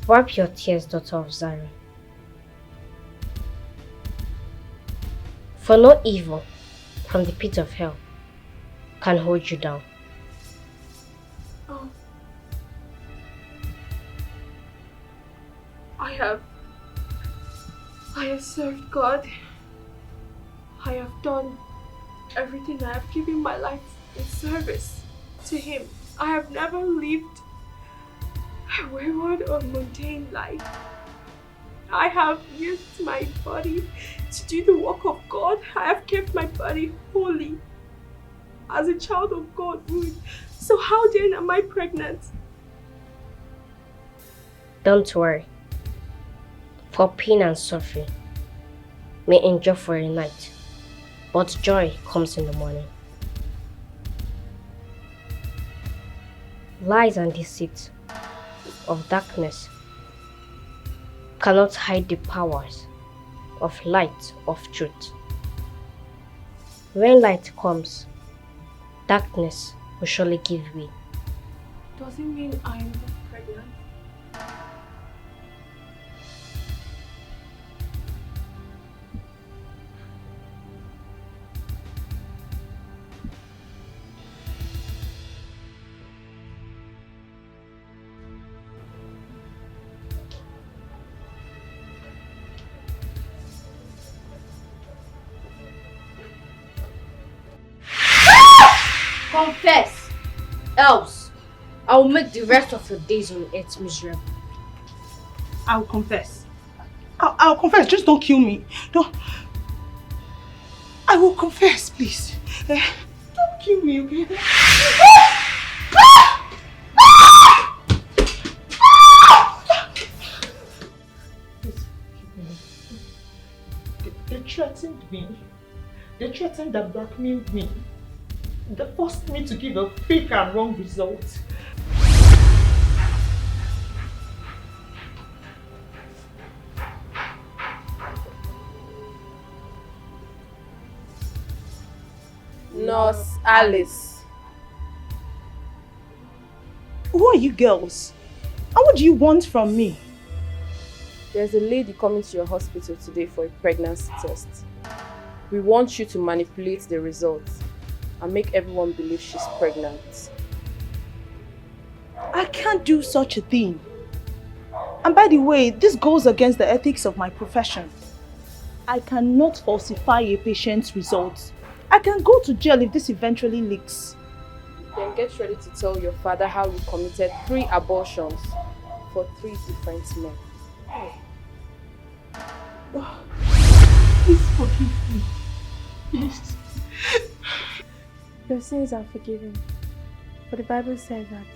Wipe your tears, daughter of Zion. For no evil from the pit of hell can hold you down. I have served God. I have done everything. I have given my life in service to Him. I have never lived a wayward or mundane life. I have used my body to do the work of God. I have kept my body holy as a child of God would. So how then am I pregnant? Don't worry. For pain and suffering may endure for a night, but joy comes in the morning. Lies and deceit of darkness cannot hide the powers of light of truth. When light comes, darkness will surely give way. Does it mean I am not pregnant? Confess, else I will make the rest of your days on earth miserable. I'll confess. I'll confess. Just don't kill me. Don't. I will confess, please. Don't kill me, okay? They threatened me. They threatened and blackmailed me. They forced me to give a fake and wrong result. Nurse Alice. Who are you girls? And what do you want from me? There's a lady coming to your hospital today for a pregnancy test. We want you to manipulate the results and make everyone believe she's pregnant. I can't do such a thing. And by the way, this goes against the ethics of my profession. I cannot falsify a patient's results. I can go to jail if this eventually leaks. Then get ready to tell your father how you committed 3 abortions for 3 different men. Oh, please forgive me. Please. Your sins are forgiven. But the Bible says that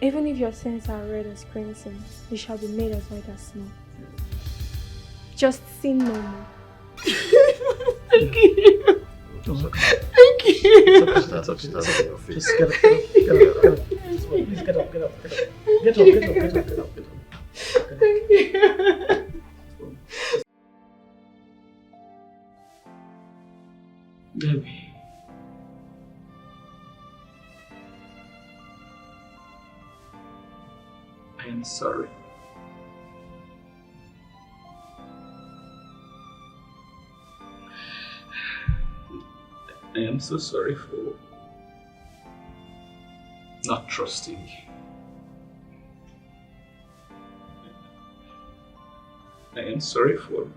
even if your sins are red as crimson, they shall be made as white as snow. Just sin no more. Thank you. Thank you. That's okay. Just get up. Please get up. Get up. Thank you. Baby. I am sorry. I am so sorry for not trusting you. I am sorry for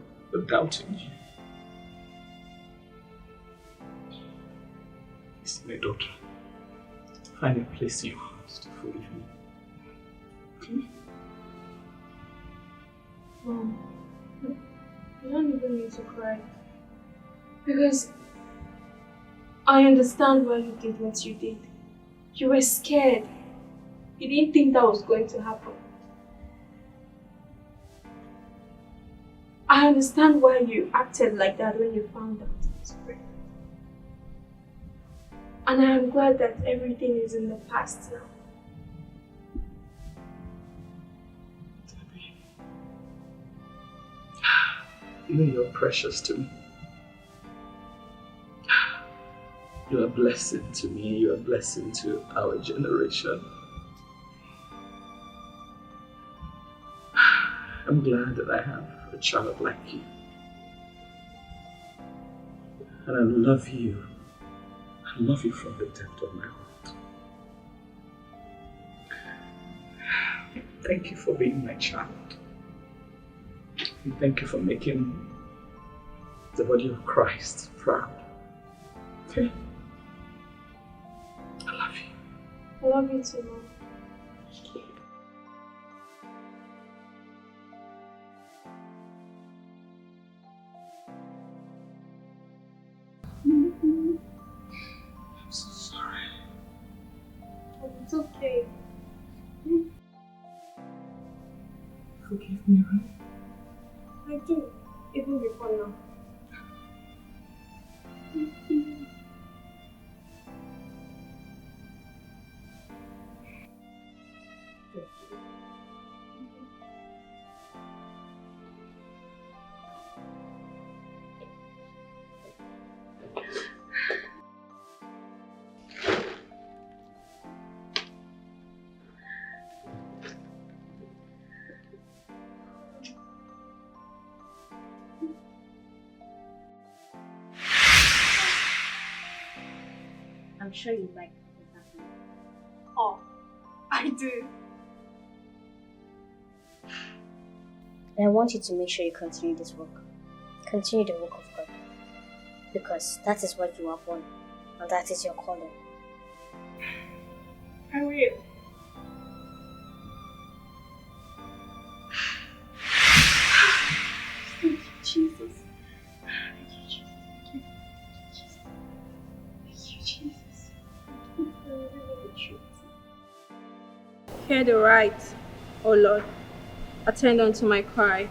doubting you. Please, my daughter, find a place in your heart to forgive me. Okay? Mom, you don't even need to cry. Because I understand why you did what you did. You were scared. You didn't think that was going to happen. I understand why you acted like that when you found out I was pregnant. And I am glad that everything is in the past now. You know you're precious to me. You're a blessing to me. You're a blessing to our generation. I'm glad that I have a child like you. And I love you. I love you from the depth of my heart. Thank you for being my child. And thank you for making the body of Christ proud. Okay? I love you. I love you too, Mom. I'm so sorry. It's okay. Forgive me, right? I do, even before now. I'm sure you like it. Oh, I do. And I want you to make sure you continue this work. Continue the work of God. Because that is what you are born. And that is your calling. I will. Thank you, Jesus. Thank you, Jesus. Thank you, Jesus. Thank you for the truth. Hear the right, O Lord. Attend unto my cry.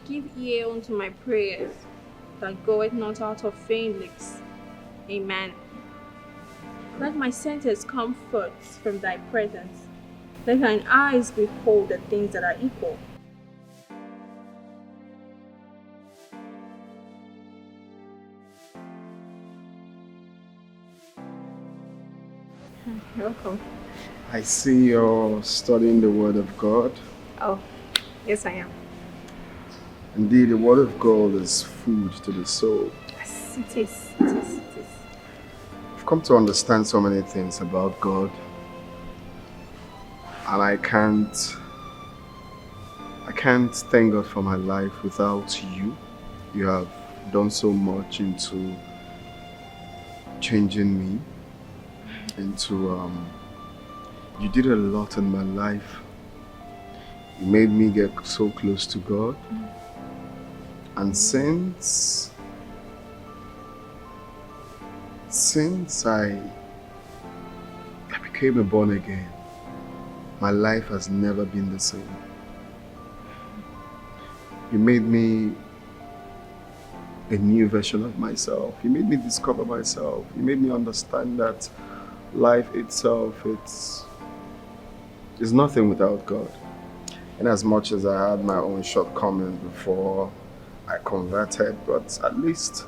Give ear unto my prayers, that goeth not out of vain lips. Amen. Let my senses come forth from thy presence. Let thine eyes behold the things that are equal. You're welcome. I see you're studying the Word of God. Oh, yes I am. Indeed, the Word of God is food to the soul. Yes, it is. It is. It is. I've come to understand so many things about God. And I can't thank God for my life without you. You have done so much into changing me, you did a lot in my life. You made me get so close to God. And since I became a born again, my life has never been the same. You made me a new version of myself. You made me discover myself. You made me understand that life itself, is nothing without God. And as much as I had my own shortcomings before I converted, but at least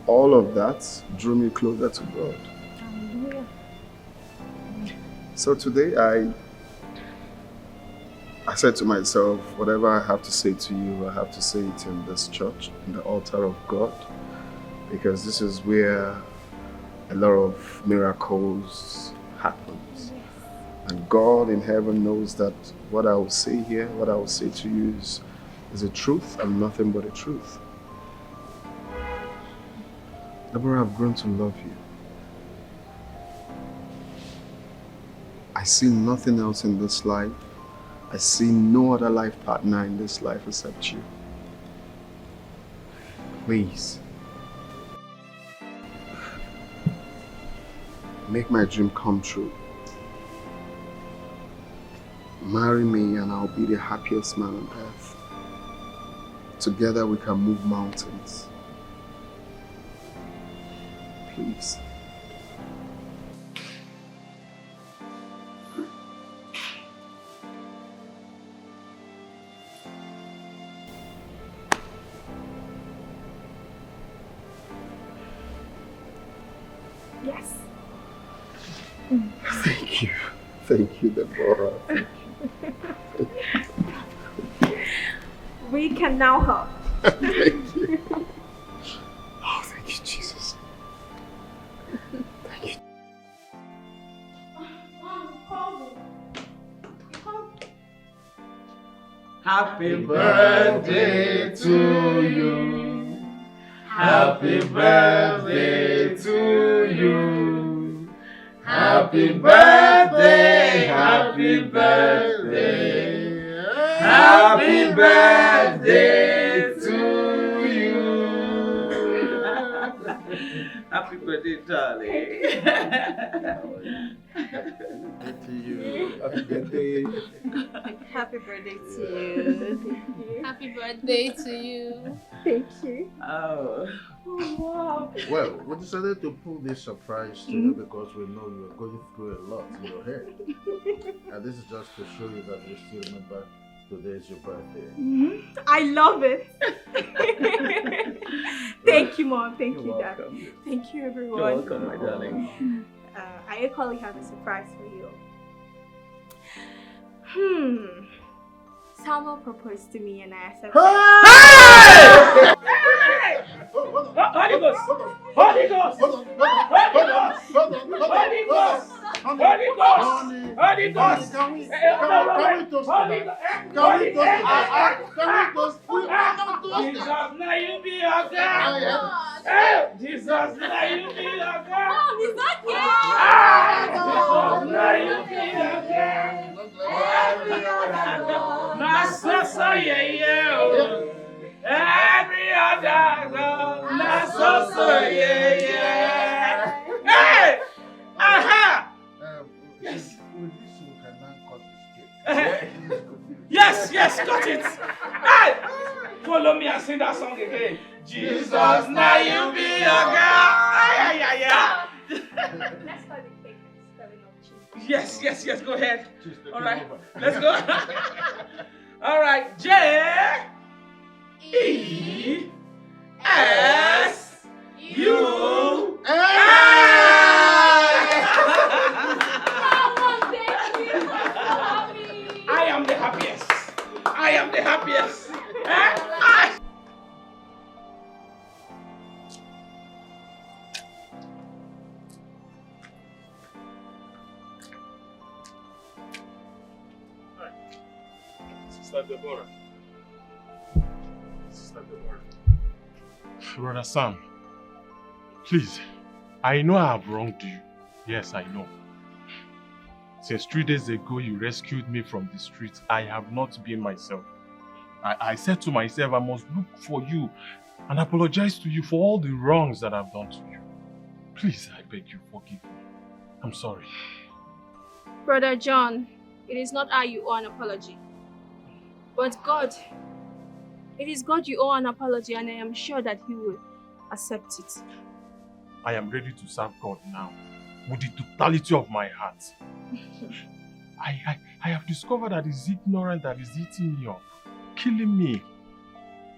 all of that drew me closer to God. Hallelujah. So today I said to myself, whatever I have to say to you, I have to say it in this church, in the altar of God, because this is where a lot of miracles happen. And God in heaven knows that what I will say here, what I will say to you is the truth and nothing but the truth. Deborah, I've grown to love you. I see nothing else in this life. I see no other life partner in this life except you. Please, make my dream come true. Marry me and I'll be the happiest man on earth. Together we can move mountains. Please. Yes. Thank you. Thank you, Deborah. Thank you. We can now hug. Thank you. Oh, thank you, Jesus. Thank you. Happy birthday to you. Happy birthday to you. Happy birthday, happy birthday. Happy birthday to you. Happy birthday, darling. To you. Happy birthday. Happy birthday to you. Happy birthday to you. Thank you. Oh. Oh, wow. Well, we decided to pull this surprise to you because we know you are going through a lot in your head. And this is just to show you that you still remember today is your birthday. I love it. Thank you, Mom. Thank You're you, Dad. welcome. Thank you, everyone. You're welcome, my darling. I equally have a surprise for you. Samuel proposed to me and I accepted. Holy Ghost! Holy Ghost! Holy Ghost! Holy Ghost! Holy Ghost! Holy Ghost! Can we toast Jesus, now you be our God. Jesus, now you be our God. Mom, is that Jesus, now you be our God. Now so yeah. Every other God, not so yeah. Hey! Aha! Yes. Yes, got it. Hey! Follow me and sing that song again. Jesus, now you be your God. Yeah. Let's cut the cake and spelling of cheese. Yes, go ahead. All right, let's go. All right, J. E. S. U. I am the happiest. Sister Deborah. Sister Deborah. Brother Sam, please, I know I have wronged you. Yes, I know. Since 3 days ago you rescued me from the streets, I have not been myself. I said to myself, I must look for you and apologize to you for all the wrongs that I've done to you. Please, I beg you, forgive me. I'm sorry. Brother John, it is not I you owe an apology. But God, it is God you owe an apology, and I am sure that He will accept it. I am ready to serve God now with the totality of my heart. I have discovered that it's ignorance that is eating me up, killing me.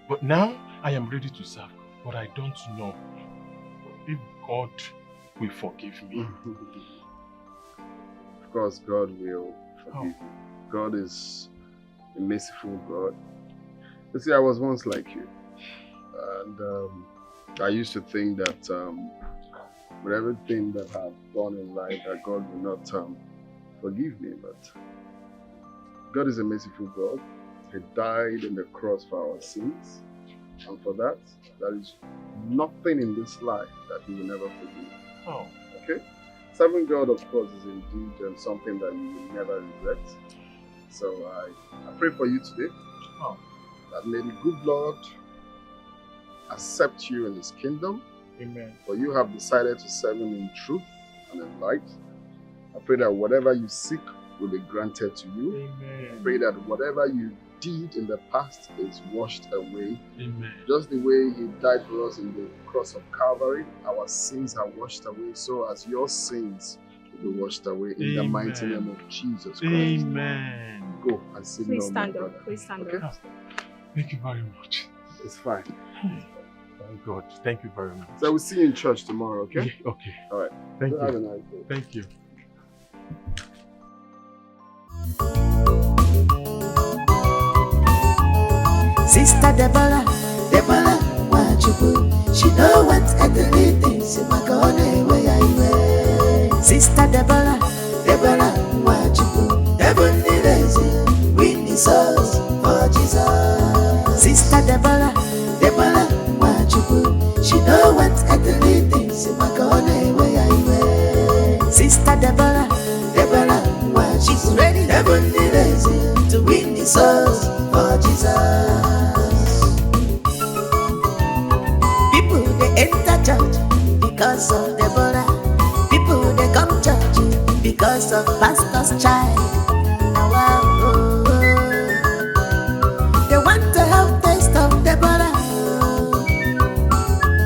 But now I am ready to serve God, but I don't know if God will forgive me. Of course, God will forgive you. God is a merciful God. You see, I was once like you. And I used to think that with everything that I've done in life, that God will not forgive me. But God is a merciful God. He died on the cross for our sins. And for that, there is nothing in this life that He will never forgive. Oh. Okay? Serving God, of course, is indeed something that you will never regret. So I pray for you today that may the good Lord accept you in His kingdom. Amen. For you have decided to serve Him in truth and in light. I pray that whatever you seek will be granted to you. Amen. I pray that whatever you did in the past is washed away. Amen. Just the way He died for us in the cross of Calvary, our sins are washed away. So as your sins will be washed away in the mighty name of Jesus Christ. Amen. Go and sin Please no stand more, up. brother. Please stand Okay? up. Thank you very much. It's fine. Thank God. Thank you very much. So we'll see you in church tomorrow, okay? Yeah, okay. All right. Thank Have you. a nice day. Thank you. Sister Deborah, Wachuku, she know what ugly things in my corner where I wear. Sister Deborah, Wachuku, heavenly lazy, win the souls for Jesus. Sister Deborah, Wachuku, she know what ugly things in my corner where I wear. Sister Deborah, she's ready, heavenly lazy, to win the souls for Jesus. People they enter church because of Deborah. People they come church because of pastor's child. Wow, oh, oh. They want to have taste of Deborah.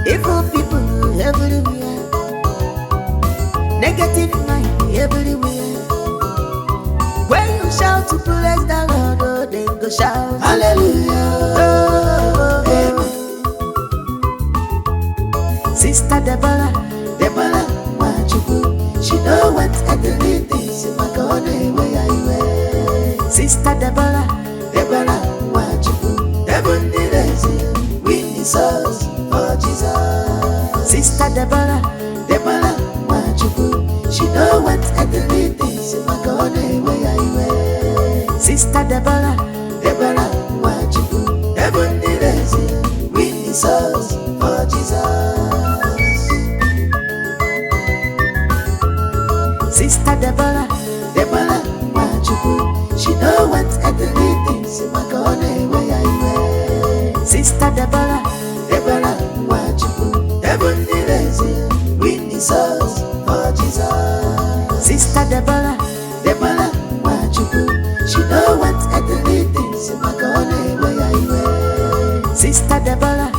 Evil people everywhere, negative mind everywhere. When you shout to praise the Lord, oh, they go shout hallelujah. Oh, amen. Sister Deborah, Wachuku, she know what ugly things in my corner where I wear. Sister Deborah, Wachuku, heavenly lazy, win the souls for Jesus. Sister Deborah, Wachuku, she know what ugly things in my corner where I wear. Sister Deborah, Wachuku, heavenly lazy, win the souls for Jesus. Sister Deborah, Wachuku, she know what ugly things in my corner where I wear. Sister Deborah, Wachuku, heavenly lazy, win the souls for Jesus. Sister Deborah, Wachuku, she know what ugly things in my corner where I wear. Sister Deborah,